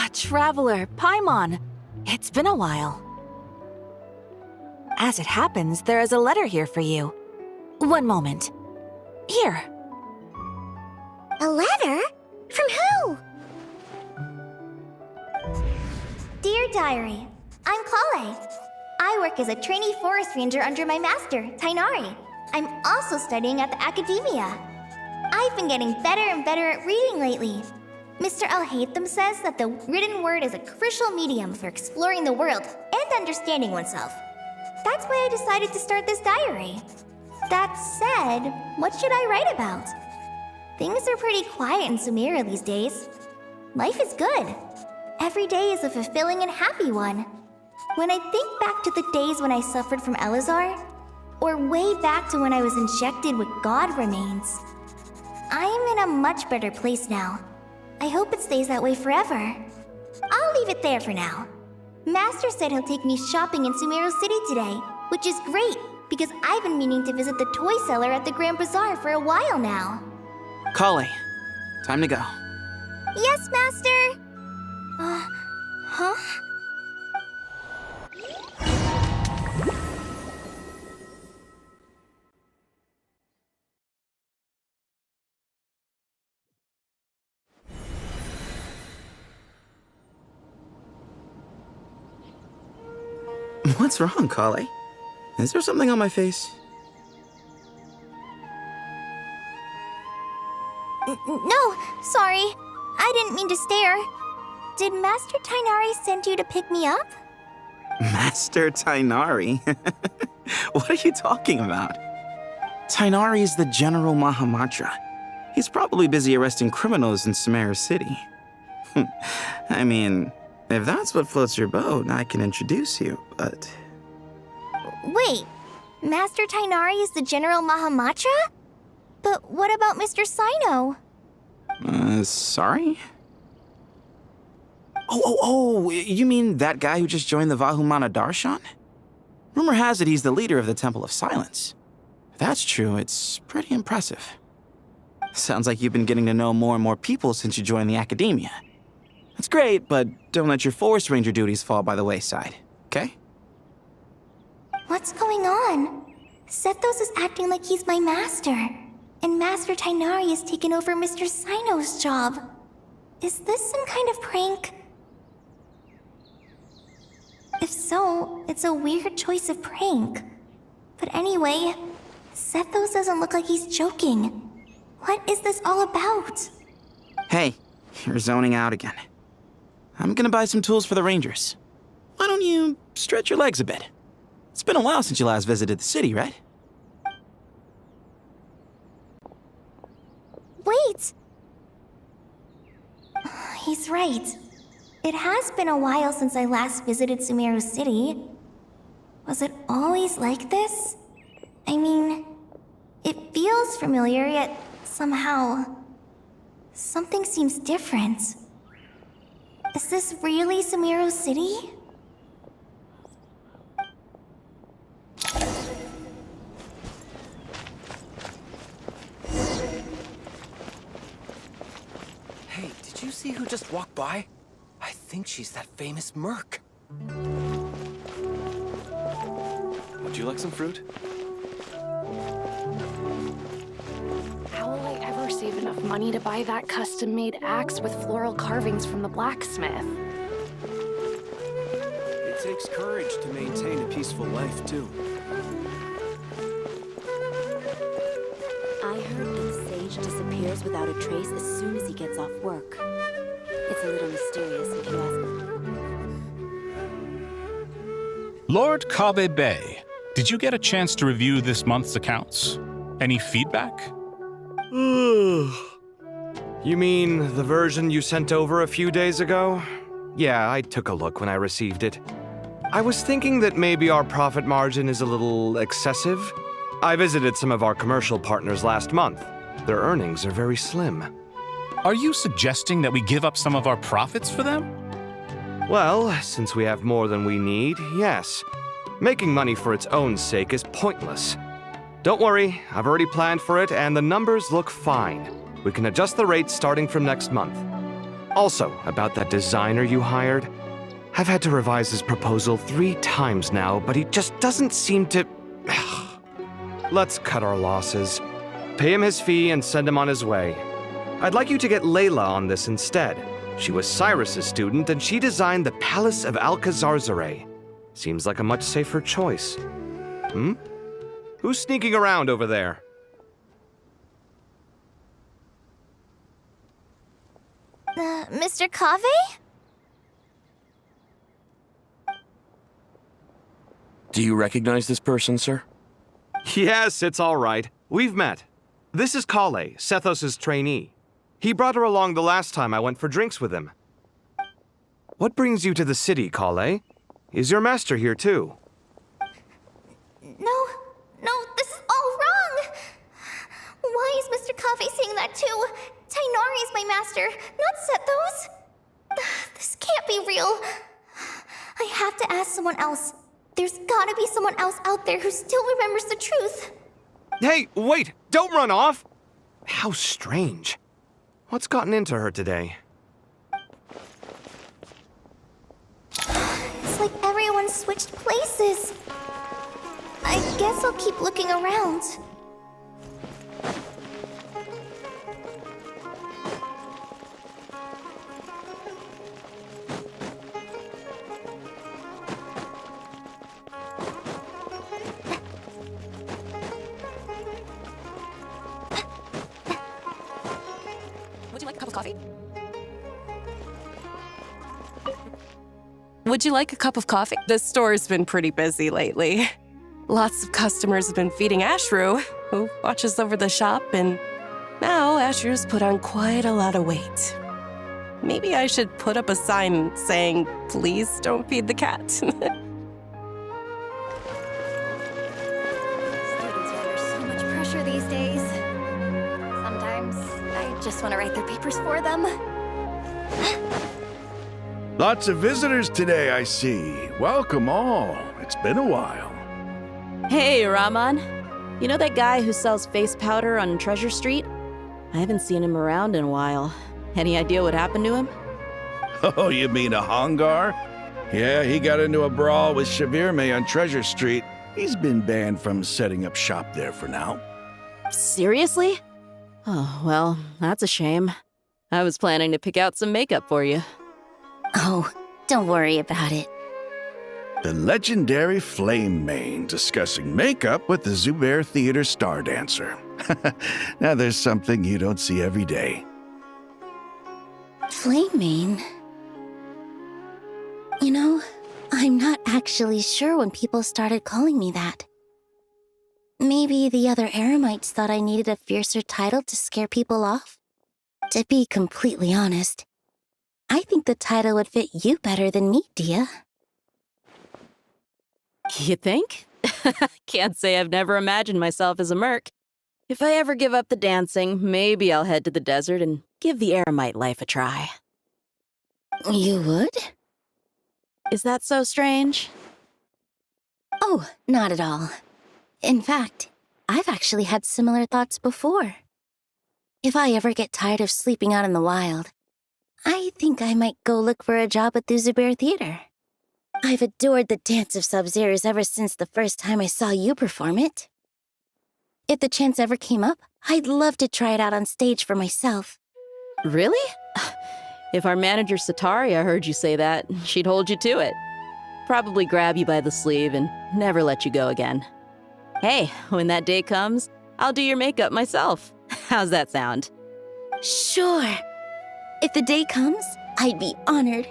Traveler, Paimon. It's been a while. As it happens, there is a letter here for you. One moment. Here. A letter? From who? Dear Diary, I'm Kale. I work as a trainee forest ranger under my master, Tainari. I'm also studying at the academia. I've been getting better and better at reading lately. Mr. Al-Haytham says that the written word is a crucial medium for exploring the world and understanding oneself. That's why I decided to start this diary. That said, what should I write about? Things are pretty quiet in Sumeria these days. Life is good. Every day is a fulfilling and happy one. When I think back to the days when I suffered from Elazar, or way back to when I was injected with God remains, I am in a much better place now. I hope it stays that way forever. I'll leave it there for now. Master said he'll take me shopping in Sumeru City today, which is great because I've been meaning to visit the toy seller at the Grand Bazaar for a while now. Kale, time to go. Yes, Master! Huh? What's wrong, Kale? Is there something on my face? No, sorry. I didn't mean to stare. Did Master Tainari send you to pick me up? Master Tainari? What are you talking about? Tainari is the General Mahamatra. He's probably busy arresting criminals in Sumeru City. I mean, if that's what floats your boat, I can introduce you, but... Wait, Master Tainari is the General Mahamatra? But what about Mr. Sino? Sorry? Oh, you mean that guy who just joined the Vahumana Darshan? Rumor has it he's the leader of the Temple of Silence. If that's true, it's pretty impressive. Sounds like you've been getting to know more and more people since you joined the academia. That's great, but don't let your forest ranger duties fall by the wayside, okay? What's going on? Sethos is acting like he's my master, and Master Tainari has taken over Mr. Sino's job. Is this some kind of prank? If so, it's a weird choice of prank. But anyway, Sethos doesn't look like he's joking. What is this all about? Hey, you're zoning out again. I'm gonna buy some tools for the rangers. Why don't you stretch your legs a bit? It's been a while since you last visited the city, right? Wait! He's right. It has been a while since I last visited Sumeru City. Was it always like this? I mean, it feels familiar, yet somehow... something seems different. Is this really Sumeru City? Hey, did you see who just walked by? I think she's that famous merc. Would you like some fruit? How will I ever save enough money to buy that custom-made axe with floral carvings from the blacksmith? It takes courage to maintain a peaceful life, too. I heard that Sage disappears without a trace as soon as he gets off work. It's a little mysterious, if you ask me. Lord Kabe Bay, did you get a chance to review this month's accounts? Any feedback? You mean the version you sent over a few days ago? Yeah, I took a look when I received it. I was thinking that maybe our profit margin is a little excessive. I visited some of our commercial partners last month. Their earnings are very slim. Are you suggesting that we give up some of our profits for them? Well, since we have more than we need, yes. Making money for its own sake is pointless. Don't worry, I've already planned for it and the numbers look fine. We can adjust the rates starting from next month. Also, about that designer you hired, I've had to revise his proposal 3 times now, but he just doesn't seem to... Let's cut our losses. Pay him his fee and send him on his way. I'd like you to get Layla on this instead. She was Cyrus's student, and she designed the Palace of Alcazarzare. Seems like a much safer choice. Who's sneaking around over there? Mr. Cave? Do you recognize this person, sir? Yes, it's all right. We've met. This is Kale, Sethos' trainee. He brought her along the last time I went for drinks with him. What brings you to the city, Kale? Is your master here too? No, this is all wrong! Why is Mr. Cave saying that too? Tainari is my master, not Sethos. This can't be real. I have to ask someone else. There's gotta be someone else out there who still remembers the truth. Hey, wait! Don't run off! How strange. What's gotten into her today? It's like everyone switched places. I guess I'll keep looking around. Would you like a cup of coffee? Would you like a cup of coffee? The store's been pretty busy lately. Lots of customers have been feeding Ashru, who watches over the shop, and now Ashru's put on quite a lot of weight. Maybe I should put up a sign saying, "Please don't feed the cat." Students are under so much pressure these days. Sometimes I just want to write their papers for them. Lots of visitors today, I see. Welcome all. It's been a while. Hey, Rahman. You know that guy who sells face powder on Treasure Street? I haven't seen him around in a while. Any idea what happened to him? Oh, you mean a Hongar? Yeah, he got into a brawl with Shavirme on Treasure Street. He's been banned from setting up shop there for now. Seriously? Oh, well, that's a shame. I was planning to pick out some makeup for you. Oh, don't worry about it. The legendary Flame Mane discussing makeup with the Zubair Theater star dancer. Now there's something you don't see every day. Flame Mane? You know, I'm not actually sure when people started calling me that. Maybe the other Eremites thought I needed a fiercer title to scare people off? To be completely honest, I think the title would fit you better than me, Dia. You think? Can't say I've never imagined myself as a merc. If I ever give up the dancing, maybe I'll head to the desert and give the Eremite life a try. You would? Is that so strange? Oh, not at all. In fact, I've actually had similar thoughts before. If I ever get tired of sleeping out in the wild, I think I might go look for a job at the Zubair Theater. I've adored the dance of Sub-Zeros ever since the first time I saw you perform it. If the chance ever came up, I'd love to try it out on stage for myself. Really? If our manager Sataria heard you say that, she'd hold you to it. Probably grab you by the sleeve and never let you go again. Hey, when that day comes, I'll do your makeup myself. How's that sound? Sure. If the day comes, I'd be honored.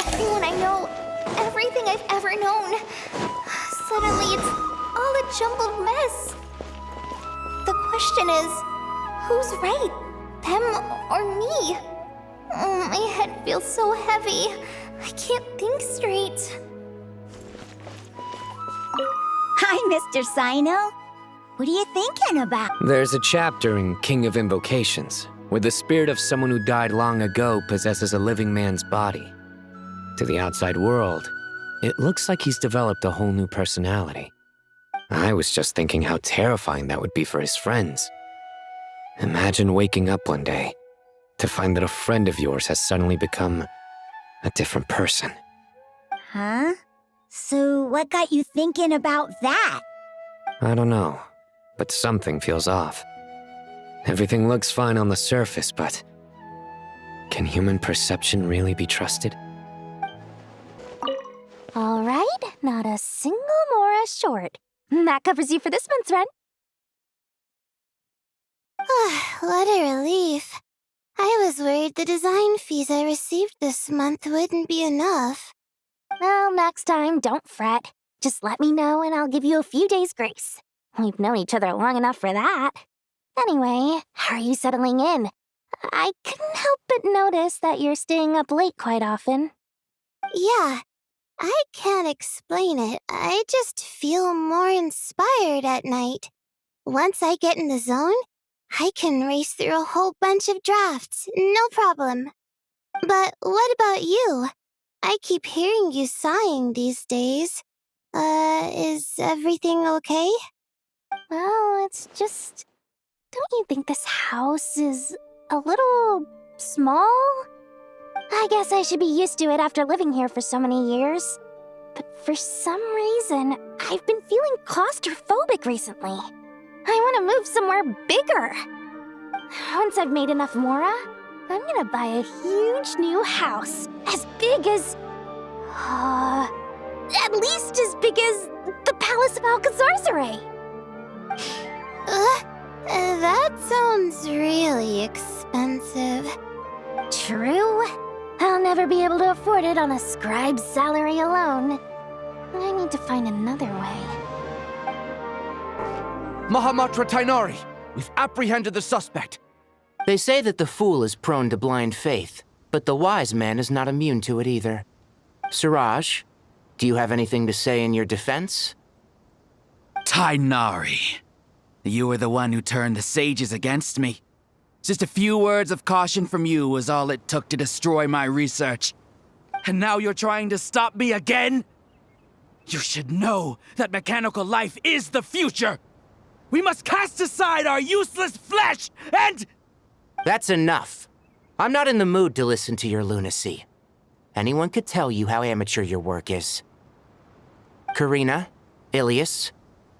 Everyone I know, everything I've ever known. Suddenly it's all a jumbled mess. The question is, who's right? Them or me? My head feels so heavy. I can't think straight. Hi, Mr. Sino. What are you thinking about? There's a chapter in King of Invocations where the spirit of someone who died long ago possesses a living man's body. To the outside world, it looks like he's developed a whole new personality. I was just thinking how terrifying that would be for his friends. Imagine waking up one day to find that a friend of yours has suddenly become a different person. Huh? So what got you thinking about that? I don't know, but something feels off. Everything looks fine on the surface, but can human perception really be trusted? All right, not a single Mora short. That covers you for this month's rent. What a relief. I was worried the design fees I received this month wouldn't be enough. Well, next time, don't fret. Just let me know and I'll give you a few days' grace. We've known each other long enough for that. Anyway, how are you settling in? I couldn't help but notice that you're staying up late quite often. Yeah, I can't explain it. I just feel more inspired at night. Once I get in the zone, I can race through a whole bunch of drafts, no problem. But what about you? I keep hearing you sighing these days. Is everything okay? Well, it's just... Don't you think this house is a little small? I guess I should be used to it after living here for so many years. But for some reason, I've been feeling claustrophobic recently. I want to move somewhere bigger. Once I've made enough Mora, I'm gonna buy a huge new house. As big as... at least as big as the Palace of Alcazarzaray. That sounds really expensive. True. I'll never be able to afford it on a scribe's salary alone. I need to find another way. Mahamatra Tainari, we've apprehended the suspect. They say that the fool is prone to blind faith, but the wise man is not immune to it either. Suraj, do you have anything to say in your defense? Tainari, you were the one who turned the sages against me. Just a few words of caution from you was all it took to destroy my research. And now you're trying to stop me again? You should know that mechanical life is the future! We must cast aside our useless flesh and... That's enough. I'm not in the mood to listen to your lunacy. Anyone could tell you how amateur your work is. Karina, Ilias,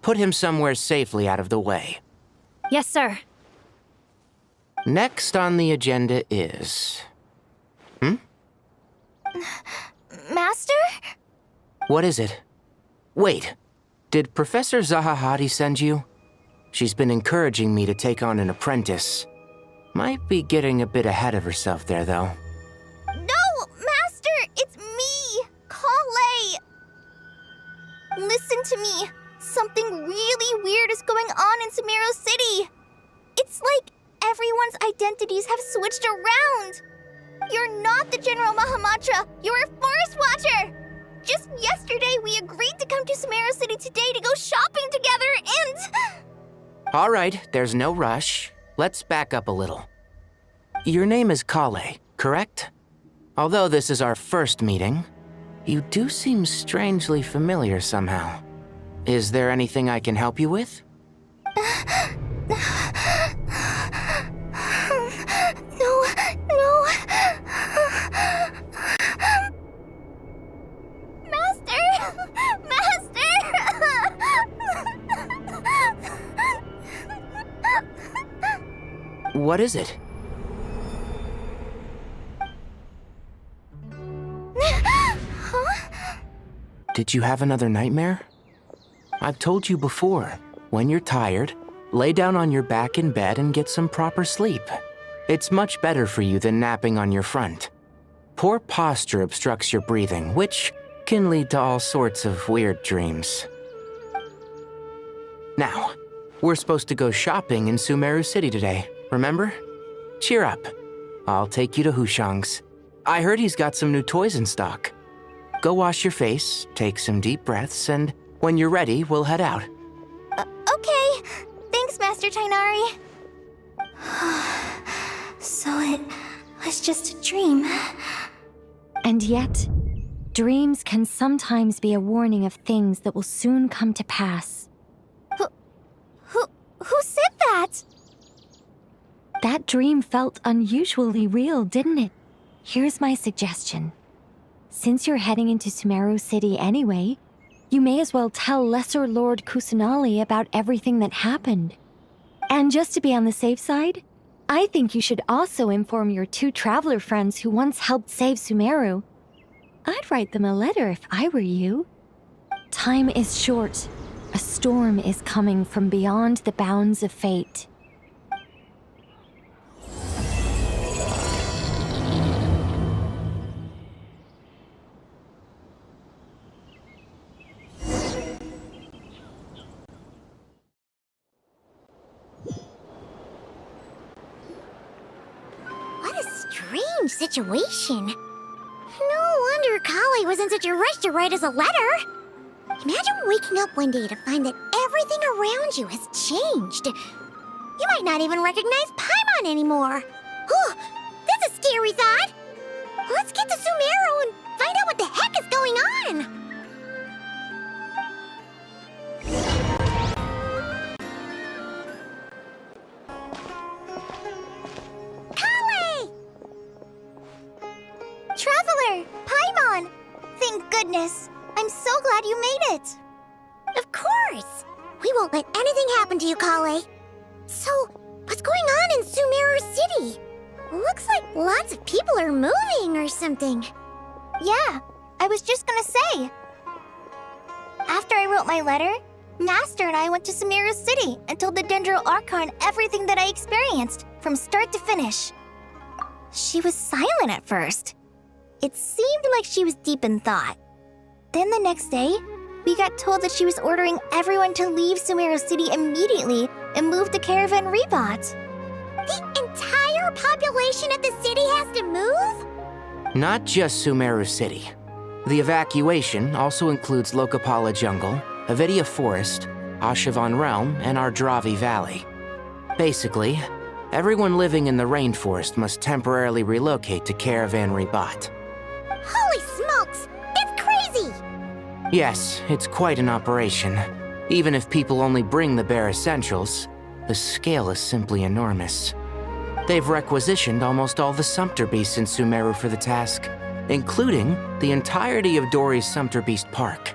put him somewhere safely out of the way. Yes, sir. Next on the agenda is... Master? What is it? Wait, did Professor Zahahati send you? She's been encouraging me to take on an apprentice. Might be getting a bit ahead of herself there, though. No, Master! It's me! Kale! Listen to me. Something really weird is going on in Sumeru City. It's like everyone's identities have switched around. You're not the General Mahamatra. You're a Forest Watcher. Just yesterday, we agreed to come to Sumeru City today to go shopping together and... All right, there's no rush. Let's back up a little. Your name is Kale, correct? Although this is our first meeting, you do seem strangely familiar somehow. Is there anything I can help you with? No. What is it? Did you have another nightmare? I've told you before, when you're tired, lay down on your back in bed and get some proper sleep. It's much better for you than napping on your front. Poor posture obstructs your breathing, which can lead to all sorts of weird dreams. Now, we're supposed to go shopping in Sumeru City today, remember? Cheer up. I'll take you to Hushang's. I heard he's got some new toys in stock. Go wash your face, take some deep breaths, and when you're ready, we'll head out. Okay. Thanks, Master Tainari. So it was just a dream. And yet, dreams can sometimes be a warning of things that will soon come to pass. That dream felt unusually real, didn't it? Here's my suggestion. Since you're heading into Sumeru City anyway, you may as well tell Lesser Lord Kusanali about everything that happened. And just to be on the safe side, I think you should also inform your 2 traveler friends who once helped save Sumeru. I'd write them a letter if I were you. Time is short. A storm is coming from beyond the bounds of fate. What a strange situation. No wonder Kali was in such a rush to write us a letter. Imagine waking up one day to find that everything around you has changed. You might not even recognize Paimon anymore. Oh, that's a scary thought. Let's get to Sumeru and find out what the heck is going on. Kali! Traveler! Paimon! Thank goodness. I'm so glad you made it. Of course! We won't let anything happen to you, Kale. So, what's going on in Sumeru City? Looks like lots of people are moving or something. Yeah, I was just gonna say. After I wrote my letter, Master and I went to Sumeru City and told the Dendro Archon everything that I experienced, from start to finish. She was silent at first. It seemed like she was deep in thought. Then the next day, we got told that she was ordering everyone to leave Sumeru City immediately and move to Caravan Rebot. The entire population of the city has to move? Not just Sumeru City. The evacuation also includes Lokapala Jungle, Avidia Forest, Ashavan Realm, and Ardravi Valley. Basically, everyone living in the rainforest must temporarily relocate to Caravan Rebot. Holy smokes! That's crazy! Yes, it's quite an operation. Even if people only bring the bare essentials, the scale is simply enormous. They've requisitioned almost all the Sumpter Beasts in Sumeru for the task, including the entirety of Dori's Sumpter Beast Park.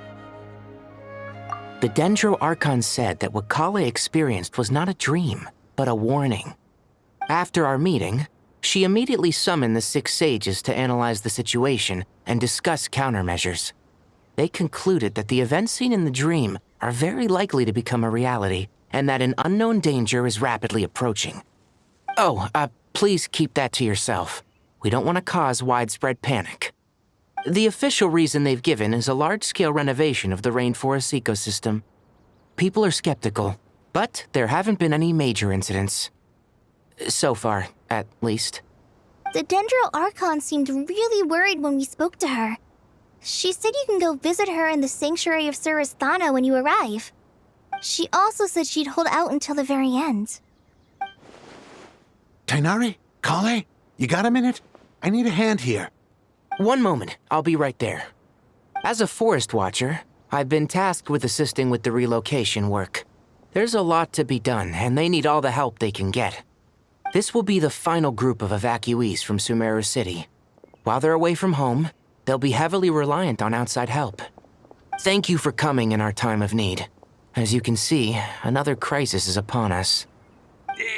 The Dendro Archon said that what Kale experienced was not a dream, but a warning. After our meeting, she immediately summoned the 6 sages to analyze the situation and discuss countermeasures. They concluded that the events seen in the dream are very likely to become a reality, and that an unknown danger is rapidly approaching. Oh, please keep that to yourself. We don't want to cause widespread panic. The official reason they've given is a large-scale renovation of the rainforest ecosystem. People are skeptical, but there haven't been any major incidents. So far, at least. The Dendro Archon seemed really worried when we spoke to her. She said you can go visit her in the Sanctuary of Surasthana when you arrive. She also said she'd hold out until the very end. Tainari? Kale? You got a minute? I need a hand here. One moment, I'll be right there. As a forest watcher, I've been tasked with assisting with the relocation work. There's a lot to be done, and they need all the help they can get. This will be the final group of evacuees from Sumeru City. While they're away from home, they'll be heavily reliant on outside help. Thank you for coming in our time of need. As you can see, another crisis is upon us.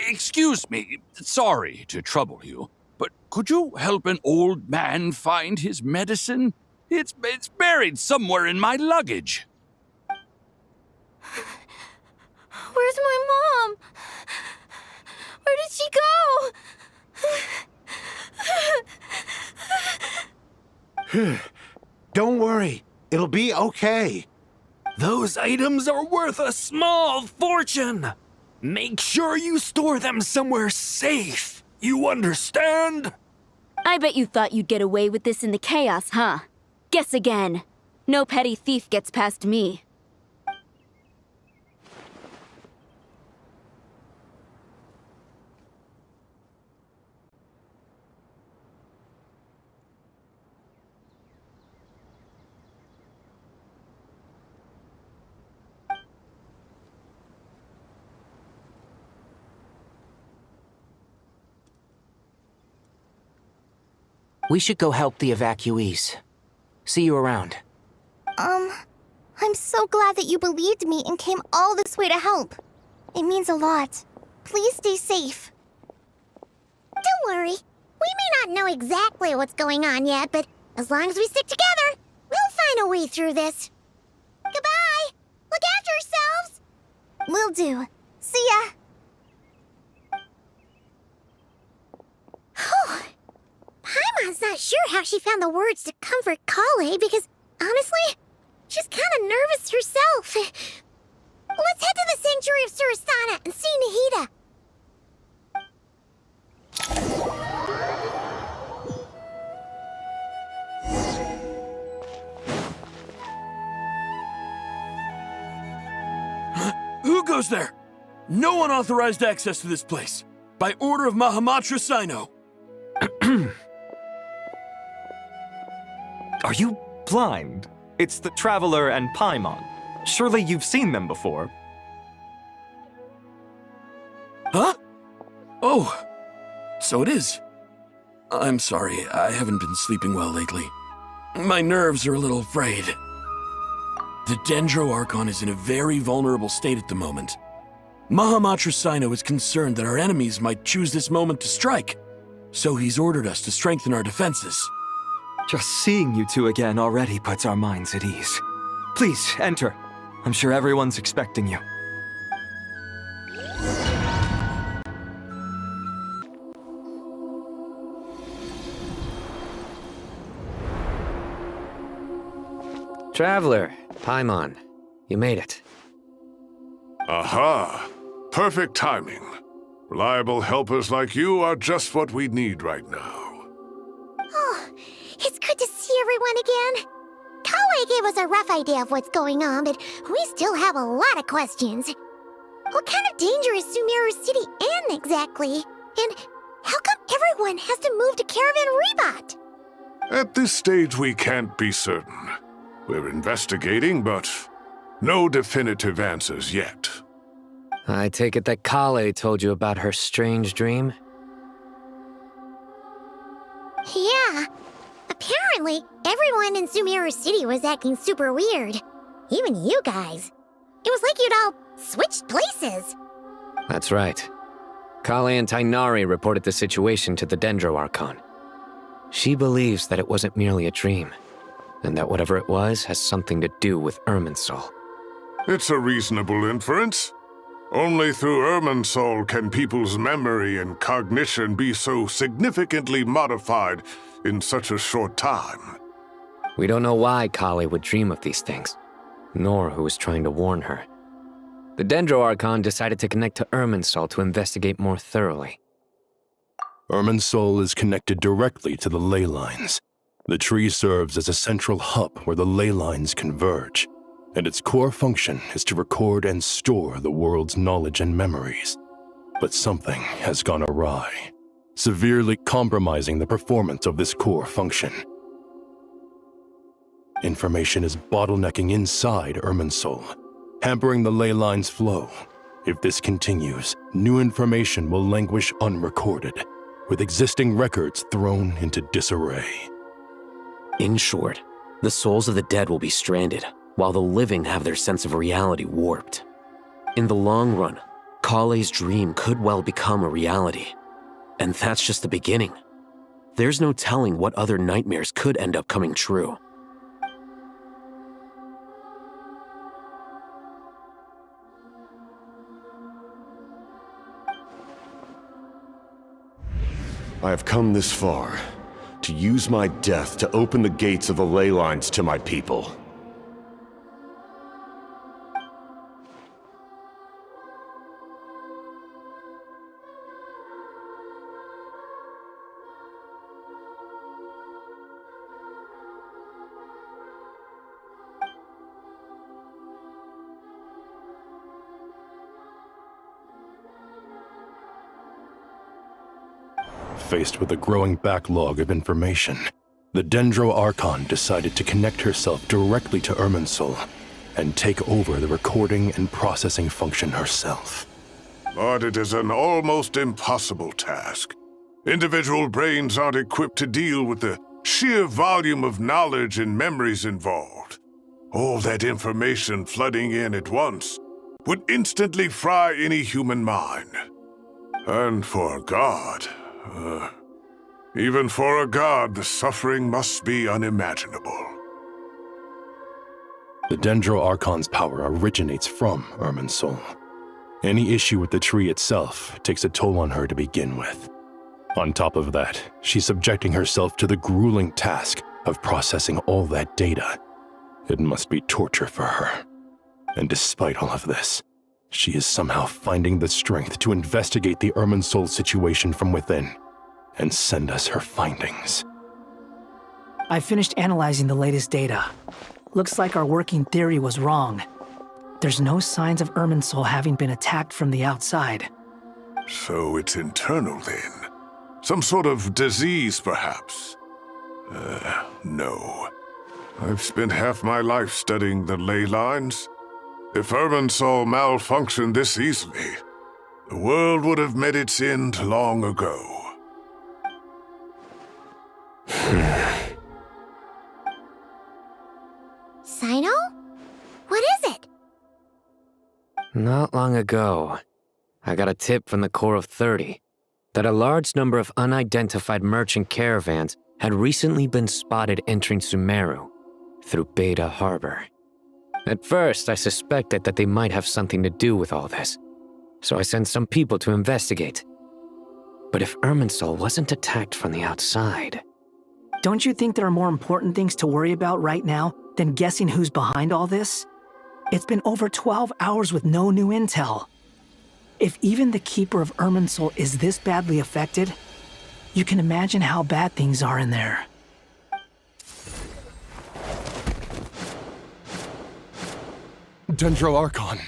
Excuse me, sorry to trouble you, but could you help an old man find his medicine? It's buried somewhere in my luggage. Where's my mom? Where did she go? Don't worry, it'll be okay. Those items are worth a small fortune. Make sure you store them somewhere safe. You understand? I bet you thought you'd get away with this in the chaos, huh? Guess again. No petty thief gets past me. We should go help the evacuees. See you around. I'm so glad that you believed me and came all this way to help. It means a lot. Please stay safe. Don't worry. We may not know exactly what's going on yet, but as long as we stick together, we'll find a way through this. Goodbye! Look after yourselves! Will do. See ya! Whew. Paimon's not sure how she found the words to comfort Kale because, honestly, she's kind of nervous herself. Let's head to the Sanctuary of Surasana and see Nahida. Who goes there? No unauthorized access to this place. By order of Mahamatra Sino. Are you blind? It's the Traveler and Paimon. Surely you've seen them before. Huh? Oh, so it is. I'm sorry, I haven't been sleeping well lately. My nerves are a little frayed. The Dendro Archon is in a very vulnerable state at the moment. Mahamatra Sino is concerned that our enemies might choose this moment to strike, so he's ordered us to strengthen our defenses. Just seeing you two again already puts our minds at ease. Please, enter. I'm sure everyone's expecting you. Traveler, Paimon, you made it. Aha! Perfect timing. Reliable helpers like you are just what we need right now. Oh, it's good to see everyone again. Kale gave us a rough idea of what's going on, but we still have a lot of questions. What kind of danger is Sumeru City in exactly? And how come everyone has to move to Caravan Rebot? At this stage, we can't be certain. We're investigating, but no definitive answers yet. I take it that Kale told you about her strange dream? Yeah. Apparently, everyone in Sumeru City was acting super weird. Even you guys. It was like you'd all switched places. That's right. Kale and Tainari reported the situation to the Dendro Archon. She believes that it wasn't merely a dream, and that whatever it was has something to do with Irminsul. It's a reasonable inference. Only through Irminsul can people's memory and cognition be so significantly modified in such a short time. We don't know why Kale would dream of these things, nor who was trying to warn her. The Dendro Archon decided to connect to Irminsul to investigate more thoroughly. Irminsul is connected directly to the ley lines. The tree serves as a central hub where the ley lines converge, and its core function is to record and store the world's knowledge and memories. But something has gone awry, severely compromising the performance of this core function. Information is bottlenecking inside Irminsul, hampering the ley line's flow. If this continues, new information will languish unrecorded, with existing records thrown into disarray. In short, the souls of the dead will be stranded, while the living have their sense of reality warped. In the long run, Kale's dream could well become a reality. And that's just the beginning. There's no telling what other nightmares could end up coming true. I have come this far to use my death to open the gates of the ley lines to my people. Faced with a growing backlog of information, the Dendro Archon decided to connect herself directly to Irminsul and take over the recording and processing function herself. But it is an almost impossible task. Individual brains aren't equipped to deal with the sheer volume of knowledge and memories involved. All that information flooding in at once would instantly fry any human mind. And for a god, even for a god, the suffering must be unimaginable. The Dendro Archon's power originates from Irminsul. Any issue with the tree itself takes a toll on her to begin with. On top of that, she's subjecting herself to the grueling task of processing all that data. It must be torture for her. And despite all of this, she is somehow finding the strength to investigate the Irminsul situation from within and send us her findings. I finished analyzing the latest data. Looks like our working theory was wrong. There's no signs of Irminsul having been attacked from the outside. So it's internal then? Some sort of disease, perhaps? No. I've spent half my life studying the ley lines. If Irminsul malfunctioned this easily, the world would have met its end long ago. Sino? What is it? Not long ago, I got a tip from the Corps of 30 that a large number of unidentified merchant caravans had recently been spotted entering Sumeru through Beta Harbor. At first, I suspected that they might have something to do with all this, so I sent some people to investigate. But if Irminsul wasn't attacked from the outside... Don't you think there are more important things to worry about right now than guessing who's behind all this? It's been over 12 hours with no new intel. If even the Keeper of Irminsul is this badly affected, you can imagine how bad things are in there. Dendro Archon.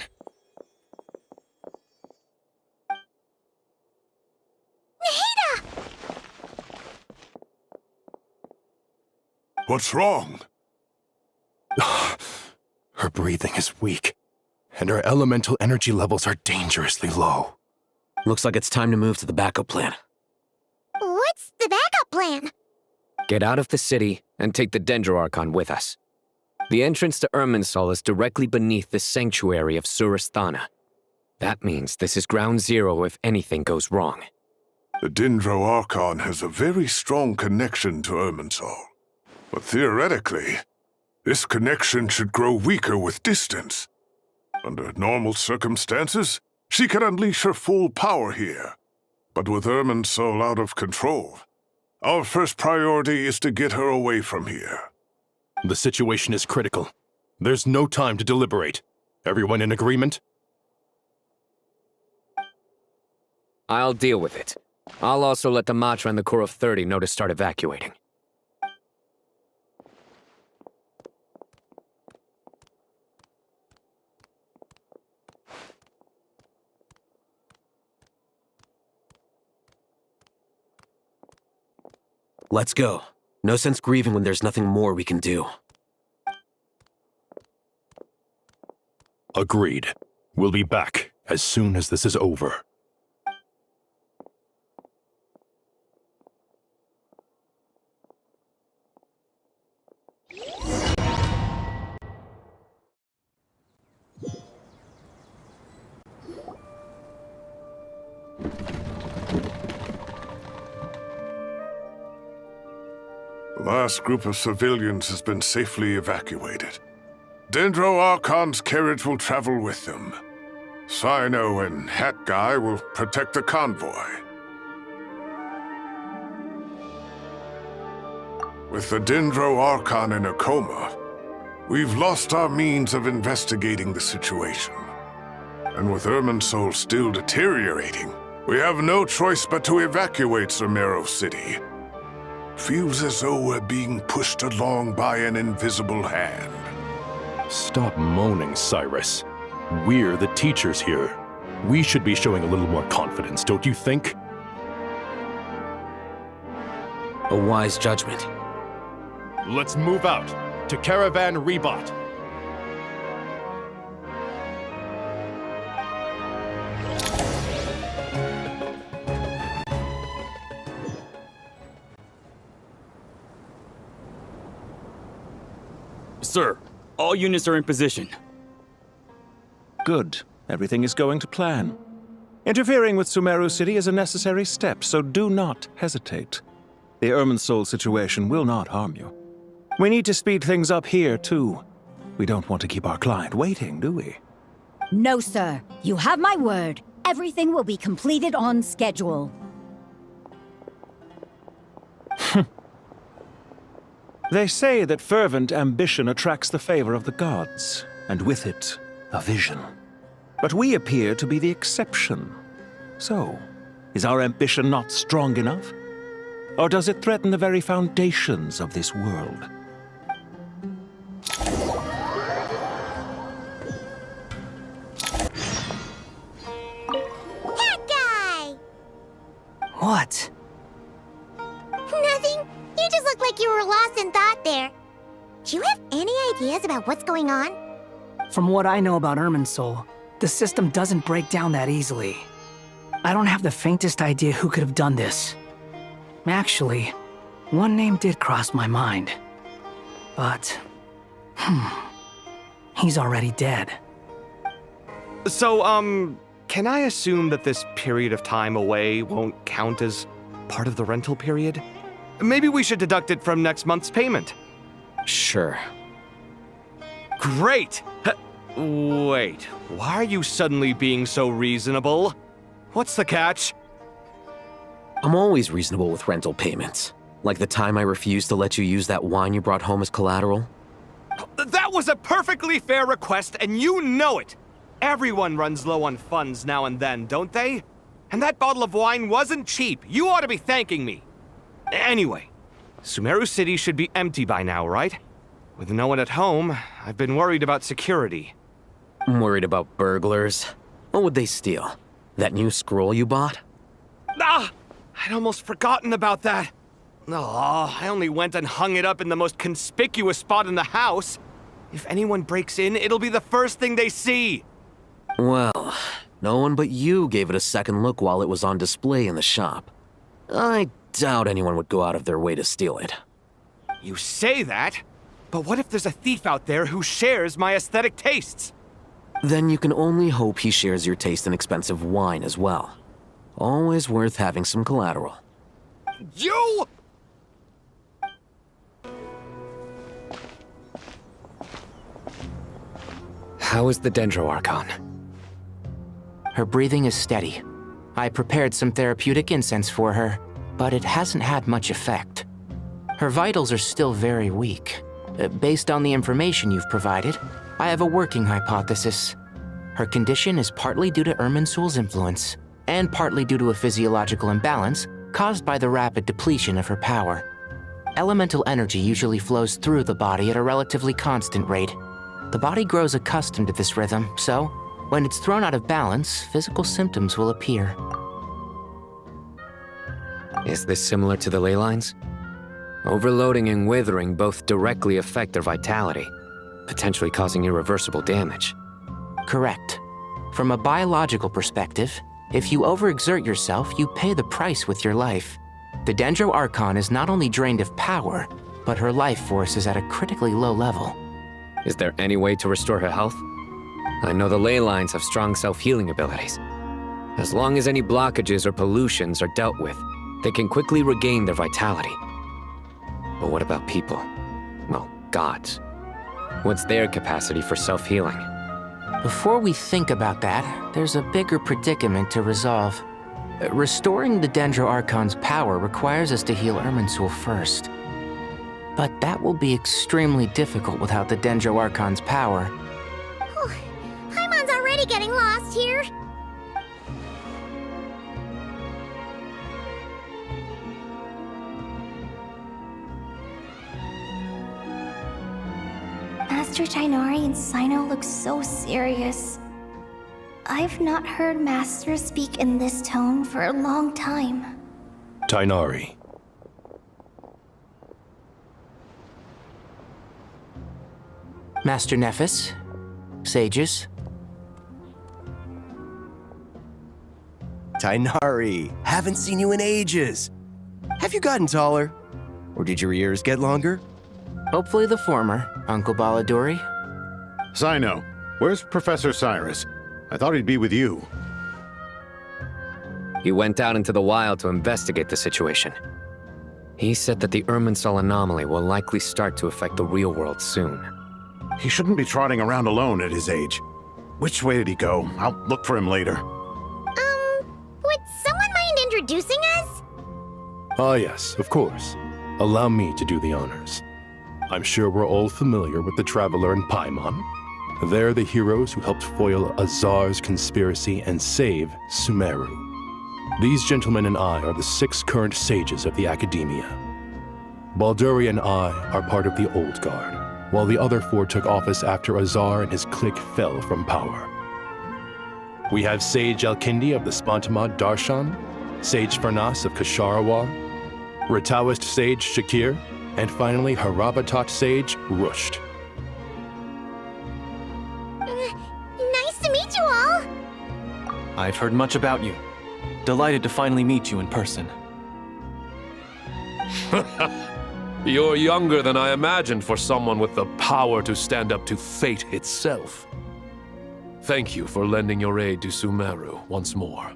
What's wrong? Her breathing is weak, and her elemental energy levels are dangerously low. Looks like it's time to move to the backup plan. What's the backup plan? Get out of the city and take the Dendro Archon with us. The entrance to Irminsul is directly beneath the sanctuary of Surasthana. That means this is ground zero if anything goes wrong. The Dendro Archon has a very strong connection to Irminsul. But theoretically, this connection should grow weaker with distance. Under normal circumstances, she could unleash her full power here. But with Irminsul out of control, our first priority is to get her away from here. The situation is critical. There's no time to deliberate. Everyone in agreement? I'll deal with it. I'll also let the Matra and the Corps of 30 know to start evacuating. Let's go. No sense grieving when there's nothing more we can do. Agreed. We'll be back as soon as this is over. The last group of civilians has been safely evacuated. Dendro Archon's carriage will travel with them. Sino and Hat Guy will protect the convoy. With the Dendro Archon in a coma, we've lost our means of investigating the situation. And with Irminsul still deteriorating, we have no choice but to evacuate Sumeru City. Feels as though we're being pushed along by an invisible hand. Stop moaning, Cyrus. We're the teachers here. We should be showing a little more confidence, don't you think? A wise judgment. Let's move out to Caravan Rebot. sir. All units are in position. Good. Everything is going to plan. Interfering with Sumeru City is a necessary step, so do not hesitate. The Irminsul situation will not harm you. We need to speed things up here, too. We don't want to keep our client waiting, do we? No, sir. You have my word. Everything will be completed on schedule. They say that fervent ambition attracts the favor of the gods, and with it, a vision. But we appear to be the exception. So, is our ambition not strong enough? Or does it threaten the very foundations of this world? That guy! What? Nothing. You just look like you were lost in thought there. Do you have any ideas about what's going on? From what I know about Irminsul, the system doesn't break down that easily. I don't have the faintest idea who could have done this. Actually, one name did cross my mind. But, he's already dead. So, can I assume that this period of time away won't count as part of the rental period? Maybe we should deduct it from next month's payment. Sure. Great! Wait, why are you suddenly being so reasonable? What's the catch? I'm always reasonable with rental payments. Like the time I refused to let you use that wine you brought home as collateral. That was a perfectly fair request, and you know it! Everyone runs low on funds now and then, don't they? And that bottle of wine wasn't cheap. You ought to be thanking me. Anyway, Sumeru City should be empty by now, right? With no one at home, I've been worried about security. I'm worried about burglars. What would they steal? That new scroll you bought? Ah! I'd almost forgotten about that. Oh, I only went and hung it up in the most conspicuous spot in the house. If anyone breaks in, it'll be the first thing they see. Well, no one but you gave it a second look while it was on display in the shop. I doubt anyone would go out of their way to steal it. You say that, but what if there's a thief out there who shares my aesthetic tastes? Then you can only hope he shares your taste in expensive wine as well. Always worth having some collateral. You! How is the Dendro Archon? Her breathing is steady. I prepared some therapeutic incense for her, but it hasn't had much effect. Her vitals are still very weak. Based on the information you've provided, I have a working hypothesis. Her condition is partly due to Irminsul's influence, and partly due to a physiological imbalance caused by the rapid depletion of her power. Elemental energy usually flows through the body at a relatively constant rate. The body grows accustomed to this rhythm, so when it's thrown out of balance, physical symptoms will appear. Is this similar to the ley lines? Overloading and withering both directly affect their vitality, potentially causing irreversible damage. Correct. From a biological perspective, if you overexert yourself, you pay the price with your life. The Dendro Archon is not only drained of power, but her life force is at a critically low level. Is there any way to restore her health? I know the ley lines have strong self-healing abilities. As long as any blockages or pollutions are dealt with, they can quickly regain their vitality. But what about people? Well, gods. What's their capacity for self-healing? Before we think about that, there's a bigger predicament to resolve. Restoring the Dendro Archon's power requires us to heal Irminsul first. But that will be extremely difficult without the Dendro Archon's power. Paimon's already getting lost here. Master Tainari and Sino look so serious. I've not heard Master speak in this tone for a long time. Tainari. Master Nephis, sages. Tainari, haven't seen you in ages. Have you gotten taller? Or did your ears get longer? Hopefully the former, Uncle Baladori. Zino, where's Professor Cyrus? I thought he'd be with you. He went out into the wild to investigate the situation. He said that the Irminsul anomaly will likely start to affect the real world soon. He shouldn't be trotting around alone at his age. Which way did he go? I'll look for him later. Would someone mind introducing us? Ah, yes, of course. Allow me to do the honors. I'm sure we're all familiar with the Traveler and Paimon. They're the heroes who helped foil Azar's conspiracy and save Sumeru. These gentlemen and I are the 6 current sages of the Academia. Balduri and I are part of the Old Guard, while the other 4 took office after Azar and his clique fell from power. We have Sage Alkindi of the Spantamad Darshan, Sage Farnas of Kasharawar, Rataoist Sage Shakir, and finally Harabatot Sage Rusht. Nice to meet you all! I've heard much about you. Delighted to finally meet you in person. You're younger than I imagined for someone with the power to stand up to fate itself. Thank you for lending your aid to Sumeru once more.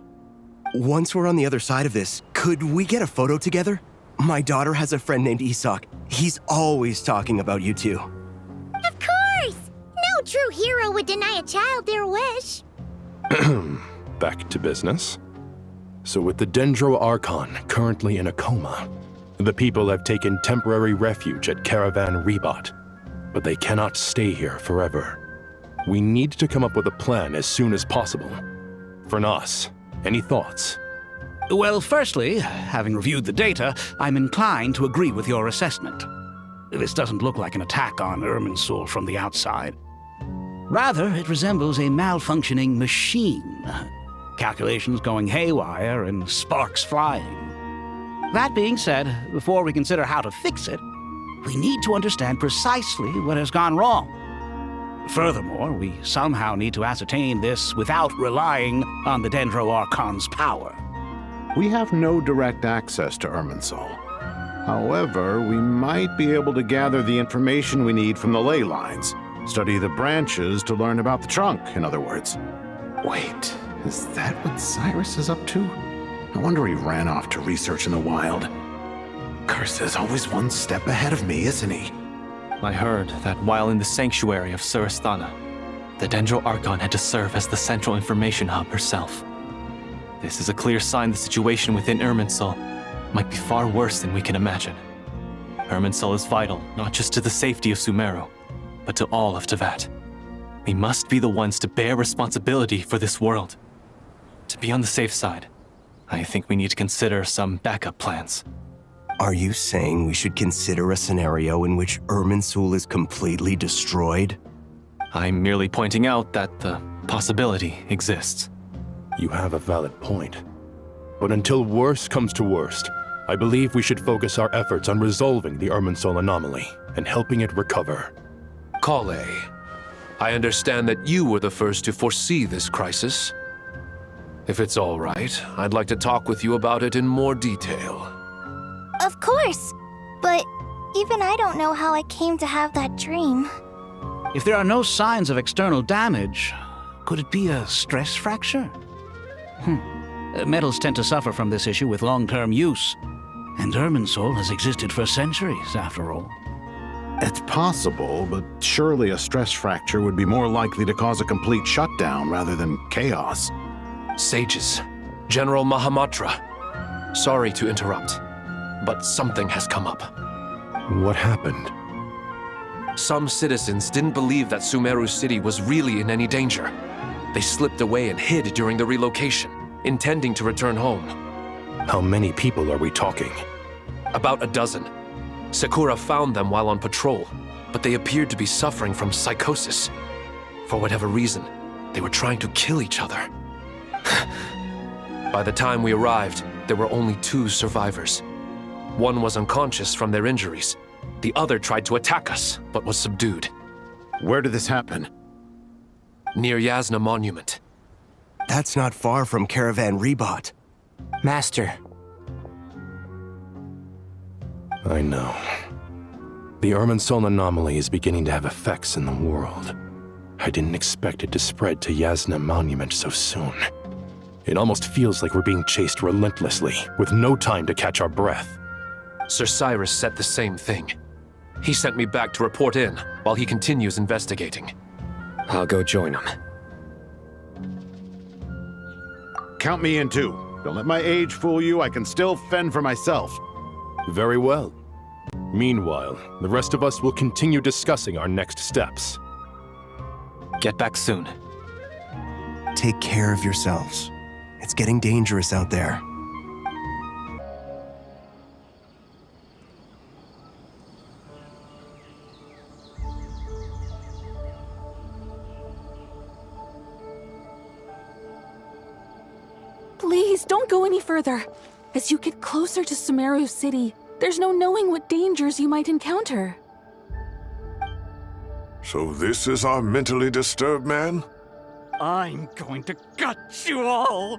Once we're on the other side of this, could we get a photo together? My daughter has a friend named Isak. He's always talking about you two. Of course! No true hero would deny a child their wish. Back to business. So with the Dendro Archon currently in a coma, the people have taken temporary refuge at Caravan Rebot, but they cannot stay here forever. We need to come up with a plan as soon as possible. Farnas, any thoughts? Well, firstly, having reviewed the data, I'm inclined to agree with your assessment. This doesn't look like an attack on Irminsul from the outside. Rather, it resembles a malfunctioning machine. Calculations going haywire and sparks flying. That being said, before we consider how to fix it, we need to understand precisely what has gone wrong. Furthermore, we somehow need to ascertain this without relying on the Dendro Archon's power. We have no direct access to Irminsul. However, we might be able to gather the information we need from the ley lines. Study the branches to learn about the trunk, in other words. Wait, is that what Cyrus is up to? No wonder he ran off to research in the wild. Curse is always one step ahead of me, isn't he? I heard that while in the sanctuary of Surasthana, the Dendro Archon had to serve as the central information hub herself. This is a clear sign the situation within Irminsul might be far worse than we can imagine. Irminsul is vital not just to the safety of Sumeru, but to all of Teyvat. We must be the ones to bear responsibility for this world. To be on the safe side, I think we need to consider some backup plans. Are you saying we should consider a scenario in which Irminsul is completely destroyed? I'm merely pointing out that the possibility exists. You have a valid point. But until worst comes to worst, I believe we should focus our efforts on resolving the Irminsul anomaly and helping it recover. Kale, I understand that you were the first to foresee this crisis. If it's all right, I'd like to talk with you about it in more detail. Of course, but even I don't know how I came to have that dream. If there are no signs of external damage, could it be a stress fracture? Metals tend to suffer from this issue with long-term use, and Irminsul has existed for centuries, after all. It's possible, but surely a stress fracture would be more likely to cause a complete shutdown rather than chaos. Sages, General Mahamatra, sorry to interrupt, but something has come up. What happened? Some citizens didn't believe that Sumeru City was really in any danger. They slipped away and hid during the relocation, intending to return home. How many people are we talking? About a dozen. Sakura found them while on patrol, but they appeared to be suffering from psychosis. For whatever reason, they were trying to kill each other. By the time we arrived, there were only 2 survivors. One was unconscious from their injuries. The other tried to attack us, but was subdued. Where did this happen? Near Yasna Monument. That's not far from Caravan Rebot. Master. I know. The Irminsul anomaly is beginning to have effects in the world. I didn't expect it to spread to Yasna Monument so soon. It almost feels like we're being chased relentlessly, with no time to catch our breath. Sir Cyrus said the same thing. He sent me back to report in, while he continues investigating. I'll go join him. Count me in too. Don't let my age fool you, I can still fend for myself. Very well. Meanwhile, the rest of us will continue discussing our next steps. Get back soon. Take care of yourselves. It's getting dangerous out there. Please, don't go any further. As you get closer to Sumeru City, there's no knowing what dangers you might encounter. So this is our mentally disturbed man? I'm going to gut you all!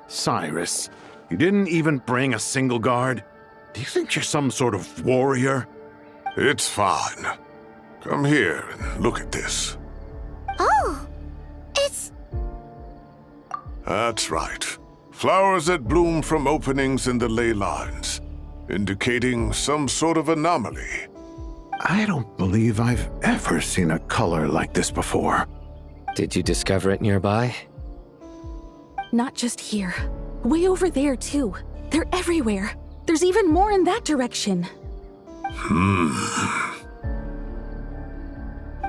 Cyrus, you didn't even bring a single guard? Do you think you're some sort of warrior? It's fine. Come here and look at this. Oh, it's... That's right. Flowers that bloom from openings in the ley lines, indicating some sort of anomaly. I don't believe I've ever seen a color like this before. Did you discover it nearby? Not just here. Way over there, too. They're everywhere. There's even more in that direction.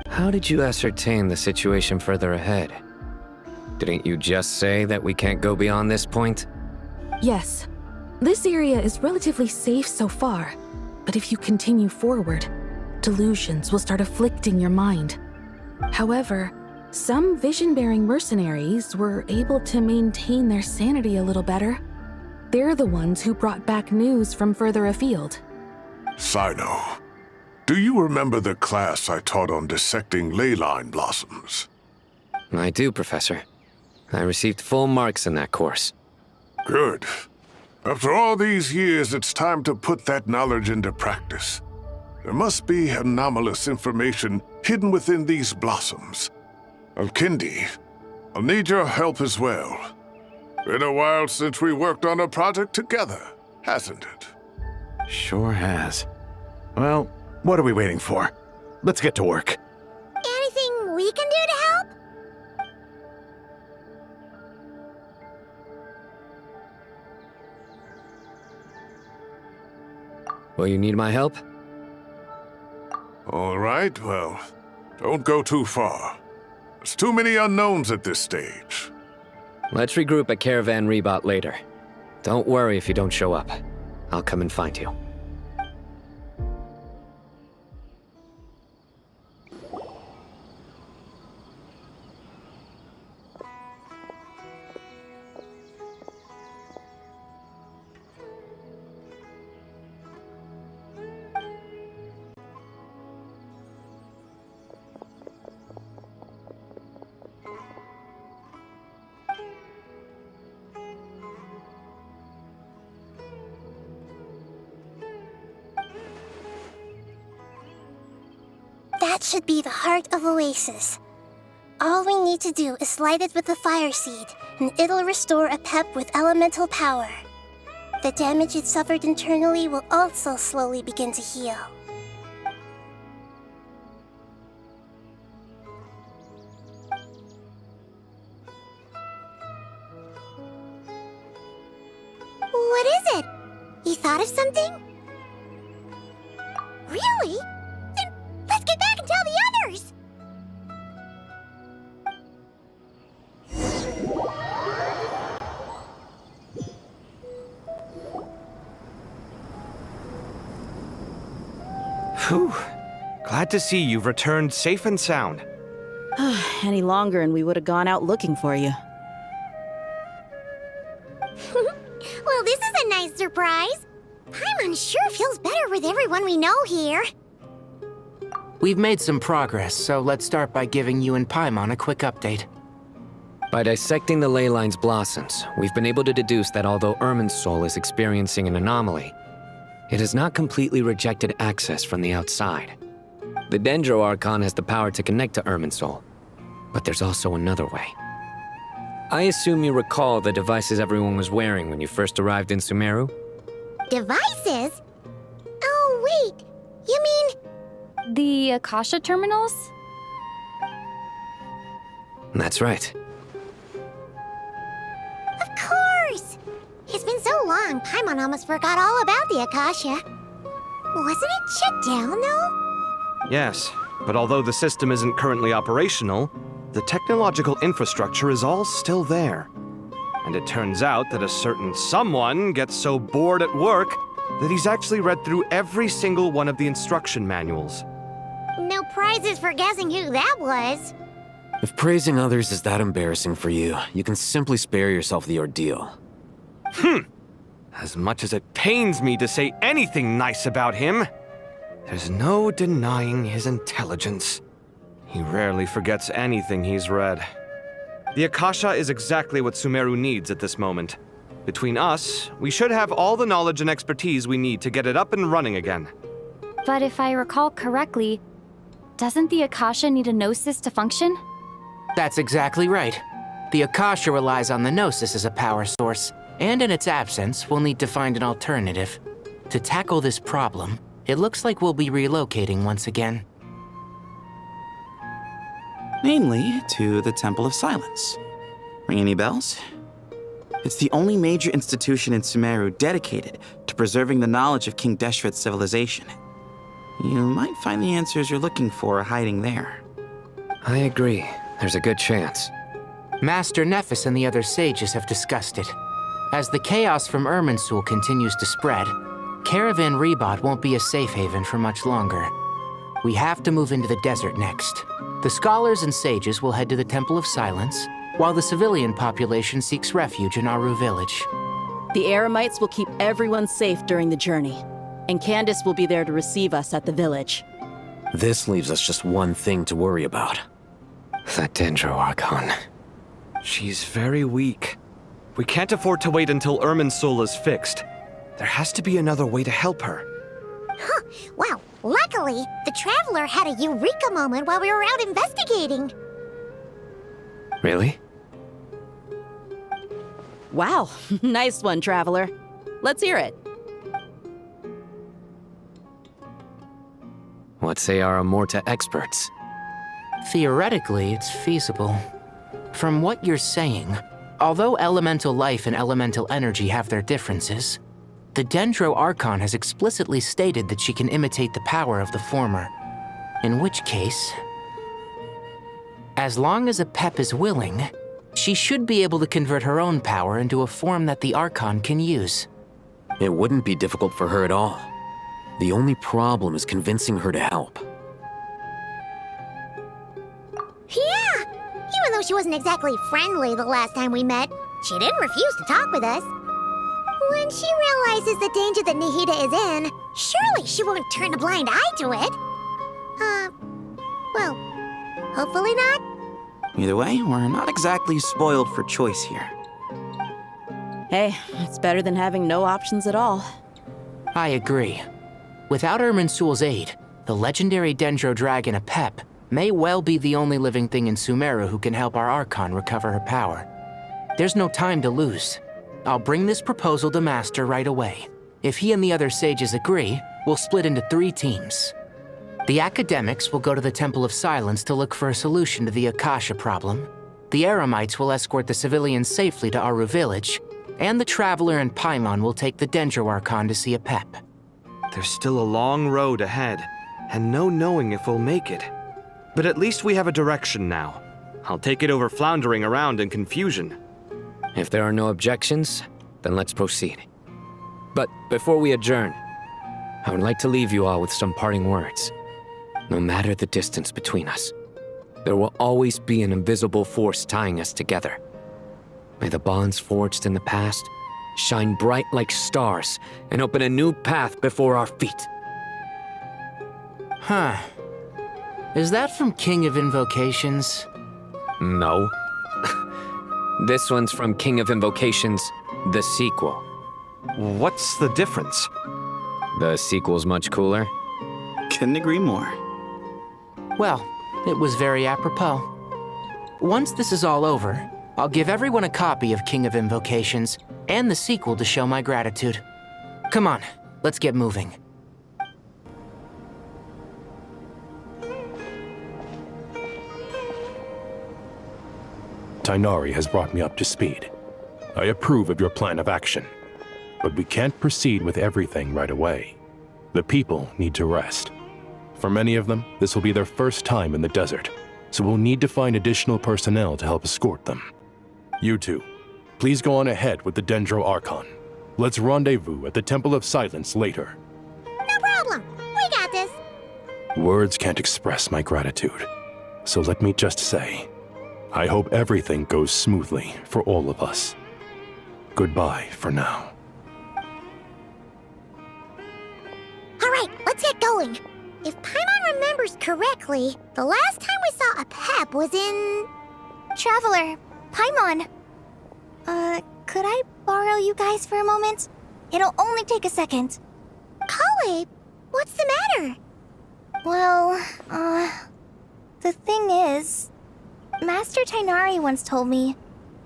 How did you ascertain the situation further ahead? Didn't you just say that we can't go beyond this point? Yes. This area is relatively safe so far, but if you continue forward, delusions will start afflicting your mind. However, some vision-bearing mercenaries were able to maintain their sanity a little better. They're the ones who brought back news from further afield. Sino, do you remember the class I taught on dissecting ley line blossoms? I do, Professor. I received full marks in that course. Good. After all these years, it's time to put that knowledge into practice. There must be anomalous information hidden within these blossoms. Alkindi, I'll need your help as well. Been a while since we worked on a project together, hasn't it? Sure has. Well, what are we waiting for? Let's get to work. Anything we can do to help? Will you need my help? All right, well, don't go too far. There's too many unknowns at this stage. Let's regroup at Caravan Rebot later. Don't worry if you don't show up. I'll come and find you. That should be the heart of Oasis. All we need to do is light it with the fire seed, and it'll restore a pep with elemental power. The damage it suffered internally will also slowly begin to heal. What is it? You thought of something? Really? Then let's get back and tell the others! Whew. Glad to see you've returned safe and sound. Any longer and we would have gone out looking for you. Well, this is a nice surprise. I'm unsure it feels better with everyone we know here. We've made some progress, so let's start by giving you and Paimon a quick update. By dissecting the ley line's blossoms, we've been able to deduce that although Irminsul is experiencing an anomaly, it has not completely rejected access from the outside. The Dendro Archon has the power to connect to Irminsul, but there's also another way. I assume you recall the devices everyone was wearing when you first arrived in Sumeru? Devices? Oh, wait. You mean... The Akasha terminals? That's right. Of course! It's been so long, Paimon almost forgot all about the Akasha. Wasn't it shut down, though? Yes, but although the system isn't currently operational, the technological infrastructure is all still there. And it turns out that a certain someone gets so bored at work that he's actually read through every single one of the instruction manuals. No prizes for guessing who that was. If praising others is that embarrassing for you, you can simply spare yourself the ordeal. As much as it pains me to say anything nice about him, there's no denying his intelligence. He rarely forgets anything he's read. The Akasha is exactly what Sumeru needs at this moment. Between us, we should have all the knowledge and expertise we need to get it up and running again. But if I recall correctly, doesn't the Akasha need a Gnosis to function? That's exactly right. The Akasha relies on the Gnosis as a power source, and in its absence, we'll need to find an alternative. To tackle this problem, it looks like we'll be relocating once again. Namely, to the Temple of Silence. Ring any bells? It's the only major institution in Sumeru dedicated to preserving the knowledge of King Deshret's civilization. You might find the answers you're looking for hiding there. I agree. There's a good chance. Master Nephis and the other sages have discussed it. As the chaos from Irminsul continues to spread, Caravan Rebot won't be a safe haven for much longer. We have to move into the desert next. The scholars and sages will head to the Temple of Silence, while the civilian population seeks refuge in Aru village. The Eremites will keep everyone safe during the journey, and Candace will be there to receive us at the village. This leaves us just one thing to worry about. That Dendro Archon. She's very weak. We can't afford to wait until Irminsul is fixed. There has to be another way to help her. Huh. Wow. Luckily, the Traveler had a eureka moment while we were out investigating. Really? Wow. Nice one, Traveler. Let's hear it. What say our Amorta experts? Theoretically, it's feasible. From what you're saying, although elemental life and elemental energy have their differences, the Dendro Archon has explicitly stated that she can imitate the power of the former. In which case, as long as Apep is willing, she should be able to convert her own power into a form that the Archon can use. It wouldn't be difficult for her at all. The only problem is convincing her to help. Yeah! Even though she wasn't exactly friendly the last time we met, she didn't refuse to talk with us. When she realizes the danger that Nahida is in, surely she won't turn a blind eye to it. Well, hopefully not. Either way, we're not exactly spoiled for choice here. Hey, it's better than having no options at all. I agree. Without Irminsul's aid, the legendary Dendro dragon Apep may well be the only living thing in Sumeru who can help our Archon recover her power. There's no time to lose. I'll bring this proposal to Master right away. If he and the other sages agree, we'll split into 3 teams. The academics will go to the Temple of Silence to look for a solution to the Akasha problem. The Eremites will escort the civilians safely to Aru village, and the Traveler and Paimon will take the Dendro Archon to see Apep. There's still a long road ahead, and no knowing if we'll make it. But at least we have a direction now. I'll take it over floundering around in confusion. If there are no objections, then let's proceed. But before we adjourn, I would like to leave you all with some parting words. No matter the distance between us, there will always be an invisible force tying us together. May the bonds forged in the past shine bright like stars and open a new path before our feet. Huh. Is that from King of Invocations? No. This one's from King of Invocations, the sequel. What's the difference? The sequel's much cooler. Couldn't agree more. Well, it was very apropos. Once this is all over, I'll give everyone a copy of King of Invocations and the sequel to show my gratitude. Come on, let's get moving. Tighnari has brought me up to speed. I approve of your plan of action, but we can't proceed with everything right away. The people need to rest. For many of them, this will be their first time in the desert, so we'll need to find additional personnel to help escort them. You two, please go on ahead with the Dendro Archon. Let's rendezvous at the Temple of Silence later. No problem. We got this. Words can't express my gratitude, so let me just say, I hope everything goes smoothly for all of us. Goodbye for now. All right, let's get going. If Paimon remembers correctly, the last time we saw a Pep was in... Traveler, Paimon. Could I borrow you guys for a moment? It'll only take a second. Kale, what's the matter? Well, the thing is, Master Tighnari once told me,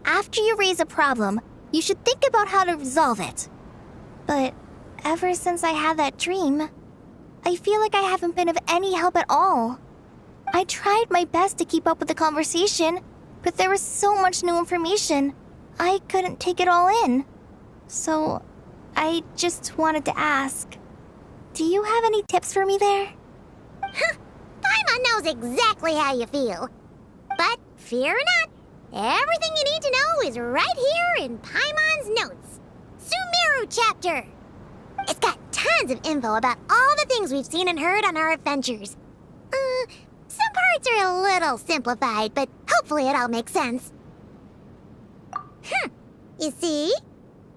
after you raise a problem, you should think about how to resolve it. But ever since I had that dream, I feel like I haven't been of any help at all. I tried my best to keep up with the conversation, but there was so much new information, I couldn't take it all in. So, I just wanted to ask, do you have any tips for me there? Paimon knows exactly how you feel. But fear not, everything you need to know is right here in Paimon's notes. Sumeru chapter. It's got tons of info about all the things we've seen and heard on our adventures. Some parts are a little simplified, but hopefully it all makes sense. You see?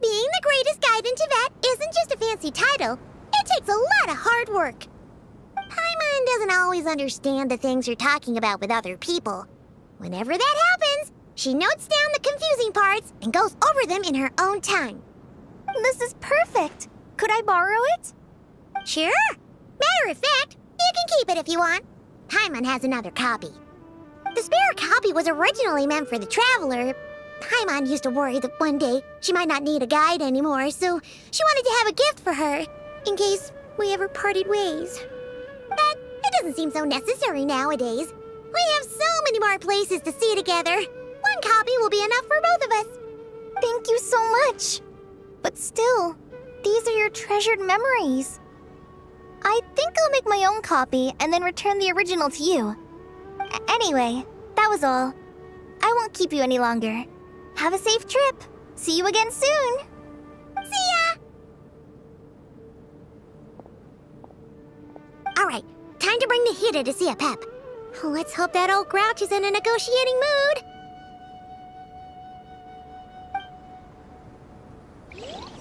Being the greatest guide in Tibet isn't just a fancy title. It takes a lot of hard work. Paimon doesn't always understand the things you're talking about with other people. Whenever that happens, she notes down the confusing parts and goes over them in her own time. This is perfect. Could I borrow it? Sure. Matter of fact, you can keep it if you want. Paimon has another copy. The spare copy was originally meant for the Traveler. Paimon used to worry that one day she might not need a guide anymore, so she wanted to have a gift for her, in case we ever parted ways. But it doesn't seem so necessary nowadays. We have so many more places to see together. One copy will be enough for both of us. Thank you so much. But still, these are your treasured memories. I think I'll make my own copy and then return the original to you. Anyway, that was all. I won't keep you any longer. Have a safe trip. See you again soon. See ya! Alright, time to bring the Hida to see a Pep. Let's hope that old grouch is in a negotiating mood.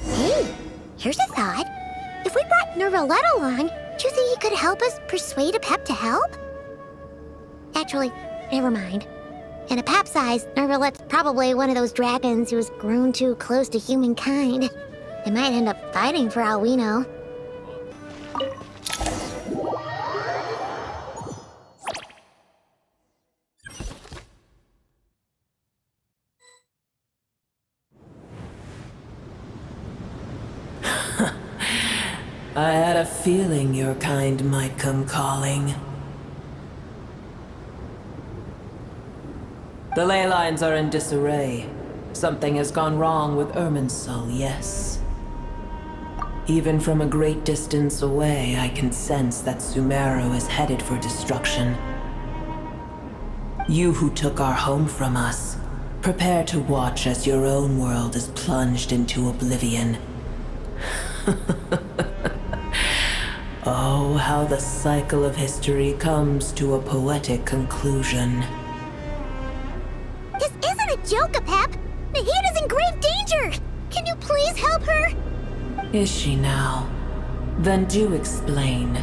Hey, here's a thought. If we brought Nervalet along, do you think he could help us persuade a Pep to help? Actually, never mind. In a Pep's eyes, Nervalet's probably one of those dragons who has grown too close to humankind. They might end up fighting for all we know. I had a feeling your kind might come calling. The ley lines are in disarray. Something has gone wrong with Irminsul, yes. Even from a great distance away, I can sense that Sumeru is headed for destruction. You who took our home from us, prepare to watch as your own world is plunged into oblivion. Oh, how the cycle of history comes to a poetic conclusion. This isn't a joke, Pep! Nahida's in grave danger! Can you please help her? Is she now? Then do explain.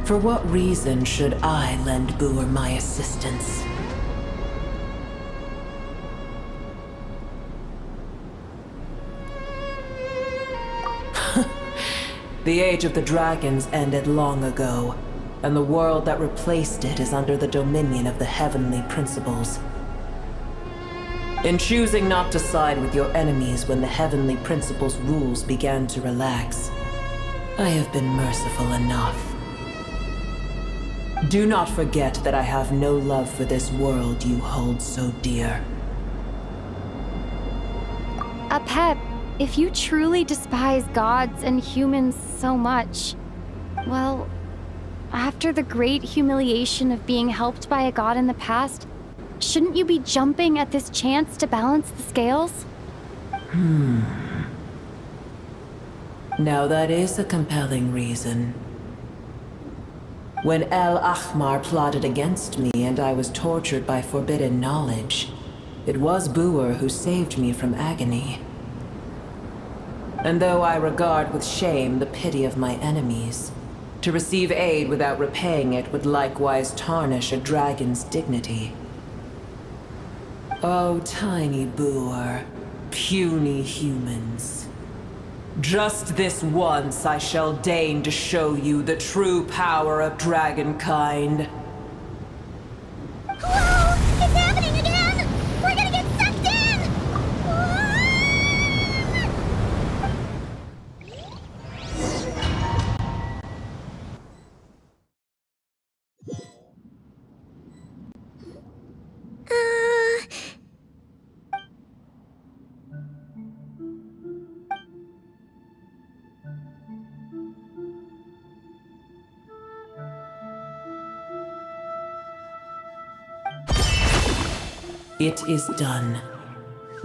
For what reason should I lend Boer my assistance? The age of the dragons ended long ago, and the world that replaced it is under the dominion of the heavenly principles. In choosing not to side with your enemies when the heavenly principles' rules began to relax, I have been merciful enough. Do not forget that I have no love for this world you hold so dear. Apep, if you truly despise gods and humans so much, well, after the great humiliation of being helped by a god in the past, shouldn't you be jumping at this chance to balance the scales? Now that is a compelling reason. When El Ahmar plotted against me and I was tortured by forbidden knowledge, it was Boer who saved me from agony. And though I regard with shame the pity of my enemies, to receive aid without repaying it would likewise tarnish a dragon's dignity. Oh, tiny Boer, puny humans. Just this once I shall deign to show you the true power of dragonkind. Whoa! It's happening again! We're gonna get sucked in! It is done.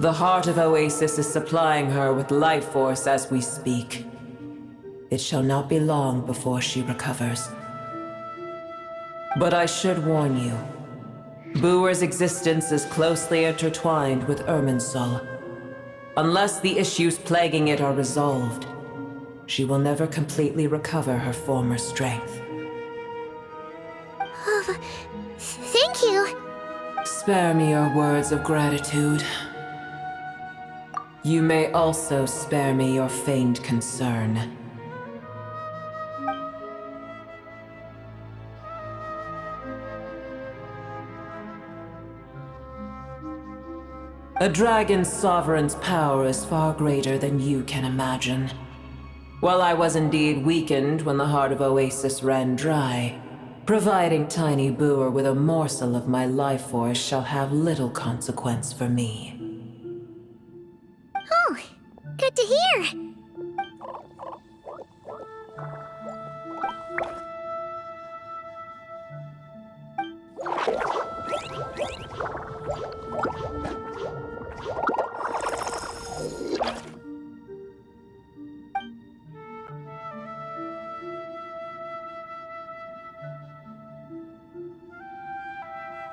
The heart of Oasis is supplying her with life force as we speak. It shall not be long before she recovers. But I should warn you. Boer's existence is closely intertwined with Irminsul. Unless the issues plaguing it are resolved, she will never completely recover her former strength. Thank you. Spare me your words of gratitude. You may also spare me your feigned concern. A dragon's sovereign's power is far greater than you can imagine. While I was indeed weakened when the heart of Oasis ran dry, providing tiny Boer with a morsel of my life force shall have little consequence for me. Oh, good to hear.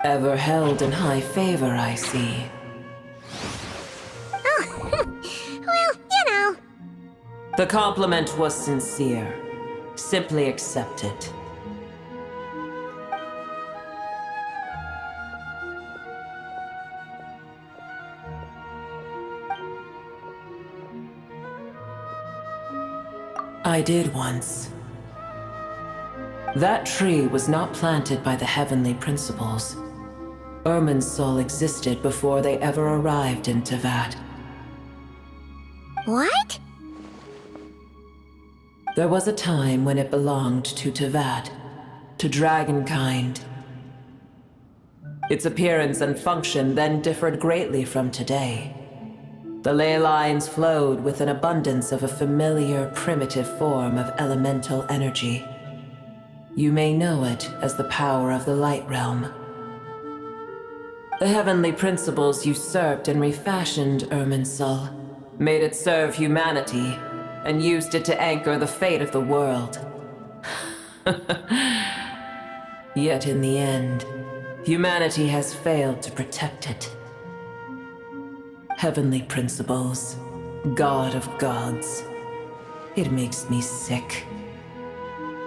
Ever held in high favor, I see. Oh, well, you know. The compliment was sincere. Simply accept it. I did once. That tree was not planted by the heavenly principles. Irminsul existed before they ever arrived in Tevat. What? There was a time when it belonged to Tevat, to dragonkind. Its appearance and function then differed greatly from today. The ley lines flowed with an abundance of a familiar, primitive form of elemental energy. You may know it as the power of the Light Realm. The heavenly principles usurped and refashioned Irminsul, made it serve humanity, and used it to anchor the fate of the world. Yet in the end, humanity has failed to protect it. Heavenly principles, God of gods. It makes me sick.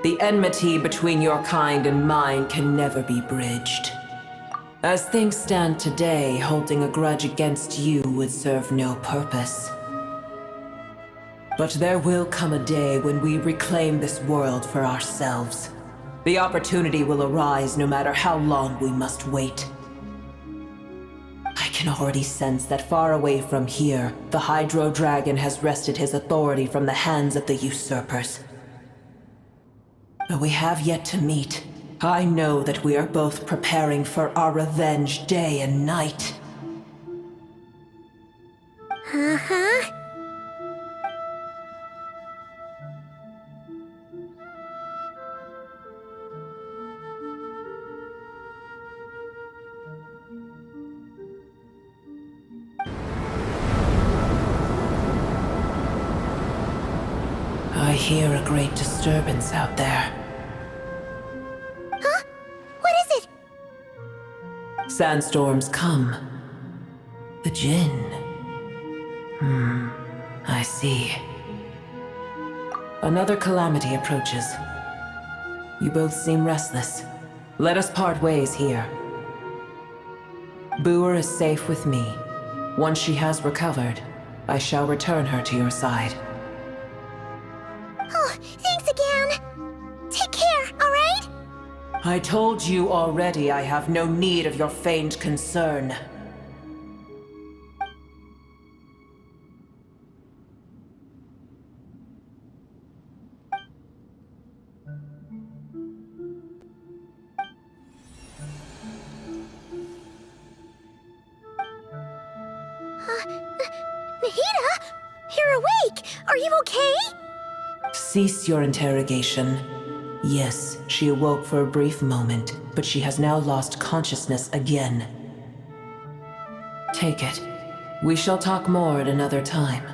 The enmity between your kind and mine can never be bridged. As things stand today, holding a grudge against you would serve no purpose. But there will come a day when we reclaim this world for ourselves. The opportunity will arise no matter how long we must wait. I can already sense that far away from here, the Hydro Dragon has wrested his authority from the hands of the usurpers. Though we have yet to meet, I know that we are both preparing for our revenge day and night. Uh-huh. I hear a great disturbance out there. Huh? What is it? Sandstorms come. The Jinn. I see. Another calamity approaches. You both seem restless. Let us part ways here. Boer is safe with me. Once she has recovered, I shall return her to your side. Oh, thanks again. Take care, all right? I told you already I have no need of your feigned concern. Nahida? You're awake! Are you okay? Cease your interrogation. Yes, she awoke for a brief moment, but she has now lost consciousness again. Take it. We shall talk more at another time.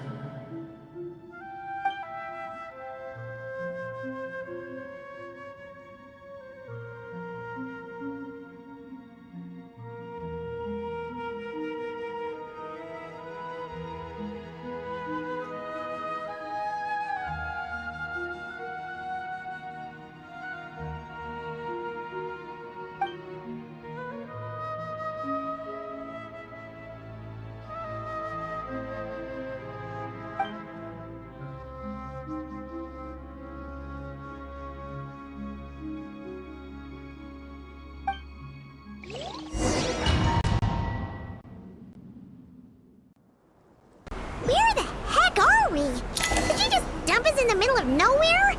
Where the heck are we? Did you just dump us in the middle of nowhere?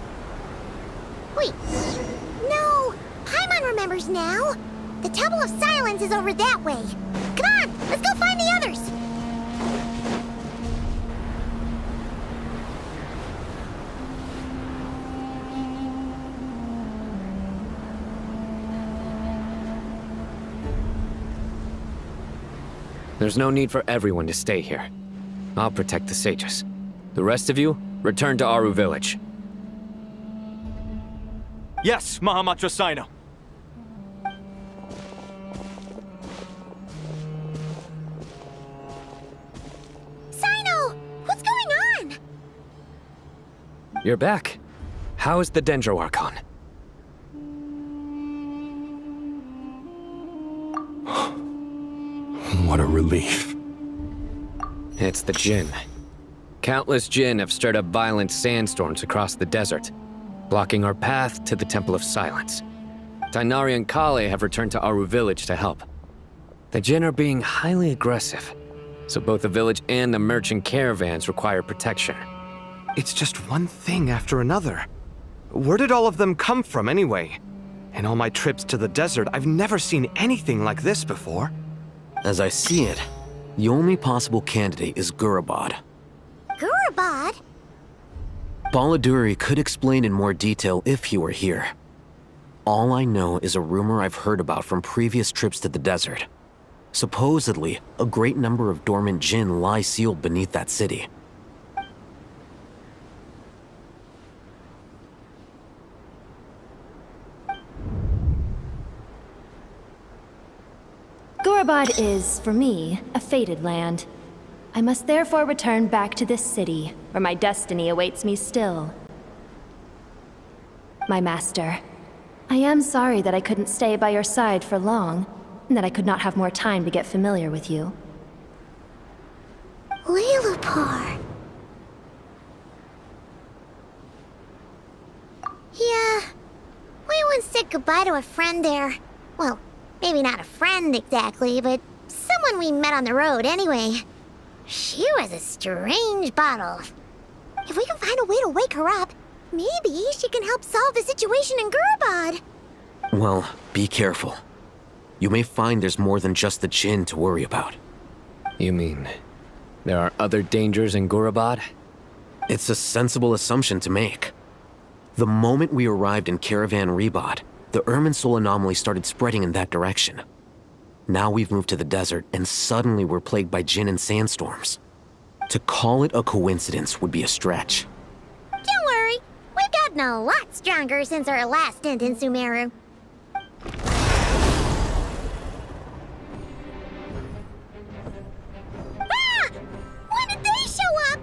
Wait. No. Paimon remembers now. The Temple of Silence is over that way. Come on, let's go find the others. There's no need for everyone to stay here. I'll protect the sages. The rest of you, return to Aru village. Yes, Mahamatra Sino. Sino! What's going on? You're back. How is the Dendro Archon? What a relief. It's the Jinn. Countless Jinn have stirred up violent sandstorms across the desert, blocking our path to the Temple of Silence. Tainari and Kale have returned to Aru village to help. The Jinn are being highly aggressive, so both the village and the merchant caravans require protection. It's just one thing after another. Where did all of them come from anyway? In all my trips to the desert, I've never seen anything like this before. As I see it, the only possible candidate is Gurabad. Gurabad? Baladuri could explain in more detail if he were here. All I know is a rumor I've heard about from previous trips to the desert. Supposedly, a great number of dormant Jinn lie sealed beneath that city. Gurabad is, for me, a fated land. I must therefore return back to this city, where my destiny awaits me still. my master. I am sorry that I couldn't stay by your side for long, and that I could not have more time to get familiar with you. Lilipar. Yeah, we once said goodbye to a friend there. Well, maybe not a friend exactly, but someone we met on the road anyway. She was a strange bottle. If we can find a way to wake her up, maybe she can help solve the situation in Gurabad. Well, be careful. You may find there's more than just the Jinn to worry about. You mean there are other dangers in Gurabad? It's a sensible assumption to make. The moment we arrived in Caravan Rebod, the Irminsul anomaly started spreading in that direction. Now we've moved to the desert, and suddenly we're plagued by Jinn and sandstorms. To call it a coincidence would be a stretch. Don't worry, we've gotten a lot stronger since our last stint in Sumeru. Ah! When did they show up?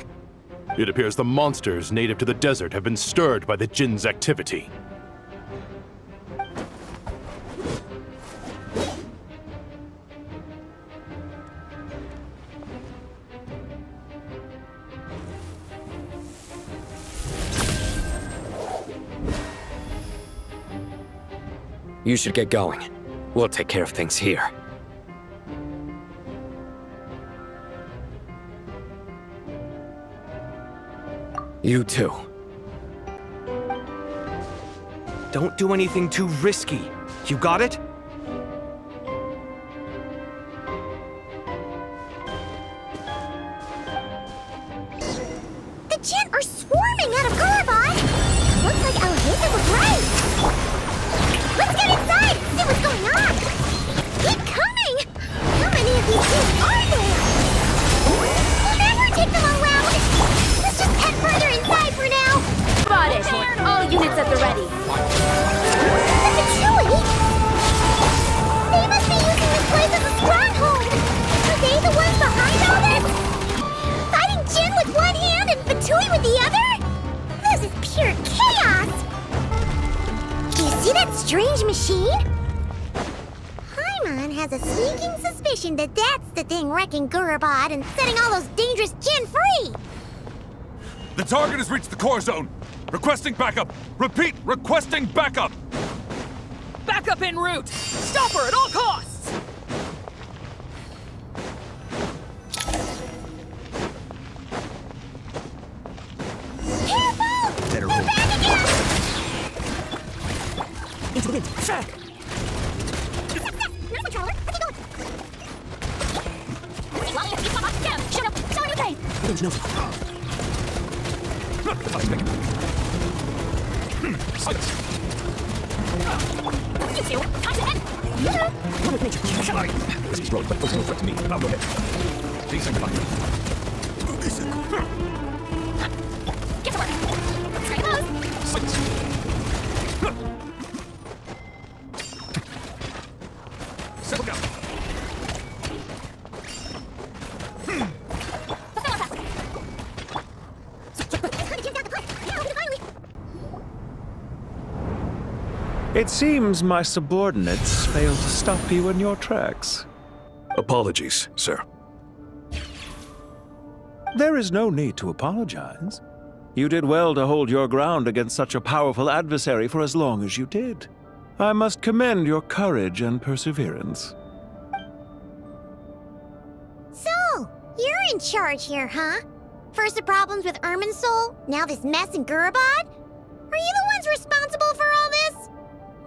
It appears the monsters native to the desert have been stirred by the Jinn's activity. You should get going. We'll take care of things here. You too. Don't do anything too risky. You got it? The Jinn are swarming out of Gurabad! Looks like Alhaza was right! Let's get inside and see what's going on! Keep coming! How many of these Jinn are there? We'll never take them all round! Let's just head further inside for now! Spotted! All units at the ready. The Fatui! They must be using this place as a stronghold! Are they the ones behind all this? Fighting Jinn with one hand and Fatui with the other? This is pure chaos! Do you see that strange machine? Paimon has a sneaking suspicion that that's the thing wrecking Gurabad and setting all those dangerous Jinn free! The target has reached the core zone. Requesting backup. Repeat, requesting backup. Backup en route! Stop her at all costs! Careful! Better They're back again! Into the wind. Check! Nurse controller, what's he doing? Shut up! Show me okay! Don't you know? Silence! You two, time to end! Come with me. Sorry. This is road, but pose no threat to me. Now go ahead. Please stand by. Listen. Get to work! Try to pose! Silence. Settle down. It seems my subordinates failed to stop you in your tracks. Apologies, sir. There is no need to apologize. You did well to hold your ground against such a powerful adversary for as long as you did. I must commend your courage and perseverance. So, you're in charge here, huh? First the problems with Irminsul, now this mess in Gurabad? Are you the ones responsible for all this?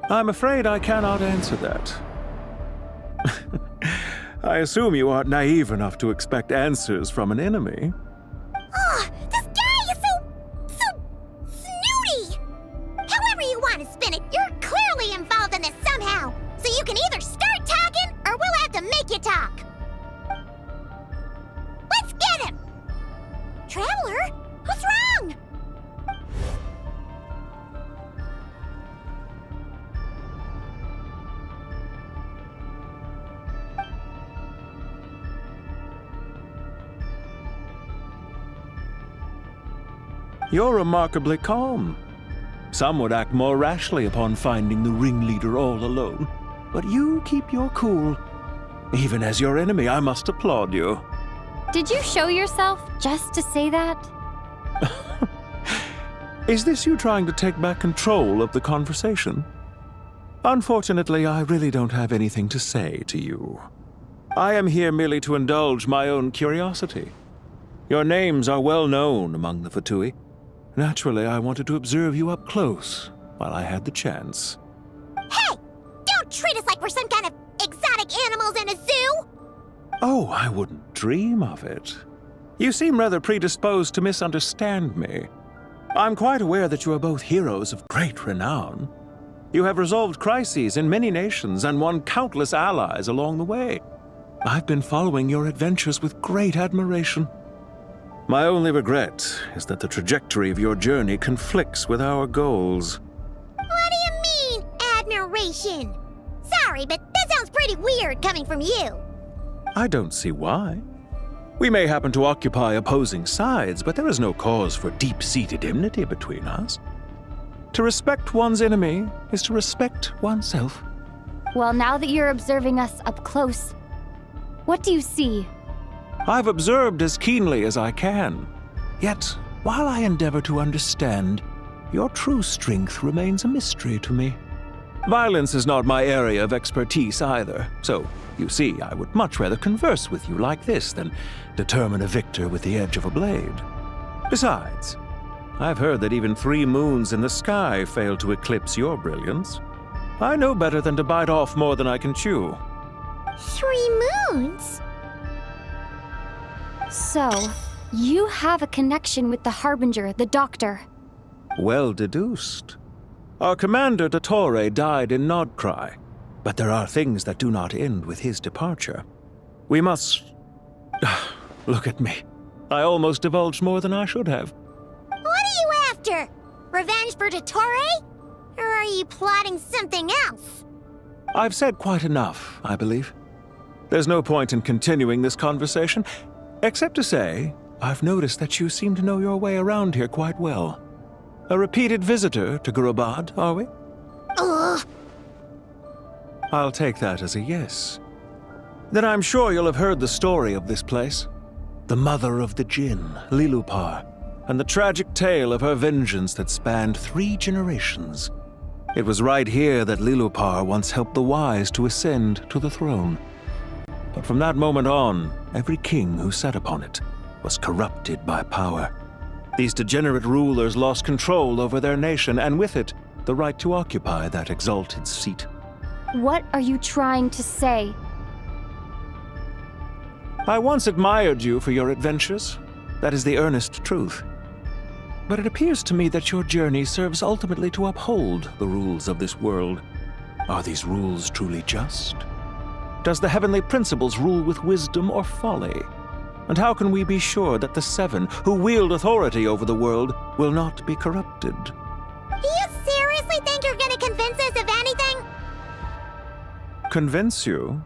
I'm afraid I cannot answer that. I assume you aren't naive enough to expect answers from an enemy. Oh, this guy is so snooty! However you want to spin it, you're clearly involved in this somehow. So you can either start talking, or we'll have to make you talk. Let's get him! Traveler, what's wrong? You're remarkably calm. Some would act more rashly upon finding the ringleader all alone. But you keep your cool. Even as your enemy, I must applaud you. Did you show yourself just to say that? Is this you trying to take back control of the conversation? Unfortunately, I really don't have anything to say to you. I am here merely to indulge my own curiosity. Your names are well known among the Fatui. Naturally, I wanted to observe you up close while I had the chance. Hey! Don't treat us like we're some kind of exotic animals in a zoo! Oh, I wouldn't dream of it. You seem rather predisposed to misunderstand me. I'm quite aware that you are both heroes of great renown. You have resolved crises in many nations and won countless allies along the way. I've been following your adventures with great admiration. My only regret is that the trajectory of your journey conflicts with our goals. What do you mean, admiration? Sorry, but that sounds pretty weird coming from you. I don't see why. We may happen to occupy opposing sides, but there is no cause for deep-seated enmity between us. To respect one's enemy is to respect oneself. Well, now that you're observing us up close, what do you see? I've observed as keenly as I can. Yet, while I endeavor to understand, your true strength remains a mystery to me. Violence is not my area of expertise either, so, you see, I would much rather converse with you like this than determine a victor with the edge of a blade. Besides, I've heard that even 3 moons in the sky fail to eclipse your brilliance. I know better than to bite off more than I can chew. 3 moons? So, you have a connection with the Harbinger, the Doctor. Well deduced. Our commander, Dottore, died in Nodcry, but there are things that do not end with his departure. We must... Look at me. I almost divulged more than I should have. What are you after? Revenge for Dottore? Or are you plotting something else? I've said quite enough, I believe. There's no point in continuing this conversation, except to say, I've noticed that you seem to know your way around here quite well. A repeated visitor to Gurubad, are we? Ugh. I'll take that as a yes. Then I'm sure you'll have heard the story of this place. The mother of the Jinn, Lilupar, and the tragic tale of her vengeance that spanned 3 generations. It was right here that Lilupar once helped the wise to ascend to the throne. But from that moment on, every king who sat upon it was corrupted by power. These degenerate rulers lost control over their nation, and with it, the right to occupy that exalted seat. What are you trying to say? I once admired you for your adventures. That is the earnest truth. But it appears to me that your journey serves ultimately to uphold the rules of this world. Are these rules truly just? Does the heavenly principles rule with wisdom or folly? And how can we be sure that the 7 who wield authority over the world will not be corrupted? Do you seriously think you're gonna convince us of anything? Convince you?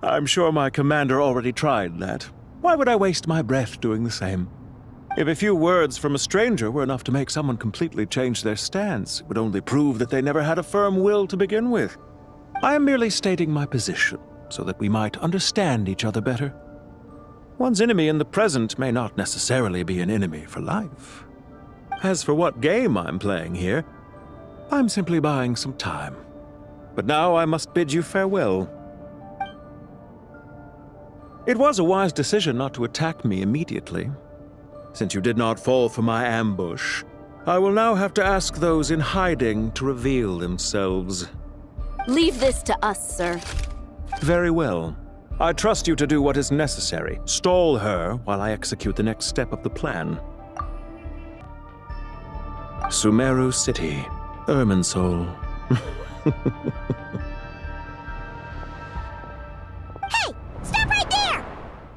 I'm sure my commander already tried that. Why would I waste my breath doing the same? If a few words from a stranger were enough to make someone completely change their stance, it would only prove that they never had a firm will to begin with. I am merely stating my position, so that we might understand each other better. One's enemy in the present may not necessarily be an enemy for life. As for what game I'm playing here, I'm simply buying some time. But now I must bid you farewell. It was a wise decision not to attack me immediately. Since you did not fall for my ambush, I will now have to ask those in hiding to reveal themselves. Leave this to us, sir. Very well. I trust you to do what is necessary. Stall her while I execute the next step of the plan. Sumeru City, Irminsul. Hey! Stop right there!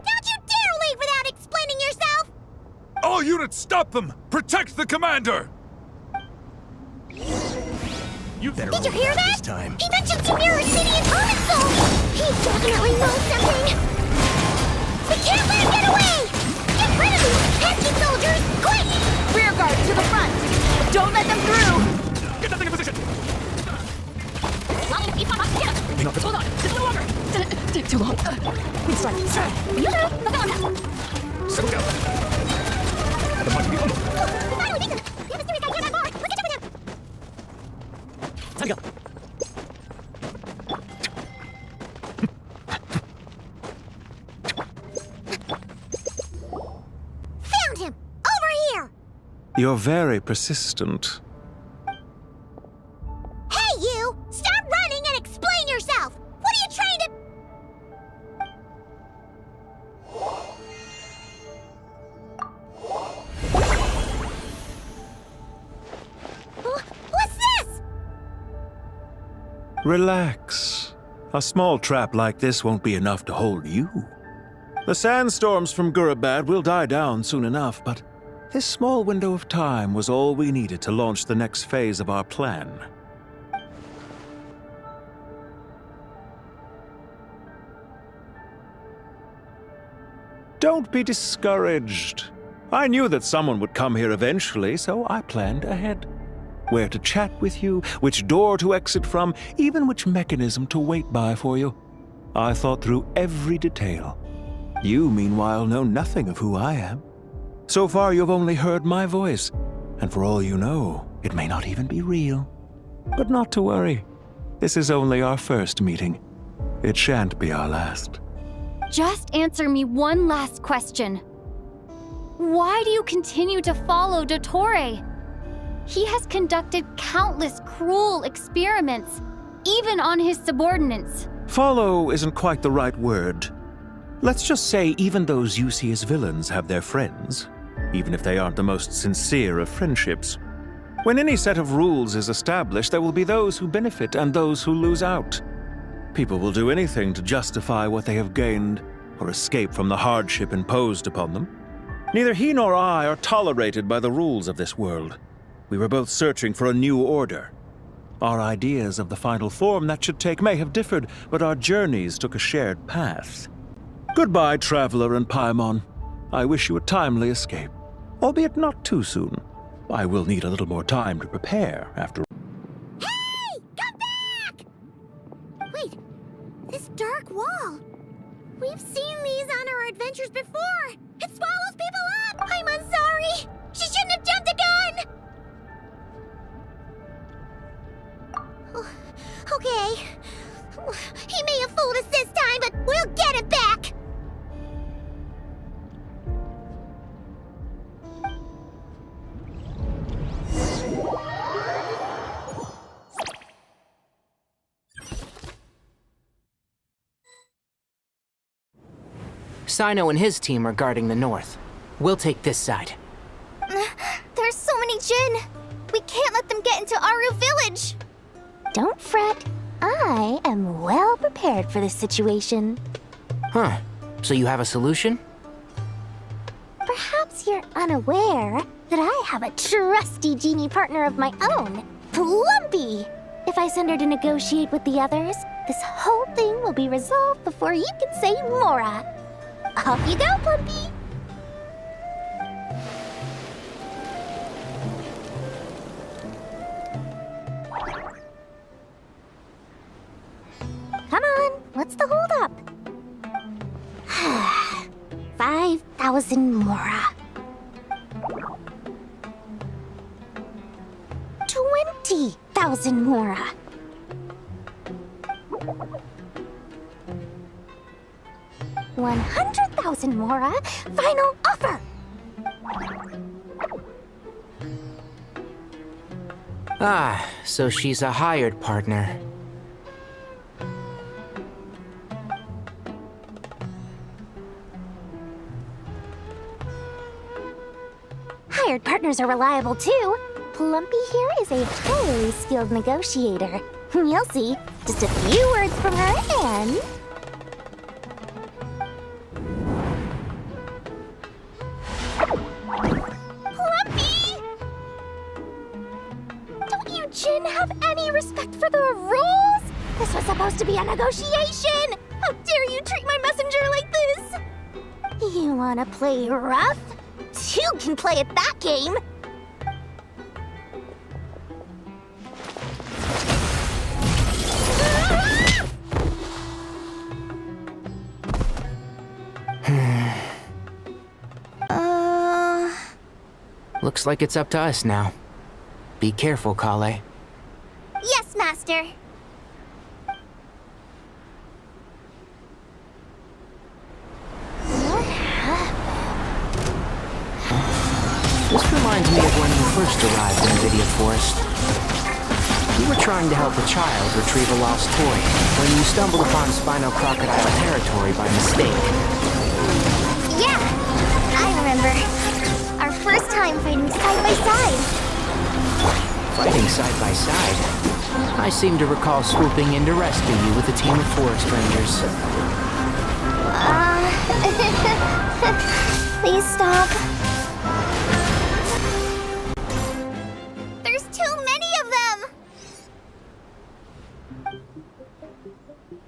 Don't you dare leave without explaining yourself! All units, stop them! Protect the commander! You better Did you hear that? this time. He mentioned Sumeru City and Irminsul! He definitely knows something! We can't let him get away! Get rid of these pesky soldiers, quick! Rear guard to the front! Don't let them through! Get that thing in position! Hold on, just a little longer! Take too long. It's right. Settle down. The might be humble. Finally, Nathan! We have a serious guy here at that bar! Let's catch up with him! Time to go. Found him! Over here! You're very persistent. Hey, you! Stop running and explain yourself! What are you trying to... What's this? Relax. A small trap like this won't be enough to hold you. The sandstorms from Gurabad will die down soon enough, but this small window of time was all we needed to launch the next phase of our plan. Don't be discouraged. I knew that someone would come here eventually, so I planned ahead. Where to chat with you, which door to exit from, even which mechanism to wait by for you. I thought through every detail. You, meanwhile, know nothing of who I am. So far, you've only heard my voice, and for all you know, it may not even be real. But not to worry. This is only our first meeting. It shan't be our last. Just answer me one last question. Why do you continue to follow Dottore? He has conducted countless cruel experiments, even on his subordinates. Follow isn't quite the right word. Let's just say even those you see as villains have their friends, even if they aren't the most sincere of friendships. When any set of rules is established, there will be those who benefit and those who lose out. People will do anything to justify what they have gained or escape from the hardship imposed upon them. Neither he nor I are tolerated by the rules of this world. We were both searching for a new order. Our ideas of the final form that should take may have differed, but our journeys took a shared path. Goodbye, Traveler and Paimon. I wish you a timely escape, albeit not too soon. I will need a little more time to prepare after. Hey! Come back! Wait, this dark wall. We've seen these on our adventures before. It swallows people up! I'm sorry! She shouldn't have jumped a gun! Okay. He may have fooled us this time, but we'll get him back! Sino and his team are guarding the north. We'll take this side. There's so many Jinn! We can't let them get into Aru Village! Don't fret. I am well prepared for this situation. Huh. So you have a solution? Perhaps you're unaware that I have a trusty genie partner of my own, Plumpy. If I send her to negotiate with the others, this whole thing will be resolved before you can say Mora. Off you go, Plumpy! Come on, what's the holdup? 5,000 Mora. 20,000 Mora. 100,000 Mora. Final offer. Ah, so she's a hired partner. Hired partners are reliable too. Plumpy here is a highly skilled negotiator. You'll see. Just a few words from her and... Plumpy! Don't you Jinn have any respect for the rules? This was supposed to be a negotiation! How dare you treat my messenger like this? You wanna play rough? You can play at that game! Looks like it's up to us now. Be careful, Kale. Yes, Master. This reminds me of when you first arrived in Avidia Forest. You were trying to help a child retrieve a lost toy when you stumbled upon Spino Crocodile territory by mistake. Yeah, I remember. Our first time fighting side by side. Fighting side by side? I seem to recall swooping in to rescue you with a team of forest rangers. Please stop. There's too many of them!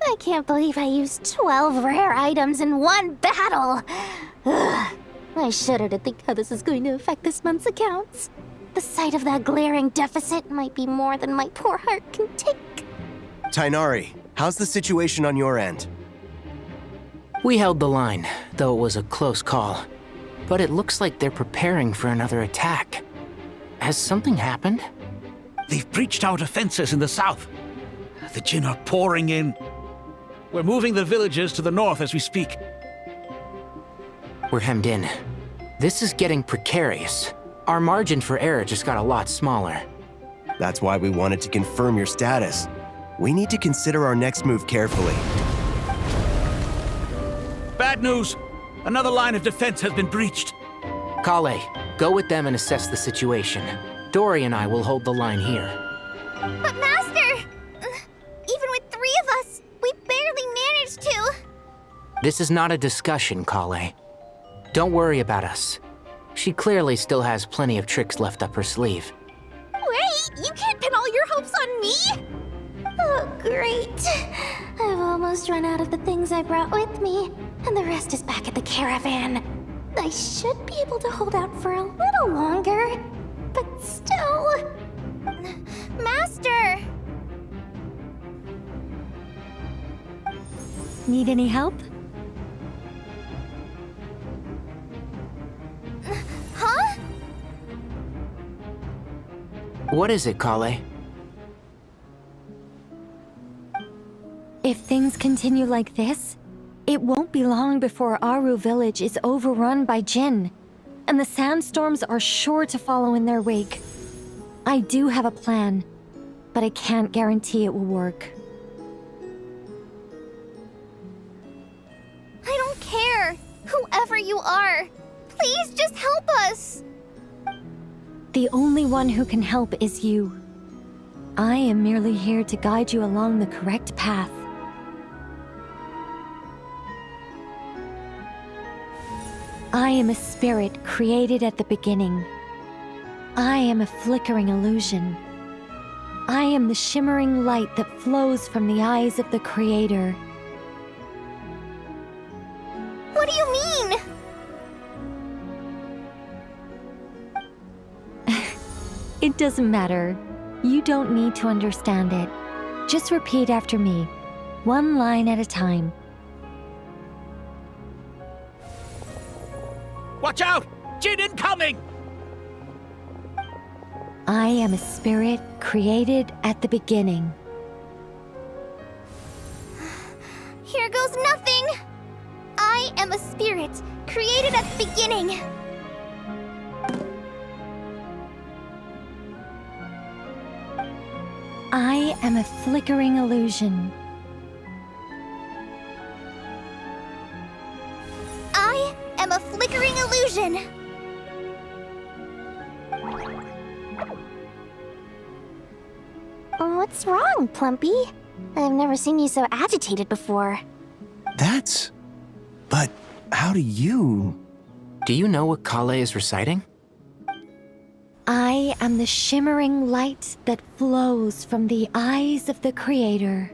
I can't believe I used 12 rare items in one battle. Ugh. I shudder to think how this is going to affect this month's accounts. The sight of that glaring deficit might be more than my poor heart can take. Tighnari, how's the situation on your end? We held the line, though it was a close call. But it looks like they're preparing for another attack. Has something happened? They've breached our defenses in the south. The Jinn are pouring in. We're moving the villagers to the north as we speak. We're hemmed in. This is getting precarious. Our margin for error just got a lot smaller. That's why we wanted to confirm your status. We need to consider our next move carefully. Bad news! Another line of defense has been breached. Kale, go with them and assess the situation. Dory and I will hold the line here. But Master! Even with 3 of us, we barely managed to. This is not a discussion, Kale. Don't worry about us. She clearly still has plenty of tricks left up her sleeve. Wait, you can't pin all your hopes on me? Oh, great. I've almost run out of the things I brought with me, and the rest is back at the caravan. I should be able to hold out for a little longer, but still... Master! Need any help? Huh? What is it, Kale? If things continue like this, it won't be long before Aru village is overrun by Jinn, and the sandstorms are sure to follow in their wake. I do have a plan, but I can't guarantee it will work. I don't care. Whoever you are, please just help us. The only one who can help is you. I am merely here to guide you along the correct path. I am a spirit created at the beginning. I am a flickering illusion. I am the shimmering light that flows from the eyes of the Creator. What do you mean? It doesn't matter. You don't need to understand it. Just repeat after me, one line at a time. Watch out! Jinn incoming! I am a spirit created at the beginning. Here goes nothing. I am a spirit created at the beginning. I am a flickering illusion. I am a flickering illusion. What's wrong, Plumpy? I've never seen you so agitated before. But how do you... Do you know what Kale is reciting? I am the shimmering light that flows from the eyes of the Creator.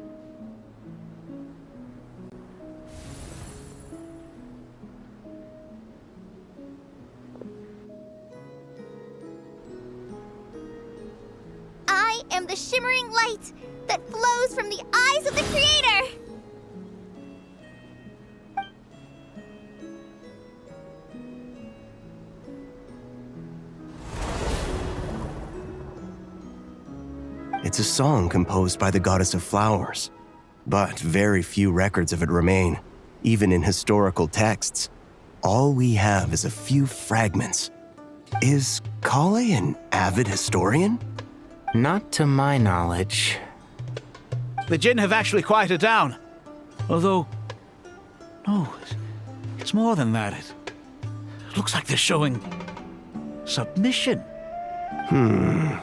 I am the shimmering light that flows from the eyes of the Creator. It's a song composed by the goddess of flowers, but very few records of it remain, even in historical texts. All we have is a few fragments. Is Kale an avid historian? Not to my knowledge. The Jinn have actually quieted down. Although, no, it's more than that. It looks like they're showing submission.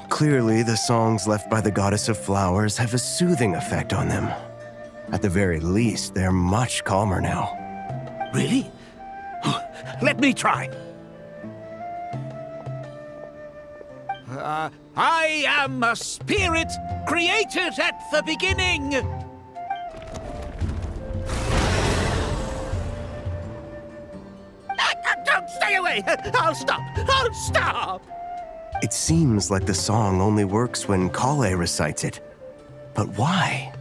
Clearly the songs left by the goddess of flowers have a soothing effect on them. At the very least, they're much calmer now. Really? Let me try. I am a spirit created at the beginning. Don't stay away. I'll stop. I'll stop. It seems like the song only works when Kale recites it. But why?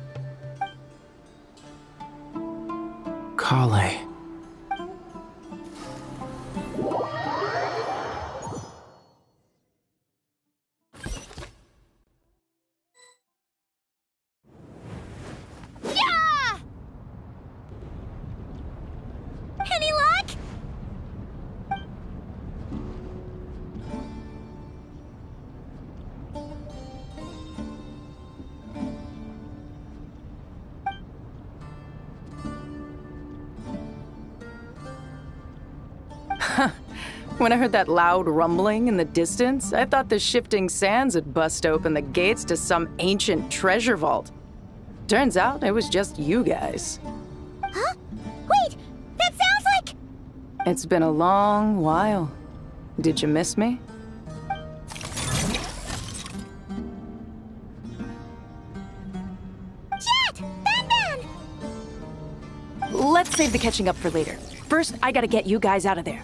Kale. Yeah! Any luck? When I heard that loud rumbling in the distance, I thought the shifting sands had bust open the gates to some ancient treasure vault. Turns out it was just you guys. Huh? Wait, that sounds like... It's been a long while. Did you miss me? Jet! Ben! Let's save the catching up for later. First, I gotta get you guys out of there.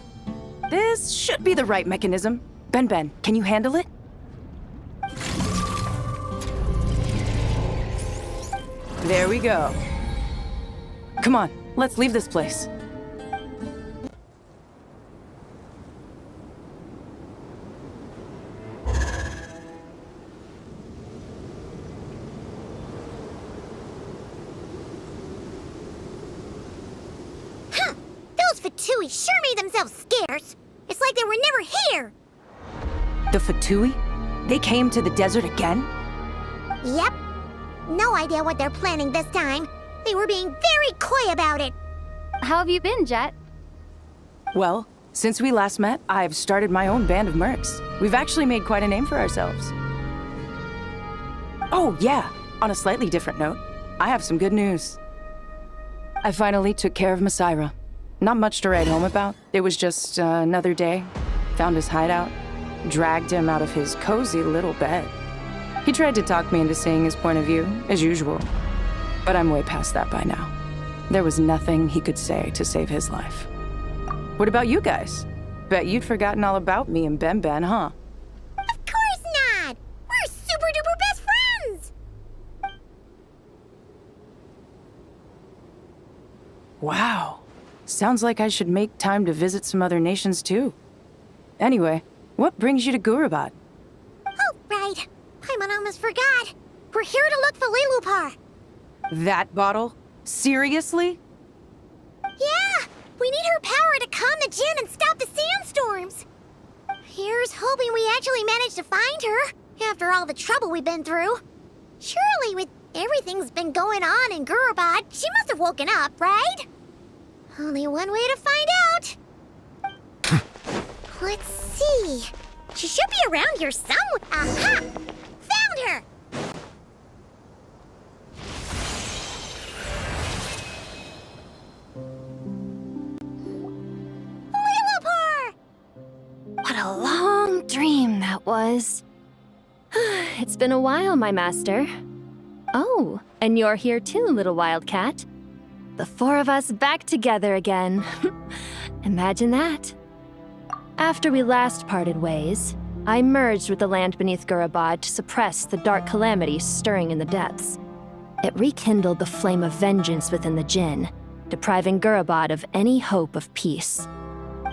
This should be the right mechanism. Ben, can you handle it? There we go. Come on, let's leave this place. Those Fatui sure made themselves scarce. It's like they were never here. The Fatui? They came to the desert again? Yep. No idea what they're planning this time. They were being very coy about it. How have you been, Jet? Well, since we last met, I've started my own band of mercs. We've actually made quite a name for ourselves. Oh, yeah. On a slightly different note, I have some good news. I finally took care of Masaira. Not much to write home about. It was just another day. Found his hideout. Dragged him out of his cozy little bed. He tried to talk me into seeing his point of view, as usual. But I'm way past that by now. There was nothing he could say to save his life. What about you guys? Bet you'd forgotten all about me and Ben, huh? Of course not! We're super duper best friends! Wow. Sounds like I should make time to visit some other nations too. Anyway, what brings you to Gurabad? Oh, right. I almost forgot. We're here to look for Lilupar. That bottle? Seriously? Yeah! We need her power to calm the Jinn and stop the sandstorms. Here's hoping we actually manage to find her, after all the trouble we've been through. Surely, with everything's been going on in Gurabad, she must have woken up, right? Only one way to find out. Let's see. She should be around here somewhere. Aha! Found her! Lilupar! What a long dream that was. It's been a while, my master. Oh, and you're here too, little wildcat. The four of us back together again. Imagine that. After we last parted ways, I merged with the land beneath Gurabad to suppress the dark calamity stirring in the depths. It rekindled the flame of vengeance within the Jinn, depriving Gurabad of any hope of peace.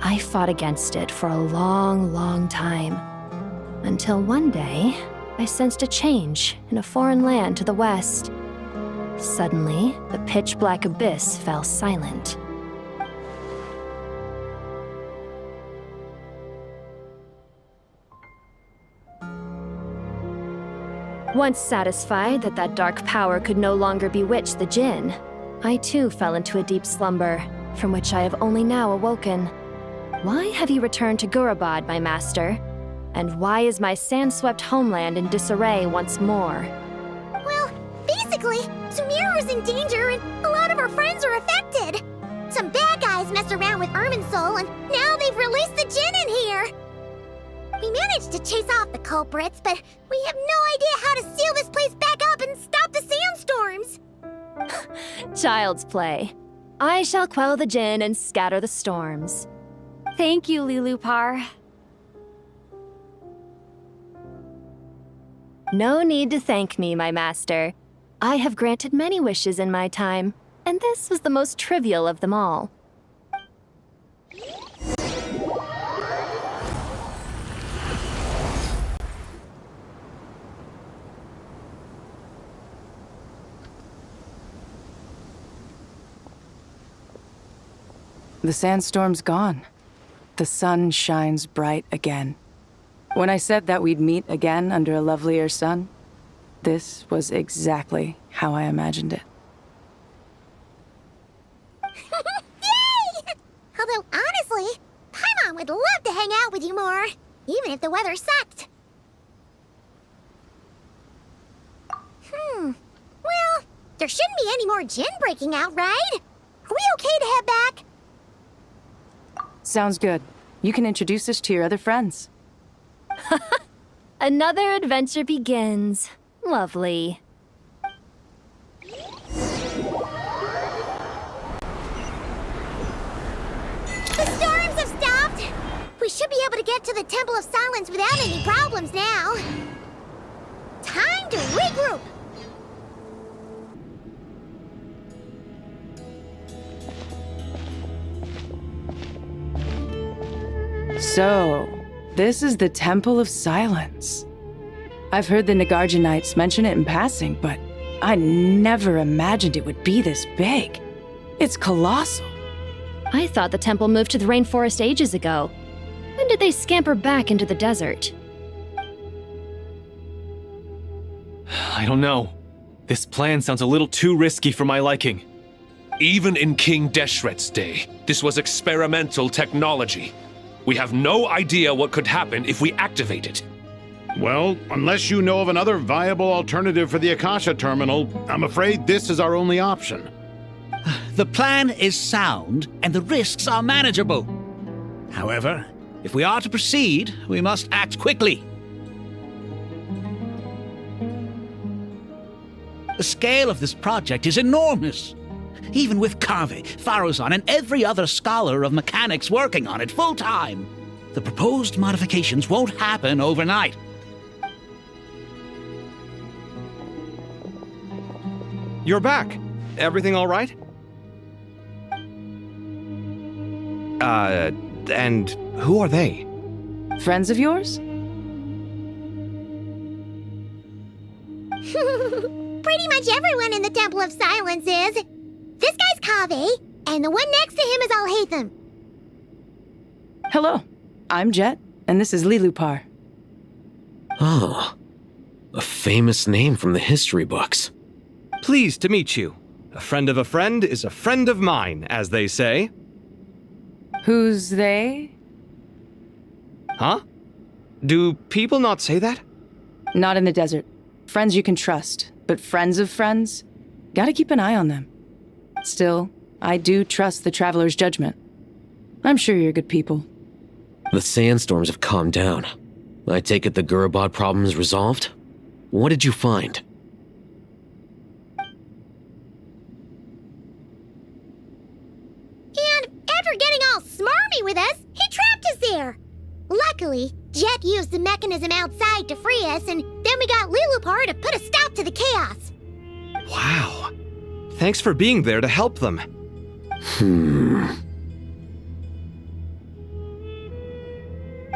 I fought against it for a long, long time. Until one day, I sensed a change in a foreign land to the west. Suddenly, the pitch-black abyss fell silent. Once satisfied that that dark power could no longer bewitch the Jinn, I too fell into a deep slumber, from which I have only now awoken. Why have you returned to Gurabad, my master? And why is my sand-swept homeland in disarray once more? Well, basically, Sumeru's in danger and a lot of our friends are affected. Some bad guys messed around with Irminsul and now they've released the Jinn in here. We managed to chase off the culprits, but we have no idea how to seal this place back up and stop the sandstorms. Child's play. I shall quell the Jinn and scatter the storms. Thank you, Lilupar. No need to thank me, my master. I have granted many wishes in my time, and this was the most trivial of them all. The sandstorm's gone. The sun shines bright again. When I said that we'd meet again under a lovelier sun, this was exactly how I imagined it. Yay! Although, honestly, Paimon would love to hang out with you more, even if the weather sucked. Well, there shouldn't be any more Jinn breaking out, right? Are we okay to head back? Sounds good. You can introduce us to your other friends. Another adventure begins. Lovely. The storms have stopped! We should be able to get to the Temple of Silence without any problems now. Time to regroup! So, this is the Temple of Silence. I've heard the Nagarjanites mention it in passing, but I never imagined it would be this big. It's colossal. I thought the temple moved to the rainforest ages ago. When did they scamper back into the desert? I don't know. This plan sounds a little too risky for my liking. Even in King Deshret's day, this was experimental technology. We have no idea what could happen if we activate it. Well, unless you know of another viable alternative for the Akasha terminal, I'm afraid this is our only option. The plan is sound, and the risks are manageable. However, if we are to proceed, we must act quickly. The scale of this project is enormous. Even with Kave, Faruzan, and every other scholar of mechanics working on it full-time, the proposed modifications won't happen overnight. You're back. Everything all right? And who are they? Friends of yours? Pretty much everyone in the Temple of Silence is. This guy's Kave, and the one next to him is Alhaitham. Hello, I'm Jet, and this is Lilupar. Oh, a famous name from the history books. Pleased to meet you. A friend of a friend is a friend of mine, as they say. Who's they? Huh? Do people not say that? Not in the desert. Friends you can trust, but friends of friends? Gotta keep an eye on them. Still, I do trust the Traveler's judgment. I'm sure you're good people. The sandstorms have calmed down. I take it the Gurabad problem is resolved? What did you find? And after getting all smarmy with us, he trapped us there. Luckily, Jet used the mechanism outside to free us, and then we got Lilupar to put a stop to the chaos. Wow. Thanks for being there to help them.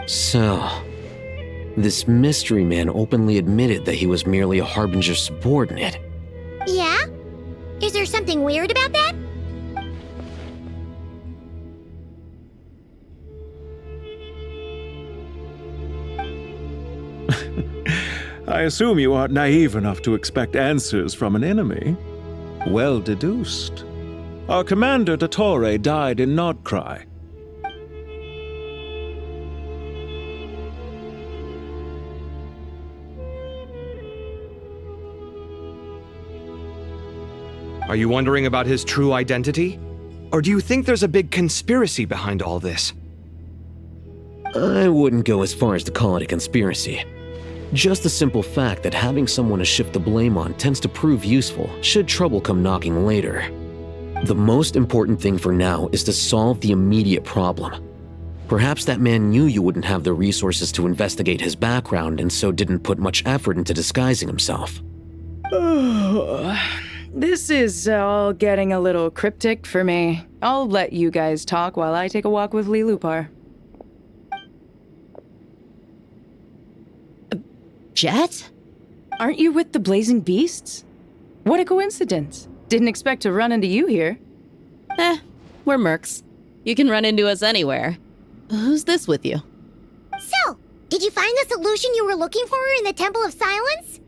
So, This mystery man openly admitted that he was merely a Harbinger subordinate. Yeah? Is there something weird about that? I assume you aren't naive enough to expect answers from an enemy. Well deduced. Our commander, Dottore, died in Nordcry. Are you wondering about his true identity? Or do you think there's a big conspiracy behind all this? I wouldn't go as far as to call it a conspiracy. Just the simple fact that having someone to shift the blame on tends to prove useful should trouble come knocking later. The most important thing for now is to solve the immediate problem. Perhaps that man knew you wouldn't have the resources to investigate his background and so didn't put much effort into disguising himself. This is all getting a little cryptic for me. I'll let you guys talk while I take a walk with Lilupar. Jet? Aren't you with the Blazing Beasts? What a coincidence. Didn't expect to run into you here. We're mercs. You can run into us anywhere. Who's this with you? So, did you find the solution you were looking for in the Temple of Silence?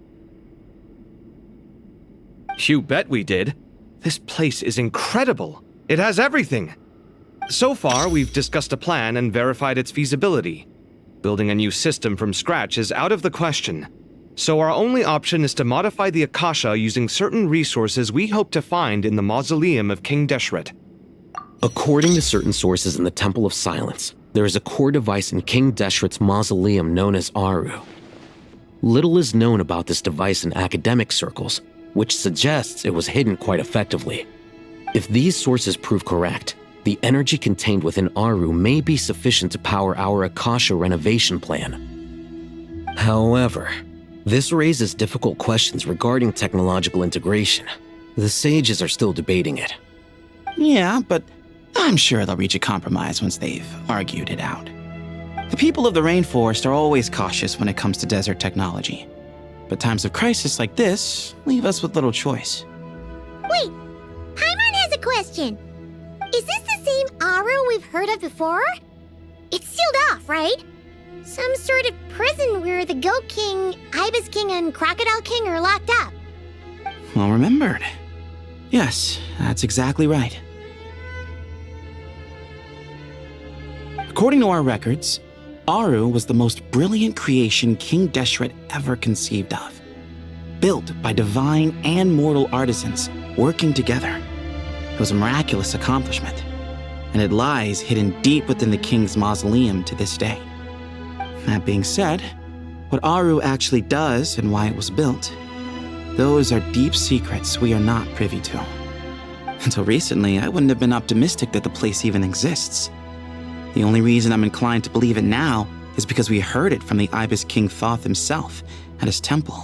You bet we did. This place is incredible. It has everything. So far, we've discussed a plan and verified its feasibility. Building a new system from scratch is out of the question. So our only option is to modify the Akasha using certain resources we hope to find in the mausoleum of King Deshret. According to certain sources in the Temple of Silence, there is a core device in King Deshret's mausoleum known as Aru. Little is known about this device in academic circles, which suggests it was hidden quite effectively. If these sources prove correct, the energy contained within Aru may be sufficient to power our Akasha renovation plan. However, this raises difficult questions regarding technological integration. The sages are still debating it. Yeah, but I'm sure they'll reach a compromise once they've argued it out. The people of the rainforest are always cautious when it comes to desert technology. But times of crisis like this leave us with little choice. Wait, Paimon has a question. Is this the same Aru we've heard of before? It's sealed off, right? Some sort of prison where the Goat King, Ibis King, and Crocodile King are locked up. Well remembered. Yes, that's exactly right. According to our records, Aru was the most brilliant creation King Deshret ever conceived of. Built by divine and mortal artisans working together. It was a miraculous accomplishment, and it lies hidden deep within the king's mausoleum to this day. That being said, what Aru actually does and why it was built, those are deep secrets we are not privy to. Until recently, I wouldn't have been optimistic that the place even exists. The only reason I'm inclined to believe it now is because we heard it from the Ibis King Thoth himself at his temple.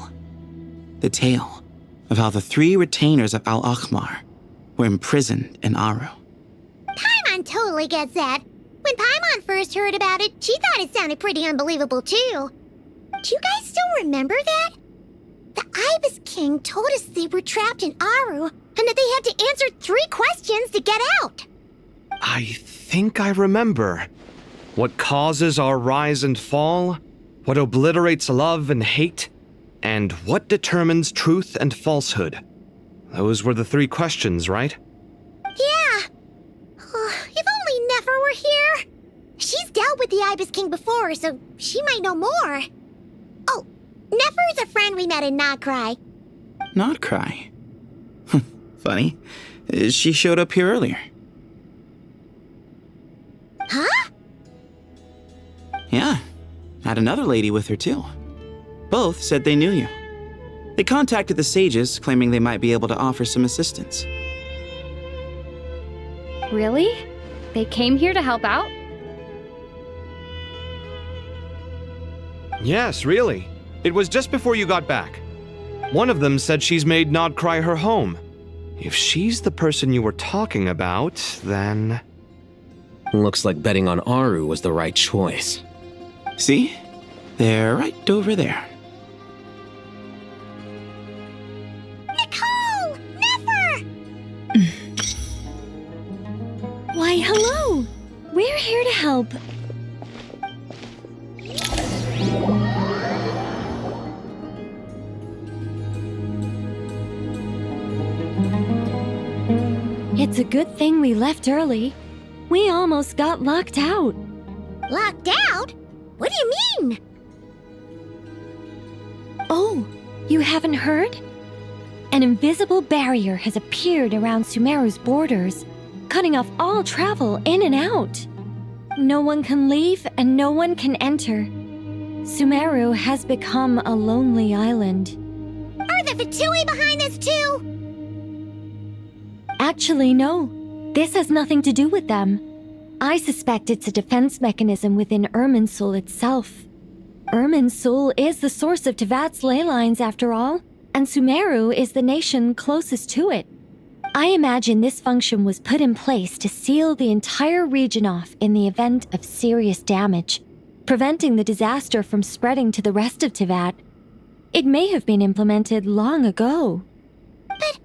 The tale of how the 3 retainers of Al-Akhmar were imprisoned in Aru. Paimon totally gets that. When Paimon first heard about it, she thought it sounded pretty unbelievable too. Do you guys still remember that? The Ibis King told us they were trapped in Aru and that they had to answer 3 questions to get out. I think I remember. What causes our rise and fall? What obliterates love and hate? And what determines truth and falsehood? Those were the 3 questions, right? Yeah. If only Nefer were here. She's dealt with the Ibis King before, so she might know more. Oh, Nefer's a friend we met in Nordcry. Nordcry? Funny. She showed up here earlier. Huh? Yeah. Had another lady with her too. Both said they knew you. They contacted the sages, claiming they might be able to offer some assistance. Really? They came here to help out? Yes, really. It was just before you got back. One of them said she's made Nordcry her home. If she's the person you were talking about, then... Looks like betting on Aru was the right choice. See? They're right over there. Nicole! Never! Why, hello! We're here to help. It's a good thing we left early. We almost got locked out. Locked out? What do you mean? Oh, you haven't heard? An invisible barrier has appeared around Sumeru's borders, cutting off all travel in and out. No one can leave and no one can enter. Sumeru has become a lonely island. Are the Fatui behind this too? Actually, no. This has nothing to do with them. I suspect it's a defense mechanism within Irminsul itself. Irminsul is the source of Tevat's ley lines, after all, and Sumeru is the nation closest to it. I imagine this function was put in place to seal the entire region off in the event of serious damage, preventing the disaster from spreading to the rest of Tevat. It may have been implemented long ago. But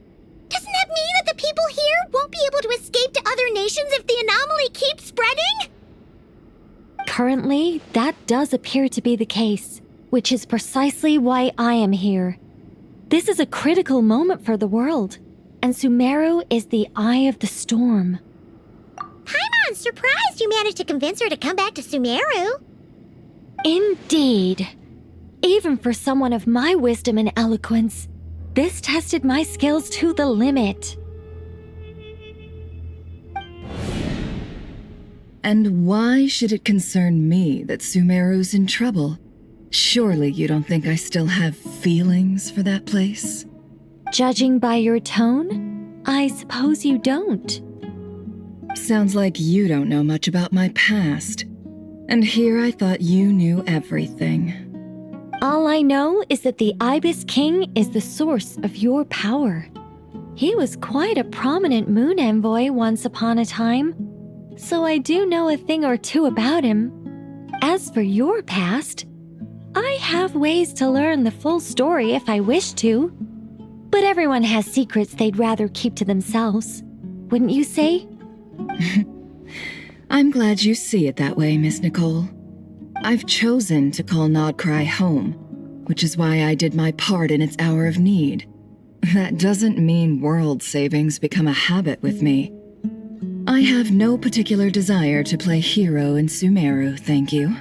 doesn't that mean that the people here won't be able to escape to other nations if the anomaly keeps spreading? Currently, that does appear to be the case, which is precisely why I am here. This is a critical moment for the world, and Sumeru is the eye of the storm. Paimon's surprised you managed to convince her to come back to Sumeru. Indeed. Even for someone of my wisdom and eloquence, this tested my skills to the limit. And why should it concern me that Sumeru's in trouble? Surely you don't think I still have feelings for that place? Judging by your tone, I suppose you don't. Sounds like you don't know much about my past. And here I thought you knew everything. All I know is that the Ibis King is the source of your power. He was quite a prominent moon envoy once upon a time, so I do know a thing or two about him. As for your past, I have ways to learn the full story if I wish to. But everyone has secrets they'd rather keep to themselves, wouldn't you say? I'm glad you see it that way, Miss Nicole. I've chosen to call Nodcry home, which is why I did my part in its hour of need. That doesn't mean world savings become a habit with me. I have no particular desire to play hero in Sumeru, thank you.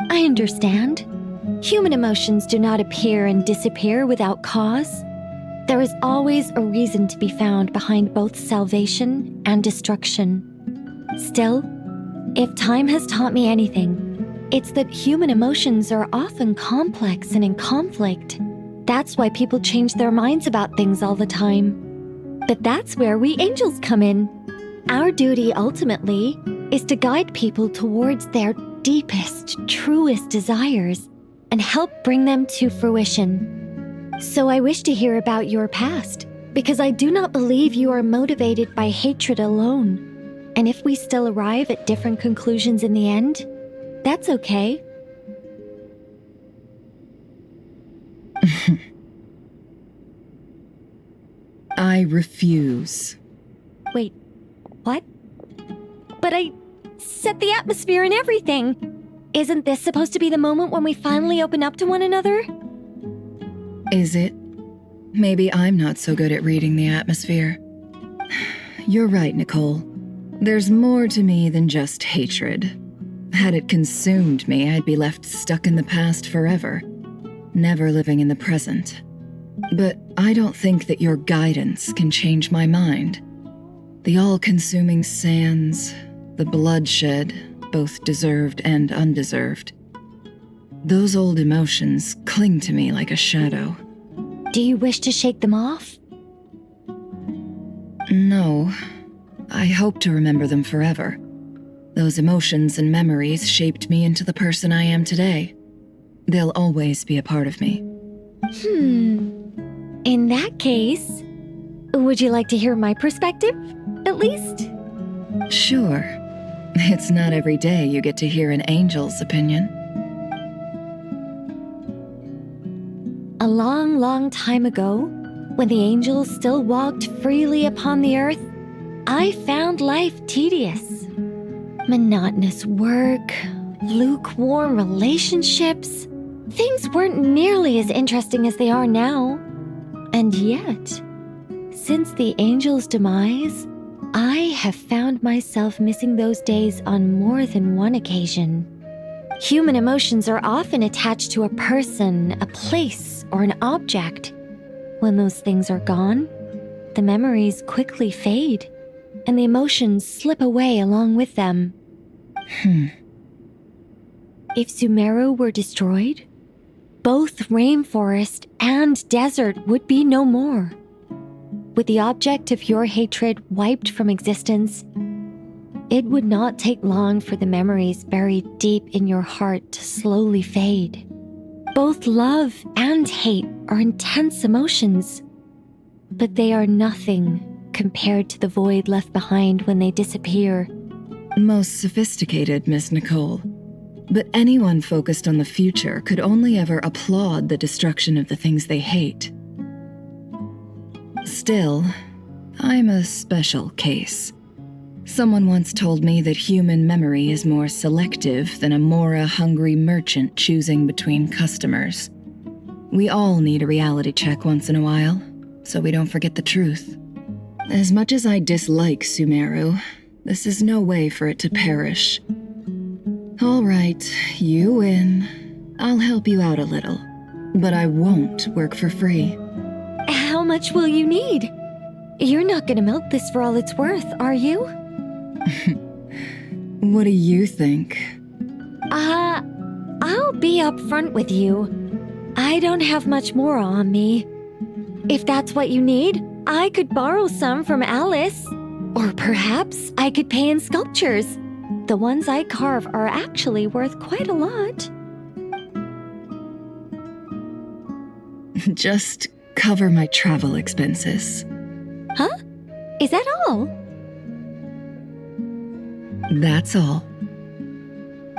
I understand. Human emotions do not appear and disappear without cause. There is always a reason to be found behind both salvation and destruction. Still, if time has taught me anything, it's that human emotions are often complex and in conflict. That's why people change their minds about things all the time. But that's where we angels come in. Our duty ultimately is to guide people towards their deepest, truest desires and help bring them to fruition. So I wish to hear about your past, because I do not believe you are motivated by hatred alone. And if we still arrive at different conclusions in the end, that's okay. I refuse. Wait, what? But I set the atmosphere and everything. Isn't this supposed to be the moment when we finally open up to one another? Is it? Maybe I'm not so good at reading the atmosphere. You're right, Nicole. There's more to me than just hatred. Had it consumed me, I'd be left stuck in the past forever, never living in the present. But I don't think that your guidance can change my mind. The all-consuming sands, the bloodshed, both deserved and undeserved. Those old emotions cling to me like a shadow. Do you wish to shake them off? No. I hope to remember them forever. Those emotions and memories shaped me into the person I am today. They'll always be a part of me. In that case, would you like to hear my perspective, at least? Sure. It's not every day you get to hear an angel's opinion. A long, long time ago, when the angels still walked freely upon the earth, I found life tedious. Monotonous work, lukewarm relationships. Things weren't nearly as interesting as they are now. And yet, since the angels' demise, I have found myself missing those days on more than one occasion. Human emotions are often attached to a person, a place, or an object. When those things are gone, the memories quickly fade, and the emotions slip away along with them. If Sumeru were destroyed, both rainforest and desert would be no more. With the object of your hatred wiped from existence, it would not take long for the memories buried deep in your heart to slowly fade. Both love and hate are intense emotions, but they are nothing compared to the void left behind when they disappear. Most sophisticated, Miss Nicole. But anyone focused on the future could only ever applaud the destruction of the things they hate. Still, I'm a special case. Someone once told me that human memory is more selective than a Mora-hungry merchant choosing between customers. We all need a reality check once in a while, so we don't forget the truth. As much as I dislike Sumeru, this is no way for it to perish. All right, you win. I'll help you out a little, but I won't work for free. How much will you need? You're not gonna milk this for all it's worth, are you? What do you think? I'll be upfront with you. I don't have much more on me. If that's what you need, I could borrow some from Alice. Or perhaps I could pay in sculptures. The ones I carve are actually worth quite a lot. Just cover my travel expenses. Huh? Is that all? That's all.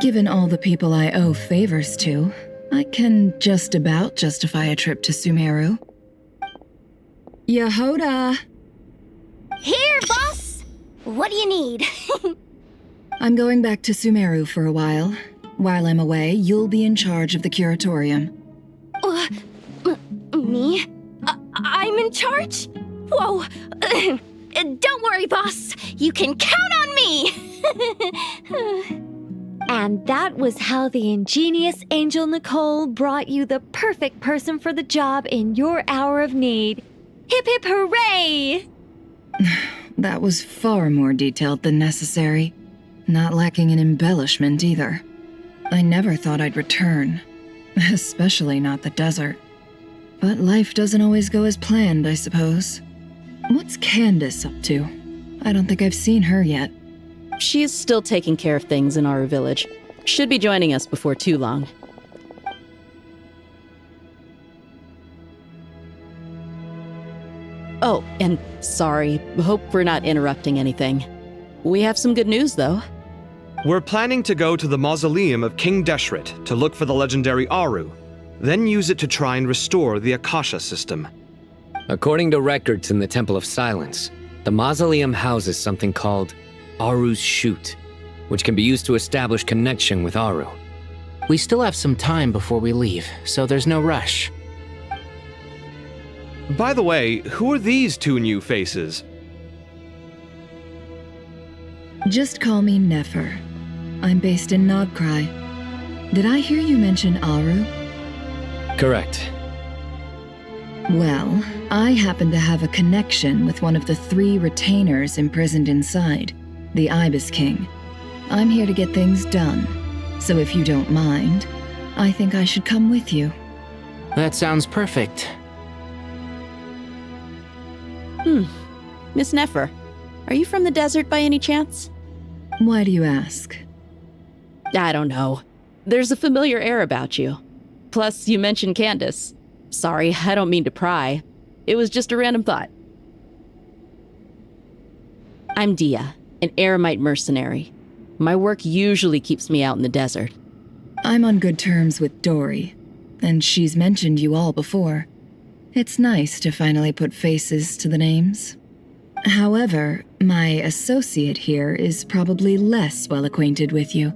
Given all the people I owe favors to, I can just about justify a trip to Sumeru. Yehoda! Here, boss! What do you need? I'm going back to Sumeru for a while. While I'm away, you'll be in charge of the curatorium. Me? I'm in charge? Whoa. Don't worry, boss. You can count on me! And that was how the ingenious Angel Nicole brought you the perfect person for the job in your hour of need. Hip hip hooray! That was far more detailed than necessary. Not lacking in embellishment either. I never thought I'd return. Especially not the desert. But life doesn't always go as planned, I suppose. What's Candace up to? I don't think I've seen her yet. She's still taking care of things in our village. Should be joining us before too long. Oh, and sorry. Hope we're not interrupting anything. We have some good news, though. We're planning to go to the mausoleum of King Deshret to look for the legendary Aru, then use it to try and restore the Akasha system. According to records in the Temple of Silence, the mausoleum houses something called Aru's Chute, which can be used to establish connection with Aru. We still have some time before we leave, so there's no rush. By the way, who are these two new faces? Just call me Nefer. I'm based in Nodcry. Did I hear you mention Aru? Correct. Well, I happen to have a connection with one of the 3 retainers imprisoned inside, the Ibis King. I'm here to get things done, so if you don't mind, I think I should come with you. That sounds perfect. Miss Nefer, are you from the desert by any chance? Why do you ask? I don't know. There's a familiar air about you. Plus, you mentioned Candace. Sorry, I don't mean to pry. It was just a random thought. I'm Dia, an Eremite mercenary. My work usually keeps me out in the desert. I'm on good terms with Dory. and she's mentioned you all before. It's nice to finally put faces to the names. However, my associate here is probably less well acquainted with you.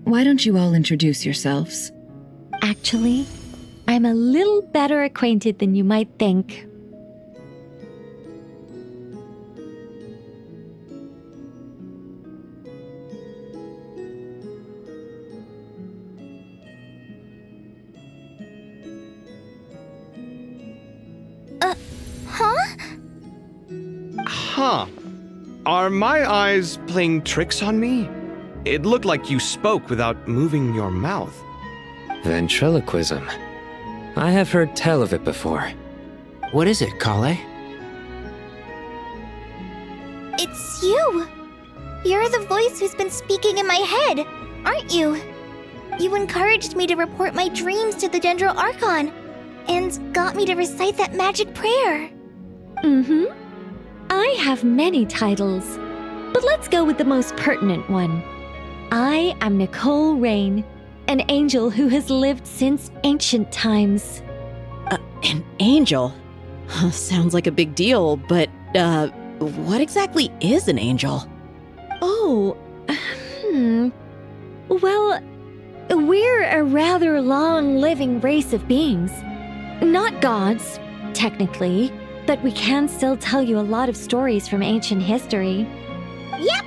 Why don't you all introduce yourselves? Actually, I'm a little better acquainted than you might think. Huh. Are my eyes playing tricks on me? It looked like you spoke without moving your mouth. Ventriloquism. I have heard tell of it before. What is it, Kale? It's you! You're the voice who's been speaking in my head, aren't you? You encouraged me to report my dreams to the Dendro Archon, and got me to recite that magic prayer. Mm-hmm. I have many titles, but let's go with the most pertinent one. I am Nicole Rain, an angel who has lived since ancient times. An angel? Sounds like a big deal, but, what exactly is an angel? Oh, Well, we're a rather long-living race of beings. Not gods, technically, but we can still tell you a lot of stories from ancient history. Yep!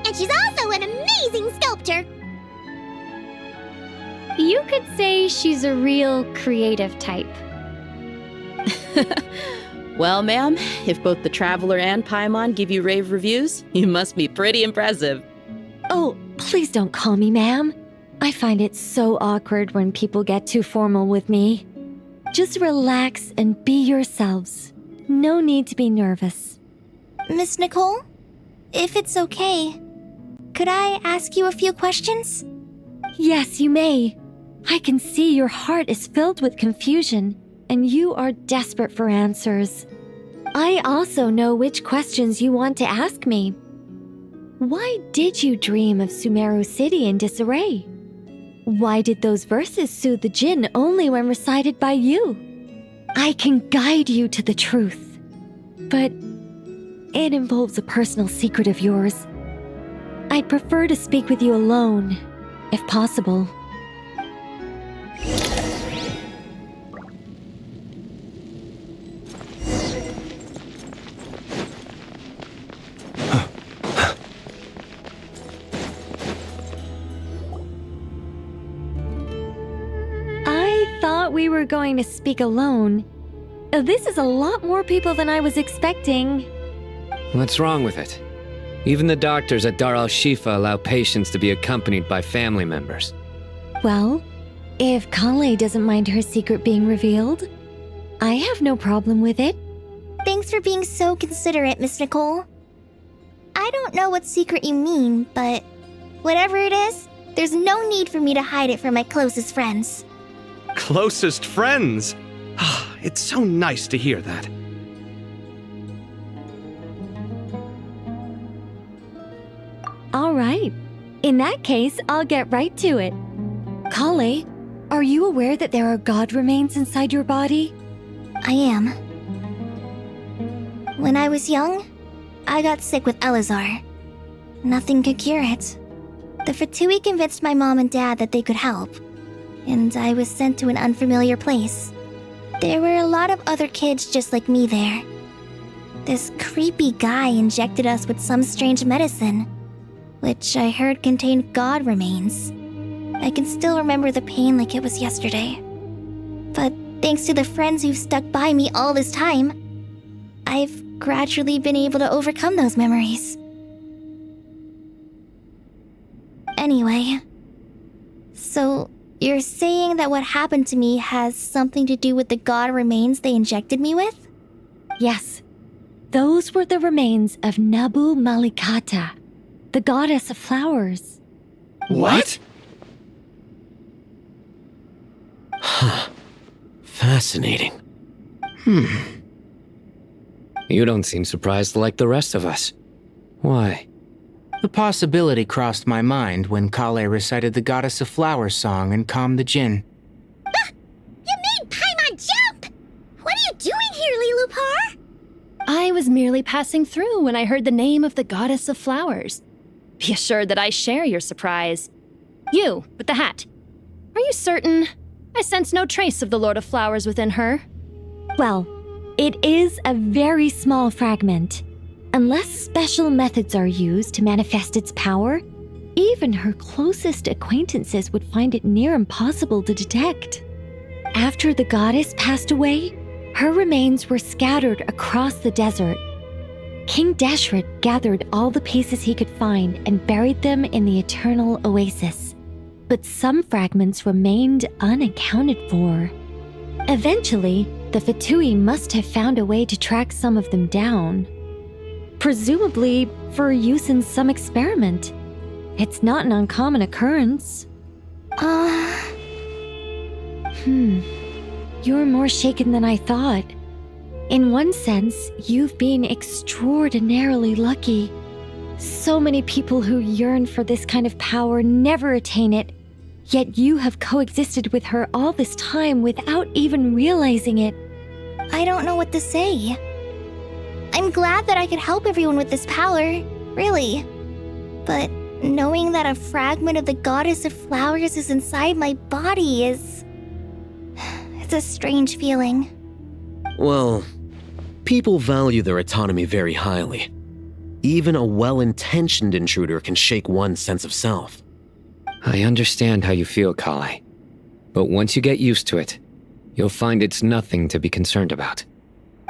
And she's also an amazing sculptor! You could say she's a real creative type. Well, ma'am, if both the Traveler and Paimon give you rave reviews, you must be pretty impressive. Oh, please don't call me ma'am. I find it so awkward when people get too formal with me. Just relax and be yourselves. No need to be nervous. Miss Nicole, if it's okay, could I ask you a few questions? Yes, you may. I can see your heart is filled with confusion, and you are desperate for answers. I also know which questions you want to ask me. Why did you dream of Sumeru City in disarray? Why did those verses soothe the Jinn only when recited by you? I can guide you to the truth, but it involves a personal secret of yours. I'd prefer to speak with you alone, if possible. I thought we were going to speak alone. This is a lot more people than I was expecting. What's wrong with it? Even the doctors at Dar al-Shifa allow patients to be accompanied by family members. Well, if Kale doesn't mind her secret being revealed, I have no problem with it. Thanks for being so considerate, Miss Nicole. I don't know what secret you mean, but whatever it is, there's no need for me to hide it from my closest friends. Closest friends? It's so nice to hear that. All right. In that case, I'll get right to it. Kale, are you aware that there are god remains inside your body? I am. When I was young, I got sick with Elazar. Nothing could cure it. The Fatui convinced my mom and dad that they could help, and I was sent to an unfamiliar place. There were a lot of other kids just like me there. This creepy guy injected us with some strange medicine, which I heard contained god remains. I can still remember the pain like it was yesterday. But thanks to the friends who've stuck by me all this time, I've gradually been able to overcome those memories. Anyway, so you're saying that what happened to me has something to do with the god remains they injected me with? Yes. Those were the remains of Nabu Malikata, the goddess of flowers. What? Huh. Fascinating. You don't seem surprised like the rest of us. Why? The possibility crossed my mind when Kale recited the Goddess of Flowers song and calmed the Jinn. You you doing here, Lilupar? I was merely passing through when I heard the name of the goddess of flowers. Be assured that I share your surprise. You, with the hat. Are you certain? I sense no trace of the Lord of Flowers within her. Well, it is a very small fragment. Unless special methods are used to manifest its power, even her closest acquaintances would find it near impossible to detect. After the goddess passed away, her remains were scattered across the desert. King Deshret gathered all the pieces he could find and buried them in the Eternal Oasis. But some fragments remained unaccounted for. Eventually, the Fatui must have found a way to track some of them down. Presumably for use in some experiment. It's not an uncommon occurrence. You're more shaken than I thought. In one sense, you've been extraordinarily lucky. So many people who yearn for this kind of power never attain it, yet you have coexisted with her all this time without even realizing it. I don't know what to say. I'm glad that I could help everyone with this power, really. But knowing that a fragment of the Goddess of Flowers is inside my body is... it's a strange feeling. Well, people value their autonomy very highly. Even a well-intentioned intruder can shake one's sense of self. I understand how you feel, Kale. But once you get used to it, you'll find it's nothing to be concerned about.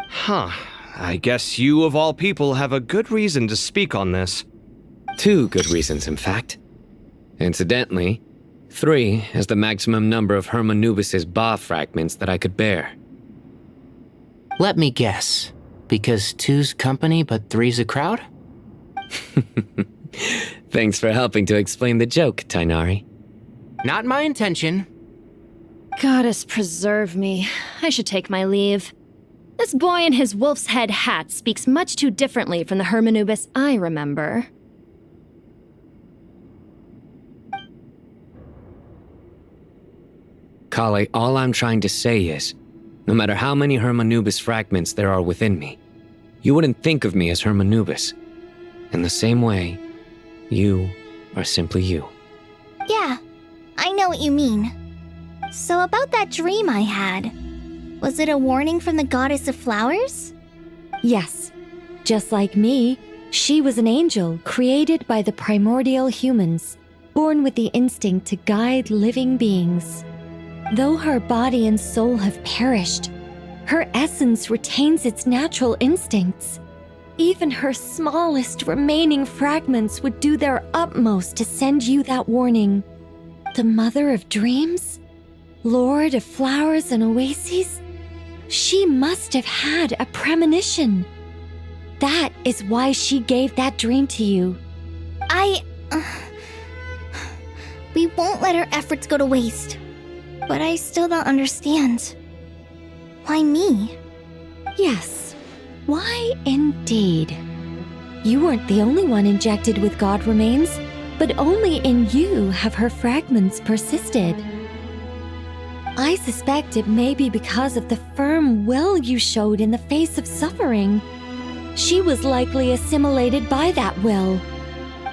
Huh. I guess you, of all people, have a good reason to speak on this. 2 good reasons, in fact. Incidentally, 3 is the maximum number of Hermanubis's Ba fragments that I could bear. Let me guess. Because 2's company, but 3's a crowd? Thanks for helping to explain the joke, Tainari. Not my intention. Goddess preserve me. I should take my leave. This boy in his wolf's head hat speaks much too differently from the Hermanubis I remember. Kale, all I'm trying to say is, no matter how many Hermanubis fragments there are within me, you wouldn't think of me as Hermanubis. In the same way, you are simply you. Yeah, I know what you mean. So about that dream I had, was it a warning from the Goddess of Flowers? Yes. Just like me, she was an angel created by the primordial humans, born with the instinct to guide living beings. Though her body and soul have perished, her essence retains its natural instincts. Even her smallest remaining fragments would do their utmost to send you that warning. The Mother of Dreams? Lord of Flowers and Oases? She must have had a premonition. That is why she gave that dream to you. We won't let our efforts go to waste. But I still don't understand. Why me? Yes. Why indeed? You weren't the only one injected with God remains, but only in you have her fragments persisted. I suspect it may be because of the firm will you showed in the face of suffering. She was likely assimilated by that will.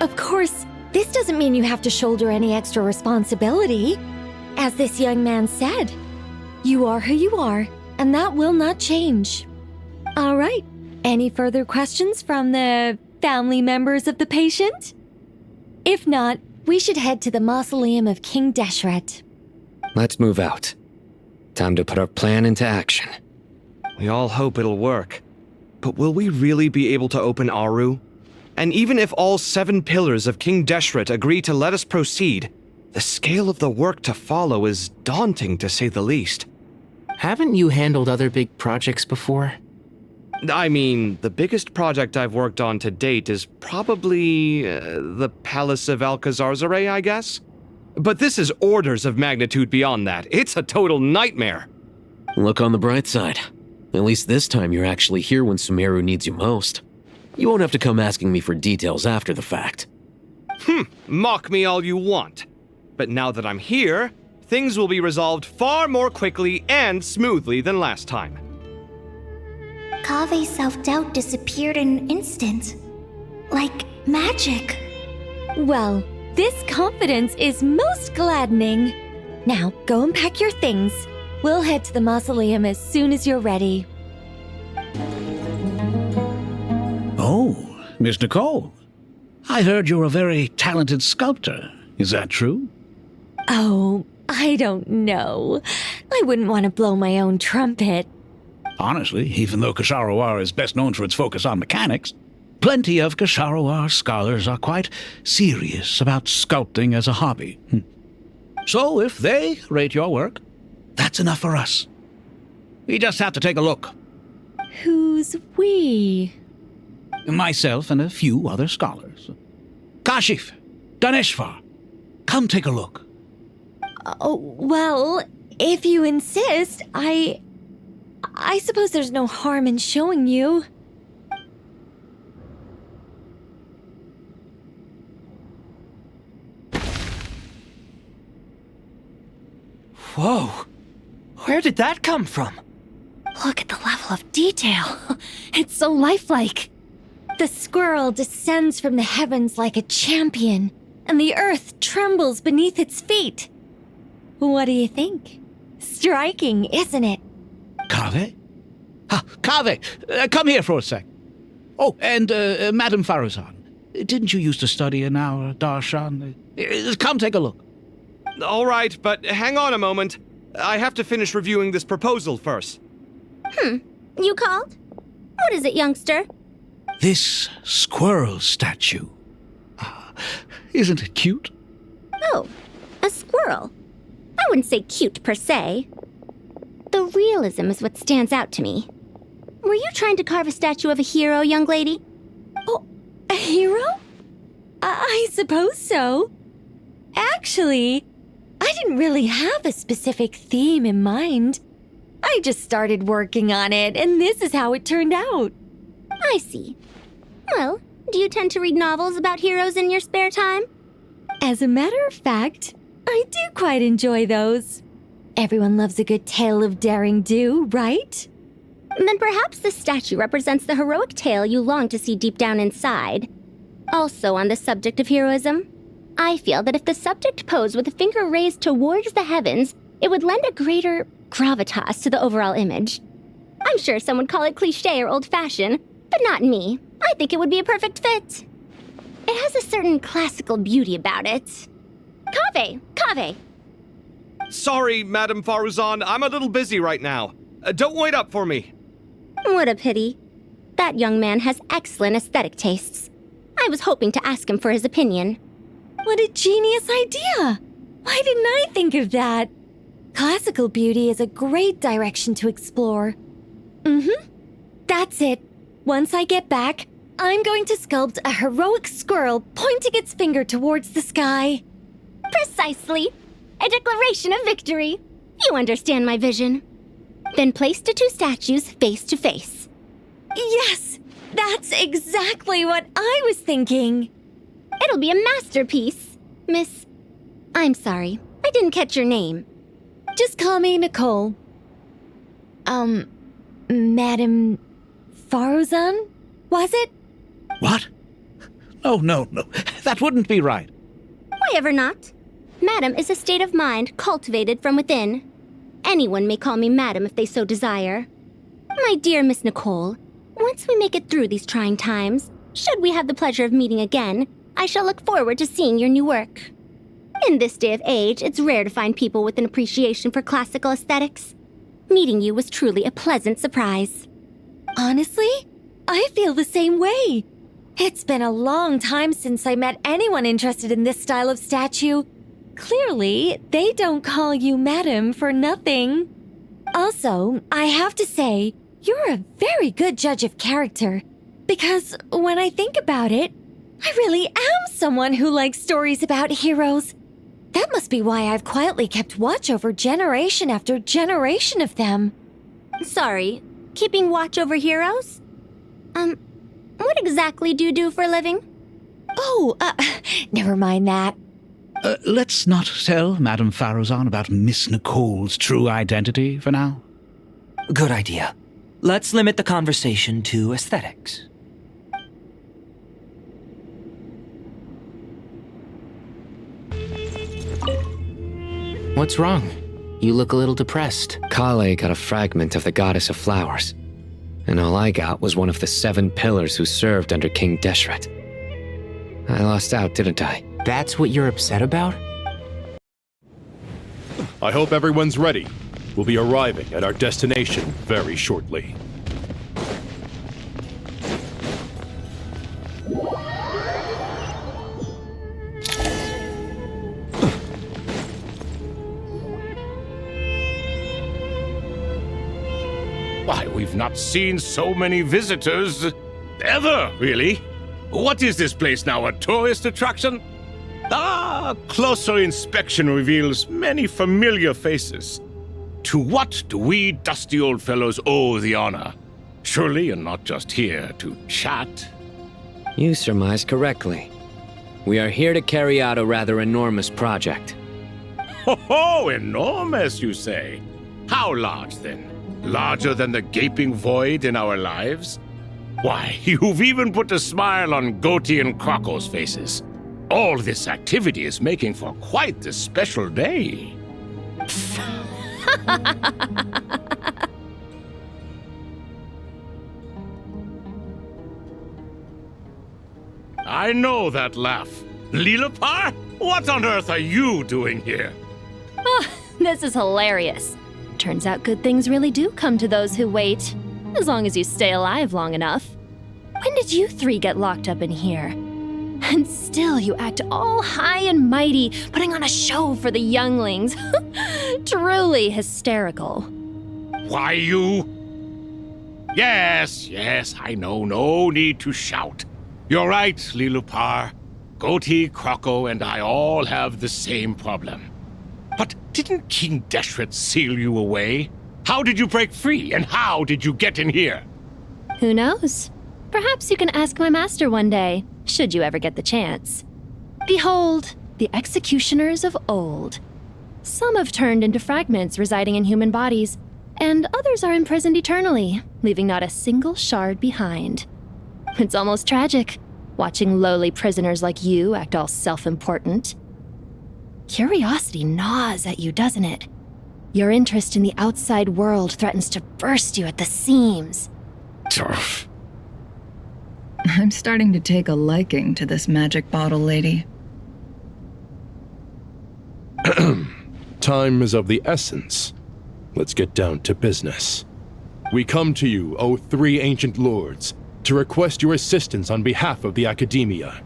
Of course, this doesn't mean you have to shoulder any extra responsibility. As this young man said, you are who you are, and that will not change. All right, any further questions from the family members of the patient? If not, we should head to the mausoleum of King Deshret. Let's move out. Time to put our plan into action. We all hope it'll work. But will we really be able to open Aru? And even if all 7 pillars of King Deshret agree to let us proceed, the scale of the work to follow is daunting, to say the least. Haven't you handled other big projects before? I mean, the biggest project I've worked on to date is probably the Palace of Alcazarzaray, I guess? But this is orders of magnitude beyond that. It's a total nightmare. Look on the bright side. At least this time you're actually here when Sumeru needs you most. You won't have to come asking me for details after the fact. Mock me all you want. But now that I'm here, things will be resolved far more quickly and smoothly than last time. Kave's self-doubt disappeared in an instant. Like magic. Well, this confidence is most gladdening. Now, go and pack your things. We'll head to the mausoleum as soon as you're ready. Oh, Miss Nicole. I heard you're a very talented sculptor. Is that true? Oh, I don't know. I wouldn't want to blow my own trumpet. Honestly, even though Kasharawar is best known for its focus on mechanics, plenty of Kasharawar scholars are quite serious about sculpting as a hobby. So if they rate your work, that's enough for us. We just have to take a look. Who's we? Myself and a few other scholars. Kashif, Daneshvar, come take a look. Oh, well, if you insist, I suppose there's no harm in showing you. Whoa! Where did that come from? Look at the level of detail. It's so lifelike. The squirrel descends from the heavens like a champion, and the earth trembles beneath its feet. What do you think? Striking, isn't it? Kaveh? Kaveh, come here for a sec. Oh, and Madame Faruzan, didn't you used to study in our darshan? Come take a look. All right, but hang on a moment. I have to finish reviewing this proposal first. You called? What is it, youngster? This squirrel statue. Isn't it cute? Oh, a squirrel. I wouldn't say cute per se. The realism is what stands out to me. Were you trying to carve a statue of a hero, young lady? Oh, a hero? I suppose so. Actually, I didn't really have a specific theme in mind. I just started working on it, and this is how it turned out. I see. Well, do you tend to read novels about heroes in your spare time? As a matter of fact, I do quite enjoy those. Everyone loves a good tale of daring do, right? Then perhaps this statue represents the heroic tale you long to see deep down inside. Also on the subject of heroism, I feel that if the subject posed with a finger raised towards the heavens, it would lend a greater gravitas to the overall image. I'm sure some would call it cliché or old-fashioned, but not me. I think it would be a perfect fit. It has a certain classical beauty about it. Kaveh! Sorry, Madame Faruzan, I'm a little busy right now. Don't wait up for me. What a pity. That young man has excellent aesthetic tastes. I was hoping to ask him for his opinion. What a genius idea! Why didn't I think of that? Classical beauty is a great direction to explore. That's it. Once I get back, I'm going to sculpt a heroic squirrel pointing its finger towards the sky. Precisely. A declaration of victory. You understand my vision. Then place the two statues face to face. Yes! That's exactly what I was thinking. It'll be a masterpiece. Miss... I'm sorry. I didn't catch your name. Just call me Nicole. Madame Faruzan? Was it? What? Oh, no. That wouldn't be right. Why ever not? Madam is a state of mind cultivated from within. Anyone may call me Madam if they so desire. My dear Miss Nicole, once we make it through these trying times, should we have the pleasure of meeting again, I shall look forward to seeing your new work. In this day of age, it's rare to find people with an appreciation for classical aesthetics. Meeting you was truly a pleasant surprise. Honestly, I feel the same way. It's been a long time since I met anyone interested in this style of statue. Clearly, they don't call you Madam for nothing. Also, I have to say, you're a very good judge of character. Because when I think about it, I really am someone who likes stories about heroes. That must be why I've quietly kept watch over generation after generation of them. Sorry, keeping watch over heroes? What exactly do you do for a living? Oh, never mind that. Let's not tell Madame Faruzan about Miss Nicole's true identity for now. Good idea. let's limit the conversation to aesthetics. What's wrong? You look a little depressed. Kale got a fragment of the Goddess of Flowers, and all I got was one of the 7 pillars who served under King Deshret. I lost out, didn't I? That's what you're upset about? I hope everyone's ready. We'll be arriving at our destination very shortly. Why, we've not seen so many visitors ever, really. What is this place now, a tourist attraction? Ah, closer inspection reveals many familiar faces. To what do we dusty old fellows owe the honor? Surely you're not just here to chat. You surmised correctly. We are here to carry out a rather enormous project. Ho ho, enormous, you say? How large, then? Larger than the gaping void in our lives? Why, you've even put a smile on Goatee and Crocco's faces. All this activity is making for quite the special day. I know that laugh. Lilipar? What on earth are you doing here? Oh, this is hilarious. Turns out good things really do come to those who wait, as long as you stay alive long enough. When did you 3 get locked up in here? And still you act all high and mighty, putting on a show for the younglings. Truly hysterical. Why, you... Yes, I know. No need to shout. You're right, Lilipar. Goatee, Crocco, and I all have the same problem. But didn't King Deshret seal you away? How did you break free, and how did you get in here? Who knows? Perhaps you can ask my master one day, should you ever get the chance. Behold, the executioners of old. Some have turned into fragments residing in human bodies, and others are imprisoned eternally, leaving not a single shard behind. It's almost tragic, watching lowly prisoners like you act all self-important. Curiosity gnaws at you, doesn't it? Your interest in the outside world threatens to burst you at the seams. I'm starting to take a liking to this magic bottle lady. Time is of the essence. Let's get down to business. We come to you, O 3 ancient lords, to request your assistance on behalf of the Academia.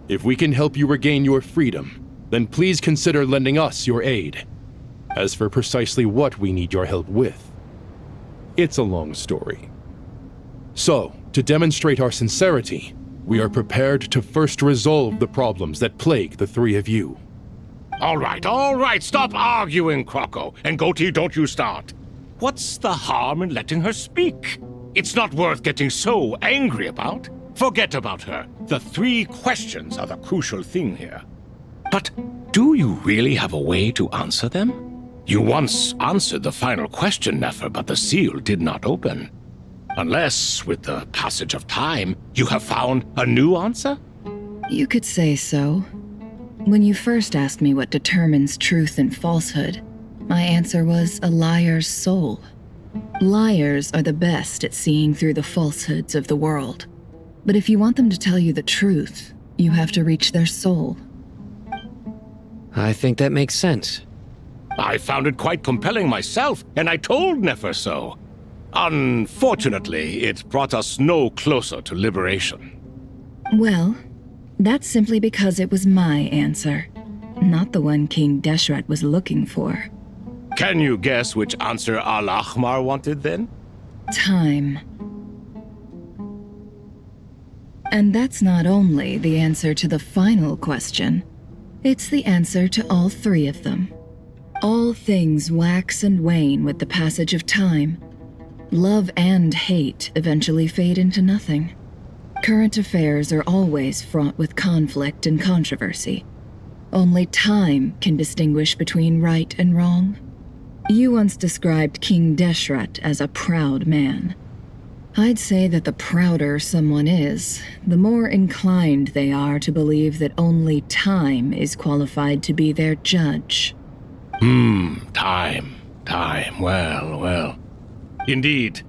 If we can help you regain your freedom, then please consider lending us your aid. As for precisely what we need your help with, it's a long story. So, to demonstrate our sincerity, we are prepared to first resolve the problems that plague the 3 of you. All right, stop arguing, Crocco. And Goatee, don't you start. What's the harm in letting her speak? It's not worth getting so angry about. Forget about her. The 3 questions are the crucial thing here. But do you really have a way to answer them? You once answered the final question, Nefer, but the seal did not open. Unless, with the passage of time, you have found a new answer? You could say so. When you first asked me what determines truth and falsehood, my answer was a liar's soul. Liars are the best at seeing through the falsehoods of the world. But if you want them to tell you the truth, you have to reach their soul. I think that makes sense. I found it quite compelling myself, and I told Nefer so. Unfortunately, it brought us no closer to liberation. Well, that's simply because it was my answer, not the one King Deshret was looking for. Can you guess which answer Al-Ahmar wanted then? Time. And that's not only the answer to the final question, it's the answer to all 3 of them. All things wax and wane with the passage of time. Love and hate eventually fade into nothing. Current affairs are always fraught with conflict and controversy. Only time can distinguish between right and wrong. You once described King Deshret as a proud man. I'd say that the prouder someone is, the more inclined they are to believe that only time is qualified to be their judge. Time. Well. Indeed.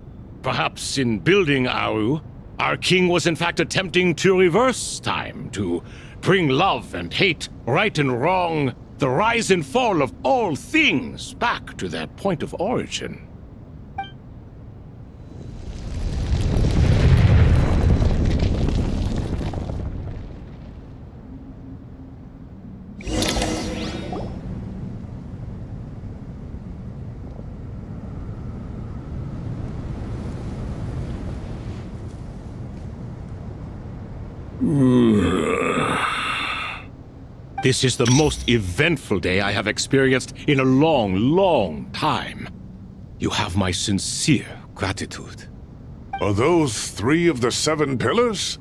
Perhaps in building Aru, our king was in fact attempting to reverse time, to bring love and hate, right and wrong, the rise and fall of all things back to their point of origin. This is the most eventful day I have experienced in a long time. You have my sincere gratitude. Are those 3 of the 7 pillars?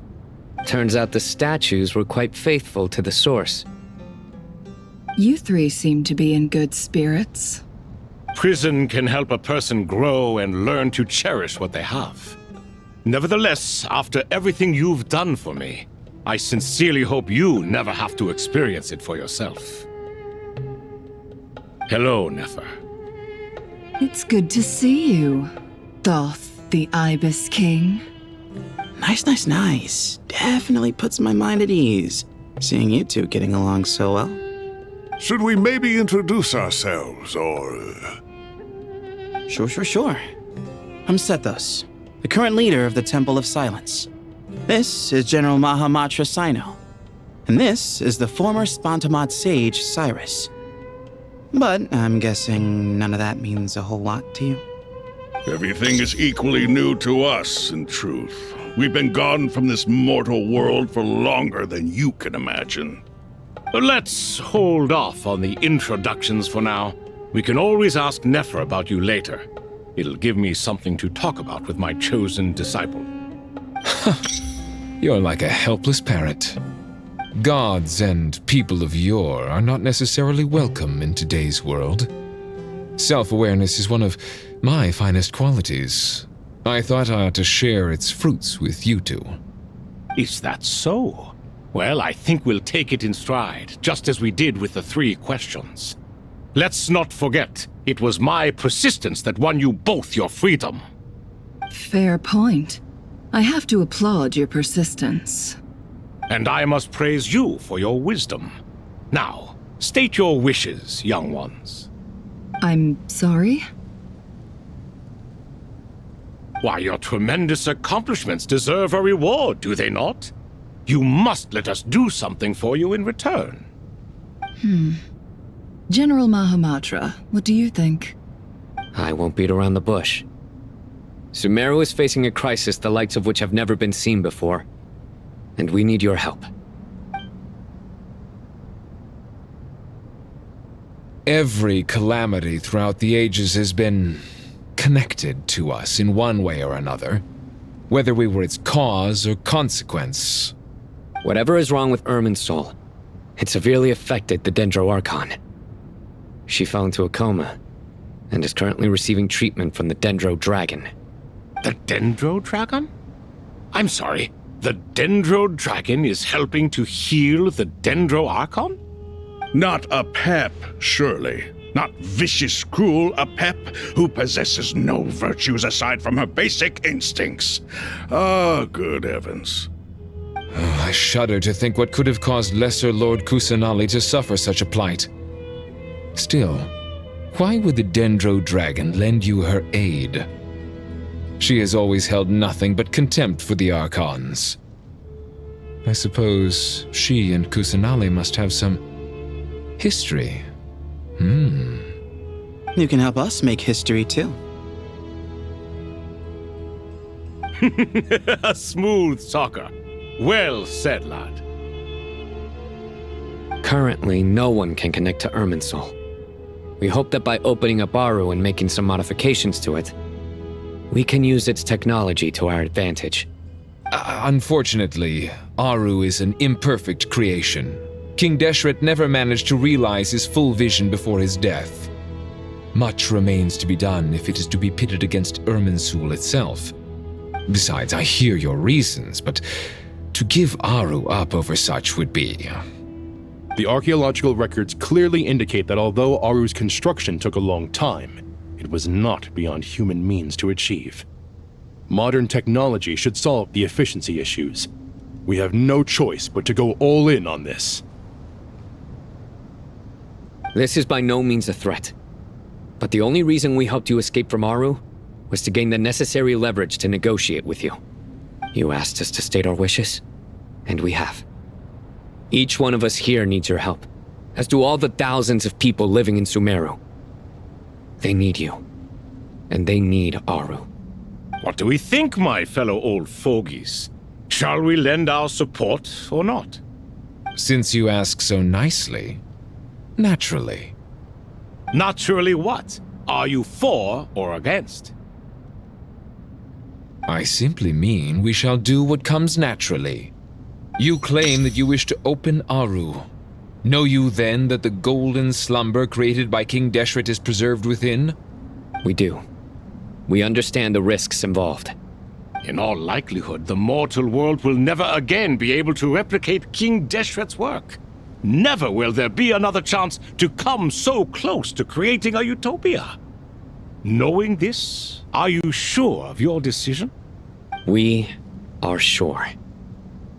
Turns out the statues were quite faithful to the source. You 3 seem to be in good spirits. Prison can help a person grow and learn to cherish what they have. Nevertheless, after everything you've done for me, I sincerely hope you never have to experience it for yourself. Hello, Nefer. It's good to see you, Thoth the Ibis King. Nice. Definitely puts my mind at ease, seeing you two getting along so well. Should we maybe introduce ourselves, or... Sure. I'm Sethos, the current leader of the Temple of Silence. This is General Mahamatra Sino, and this is the former Spantamad sage Cyrus. But I'm guessing none of that means a whole lot to you. Everything is equally new to us, in truth. We've been gone from this mortal world for longer than you can imagine. Let's hold off on the introductions for now. We can always ask Nefer about you later. It'll give me something to talk about with my chosen disciple. You're like a helpless parrot. Gods and people of yore are not necessarily welcome in today's world. Self-awareness is one of my finest qualities. I thought I ought to share its fruits with you two. Is that so? Well, I think we'll take it in stride, just as we did with the 3 questions. Let's not forget, it was my persistence that won you both your freedom. Fair point. I have to applaud your persistence. And I must praise you for your wisdom. Now, state your wishes, young ones. I'm sorry? Why, your tremendous accomplishments deserve a reward, do they not? You must let us do something for you in return. General Mahamatra, what do you think? I won't beat around the bush. Sumeru is facing a crisis the likes of which have never been seen before, and we need your help. Every calamity throughout the ages has been connected to us in one way or another, whether we were its cause or consequence. Whatever is wrong with Irminsul, it severely affected the Dendro Archon. She fell into a coma, and is currently receiving treatment from the Dendro Dragon. The Dendro Dragon? I'm sorry, the Dendro Dragon is helping to heal the Dendro Archon? Not a pep, surely. Not vicious, cruel a pep who possesses no virtues aside from her basic instincts. Ah, good heavens. Oh, I shudder to think what could have caused Lesser Lord Kusanali to suffer such a plight. Still, why would the Dendro Dragon lend you her aid? She has always held nothing but contempt for the Archons. I suppose she and Kusanali must have some history. You can help us make history too. A smooth talker. Well said, lad. Currently, no one can connect to Irminsul. We hope that by opening up Aru and making some modifications to it, we can use its technology to our advantage. Unfortunately, Aru is an imperfect creation. King Deshret never managed to realize his full vision before his death. Much remains to be done if it is to be pitted against Irminsul itself. Besides, I hear your reasons, but to give Aru up over such would be... The archaeological records clearly indicate that although Aru's construction took a long time, it was not beyond human means to achieve. Modern technology should solve the efficiency issues. We have no choice but to go all in on this. This is by no means a threat. But the only reason we helped you escape from Aru was to gain the necessary leverage to negotiate with you. You asked us to state our wishes, and we have. Each one of us here needs your help, as do all the thousands of people living in Sumeru. They need you, and they need Aru. What do we think, my fellow old fogies? Shall we lend our support or not? Since you ask so nicely, naturally. Naturally what? Are you for or against? I simply mean we shall do what comes naturally. You claim that you wish to open Aru. Know you then that the golden slumber created by King Deshret is preserved within? We do. We understand the risks involved. In all likelihood, the mortal world will never again be able to replicate King Deshret's work. Never will there be another chance to come so close to creating a utopia. Knowing this, are you sure of your decision? We are sure.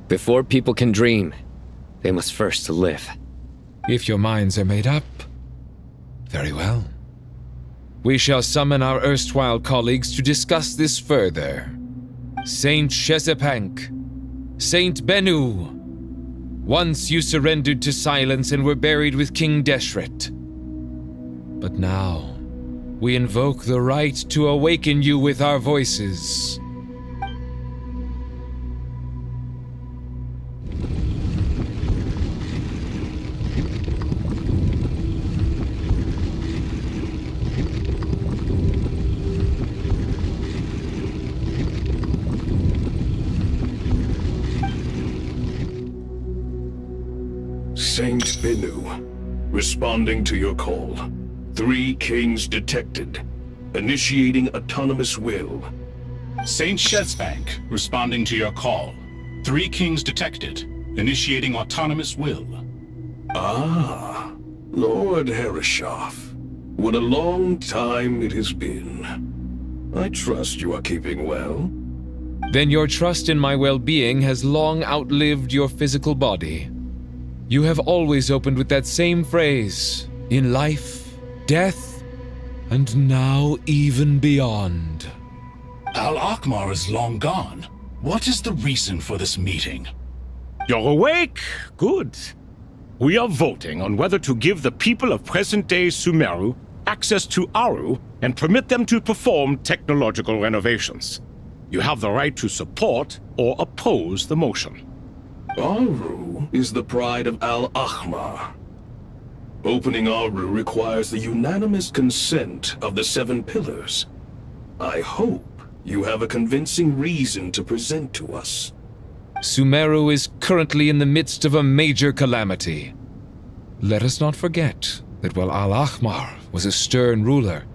Before people can dream, they must first live. If your minds are made up, very well. We shall summon our erstwhile colleagues to discuss this further. Saint Shezepank, Saint Bennu, once you surrendered to silence and were buried with King Deshret. But now, we invoke the right to awaken you with our voices. Saint Bennu, responding to your call. 3 kings detected. Initiating autonomous will. Saint Shezbank, responding to your call. 3 kings detected. Initiating autonomous will. Ah, Lord Herreshoff. What a long time it has been. I trust you are keeping well. Then your trust in my well-being has long outlived your physical body. You have always opened with that same phrase, in life, death, and now even beyond. Al-Akmar is long gone. What is the reason for this meeting? You're awake? Good. We are voting on whether to give the people of present-day Sumeru access to Aru and permit them to perform technological renovations. You have the right to support or oppose the motion. Aru is the pride of Al-Ahmar. Opening Aru requires the unanimous consent of the 7 pillars. I hope you have a convincing reason to present to us. Sumeru is currently in the midst of a major calamity. Let us not forget that while Al-Ahmar was a stern ruler,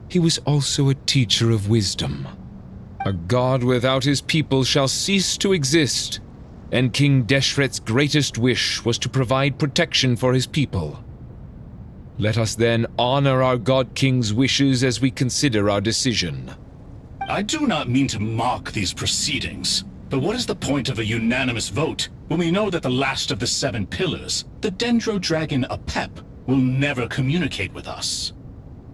he was also a teacher of wisdom. A god without his people shall cease to exist, and King Deshret's greatest wish was to provide protection for his people. Let us then honor our God King's wishes as we consider our decision. I do not mean to mock these proceedings, but what is the point of a unanimous vote when we know that the last of the 7 pillars, the Dendro Dragon Apep, will never communicate with us?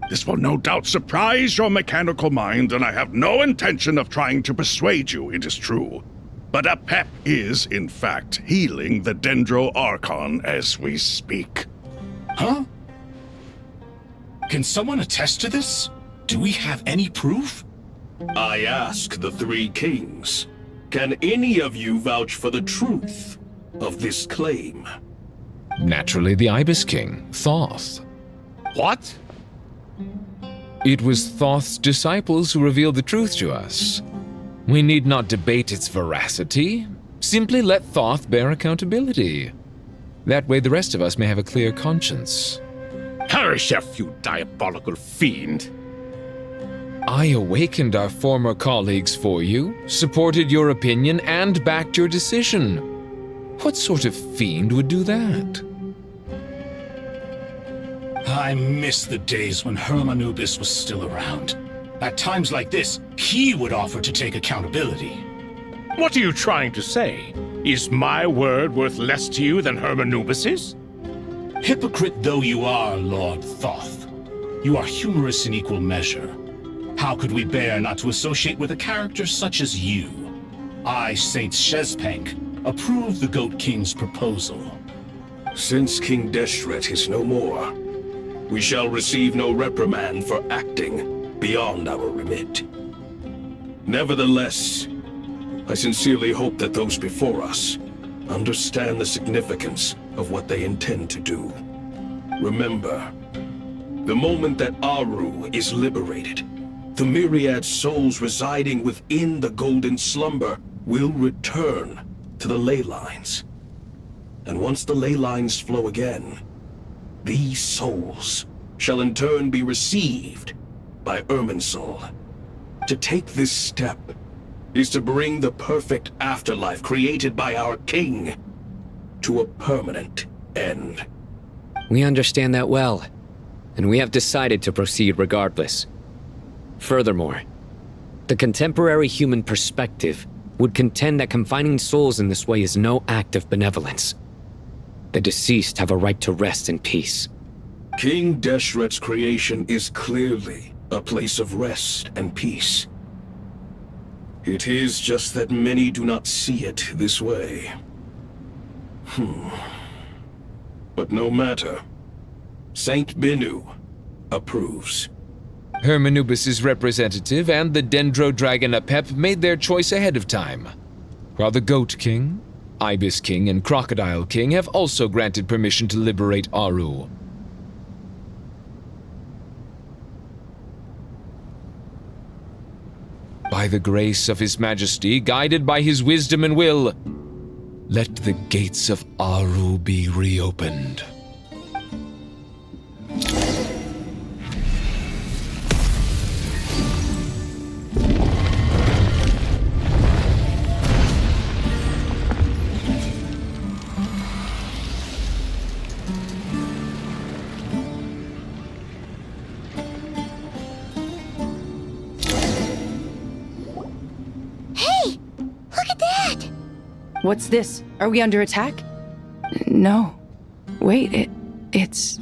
This will no doubt surprise your mechanical mind, and I have no intention of trying to persuade you it is true. But Apep is, in fact, healing the Dendro Archon as we speak. Huh? Can someone attest to this? Do we have any proof? I ask the 3 kings. Can any of you vouch for the truth of this claim? Naturally, the Ibis King, Thoth. What? It was Thoth's disciples who revealed the truth to us. We need not debate its veracity. Simply let Thoth bear accountability. That way the rest of us may have a clear conscience. Hershef, you diabolical fiend. I awakened our former colleagues for you, supported your opinion, and backed your decision. What sort of fiend would do that? I miss the days when Hermanubis was still around. At times like this, he would offer to take accountability. What are you trying to say? Is my word worth less to you than Hermanubis's? Hypocrite though you are, Lord Thoth, you are humorous in equal measure. How could we bear not to associate with a character such as you? I, Saint Shezpank, approve the Goat King's proposal. Since King Deshret is no more, we shall receive no reprimand for acting beyond our remit. Nevertheless, I sincerely hope that those before us understand the significance of what they intend to do. Remember, the moment that Aru is liberated, the myriad souls residing within the Golden Slumber will return to the ley lines. And once the ley lines flow again, these souls shall in turn be received by Irminsul. To take this step is to bring the perfect afterlife created by our king to a permanent end. We understand that well, and we have decided to proceed regardless. Furthermore, the contemporary human perspective would contend that confining souls in this way is no act of benevolence. The deceased have a right to rest in peace. King Deshret's creation is clearly a place of rest and peace. It is just that many do not see it this way. But no matter. Saint Binu approves. Hermanubis' representative and the Dendro Dragon Apep made their choice ahead of time, while the Goat King, Ibis King, and Crocodile King have also granted permission to liberate Aru. By the grace of His Majesty, guided by his wisdom and will, let the gates of Aru be reopened. What's this? Are we under attack? No. Wait, it's...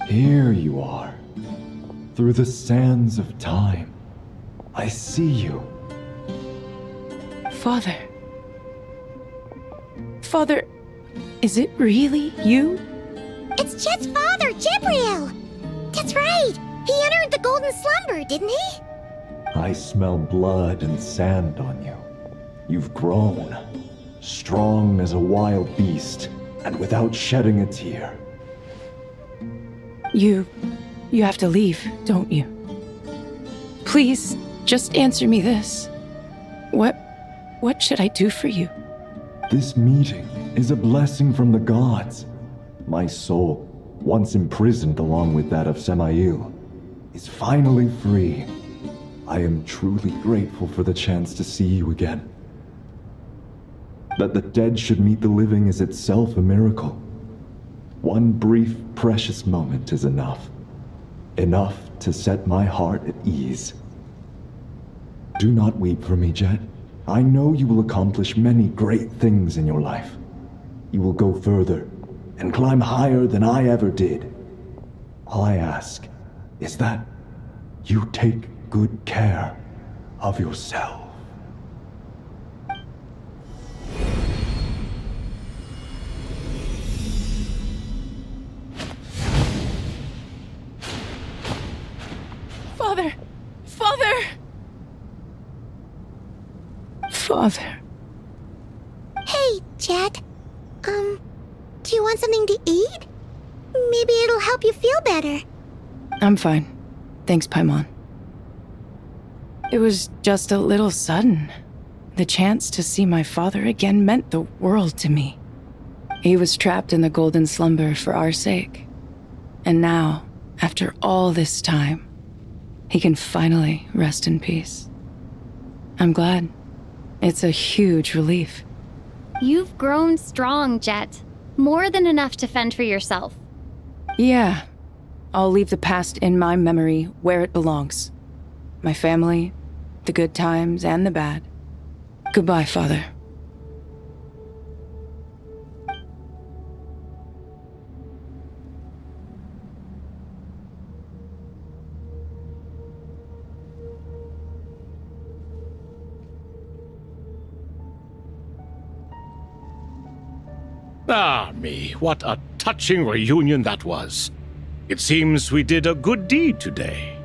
Here you are. Through the sands of time. I see you. Father. Father, is it really you? It's Chet's father, Jibriel! That's right! He entered the Golden Slumber, didn't he? I smell blood and sand on you. You've grown. Strong as a wild beast, and without shedding a tear. You have to leave, don't you? Please, just answer me this. What should I do for you? This meeting is a blessing from the gods. My soul, once imprisoned along with that of Semail, is finally free. I am truly grateful for the chance to see you again. That the dead should meet the living is itself a miracle. One brief, precious moment is enough. Enough to set my heart at ease. Do not weep for me, Jet. I know you will accomplish many great things in your life. You will go further and climb higher than I ever did. All I ask is that you take good care of yourself. Father! Father! Father. Hey, Jet. Do you want something to eat? Maybe it'll help you feel better. I'm fine. Thanks, Paimon. It was just a little sudden. The chance to see my father again meant the world to me. He was trapped in the golden slumber for our sake. And now, after all this time, he can finally rest in peace. I'm glad. It's a huge relief. You've grown strong, Jet. More than enough to fend for yourself. Yeah. I'll leave the past in my memory where it belongs. My family, the good times and the bad. Goodbye, Father. Ah, me, what a touching reunion that was. It seems we did a good deed today.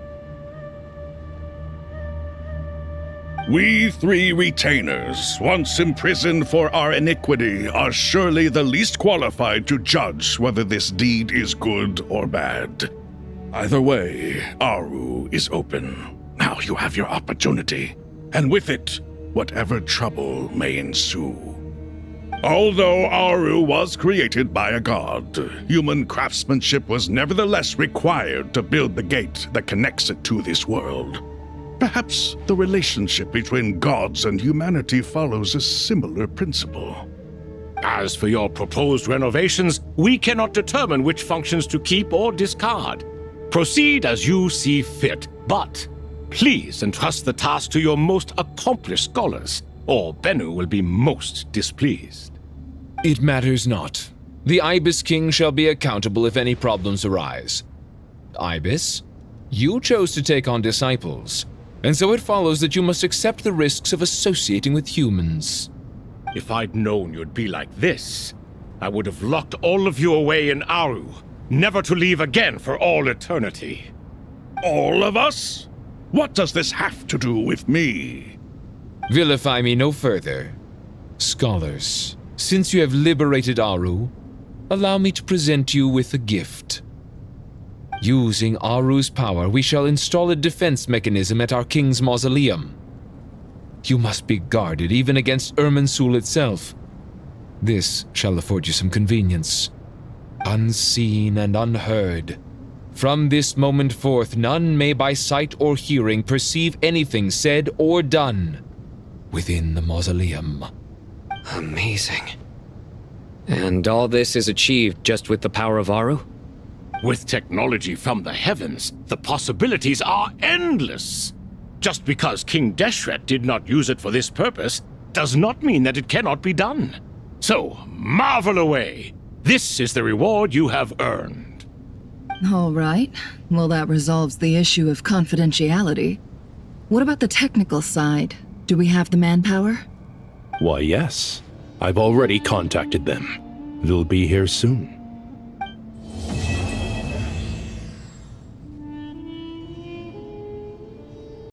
We three retainers, once imprisoned for our iniquity, are surely the least qualified to judge whether this deed is good or bad. Either way, Aru is open. Now you have your opportunity, and with it, whatever trouble may ensue. Although Aru was created by a god, human craftsmanship was nevertheless required to build the gate that connects it to this world. Perhaps the relationship between gods and humanity follows a similar principle. As for your proposed renovations, we cannot determine which functions to keep or discard. Proceed as you see fit, but please entrust the task to your most accomplished scholars, or Bennu will be most displeased. It matters not. The Ibis King shall be accountable if any problems arise. Ibis, you chose to take on disciples, and so it follows that you must accept the risks of associating with humans. If I'd known you'd be like this, I would have locked all of you away in Aru, never to leave again for all eternity. All of us? What does this have to do with me? Vilify me no further. Scholars, since you have liberated Aru, allow me to present you with a gift. Using Aru's power, we shall install a defense mechanism at our king's mausoleum. You must be guarded even against Irminsul itself. This shall afford you some convenience. Unseen and unheard. From this moment forth, none may by sight or hearing perceive anything said or done within the mausoleum. Amazing. And all this is achieved just with the power of Aru? With technology from the heavens, the possibilities are endless. Just because King Deshret did not use it for this purpose does not mean that it cannot be done. So, marvel away. This is the reward you have earned. All right. Well, that resolves the issue of confidentiality. What about the technical side? Do we have the manpower? Why, yes. I've already contacted them. They'll be here soon.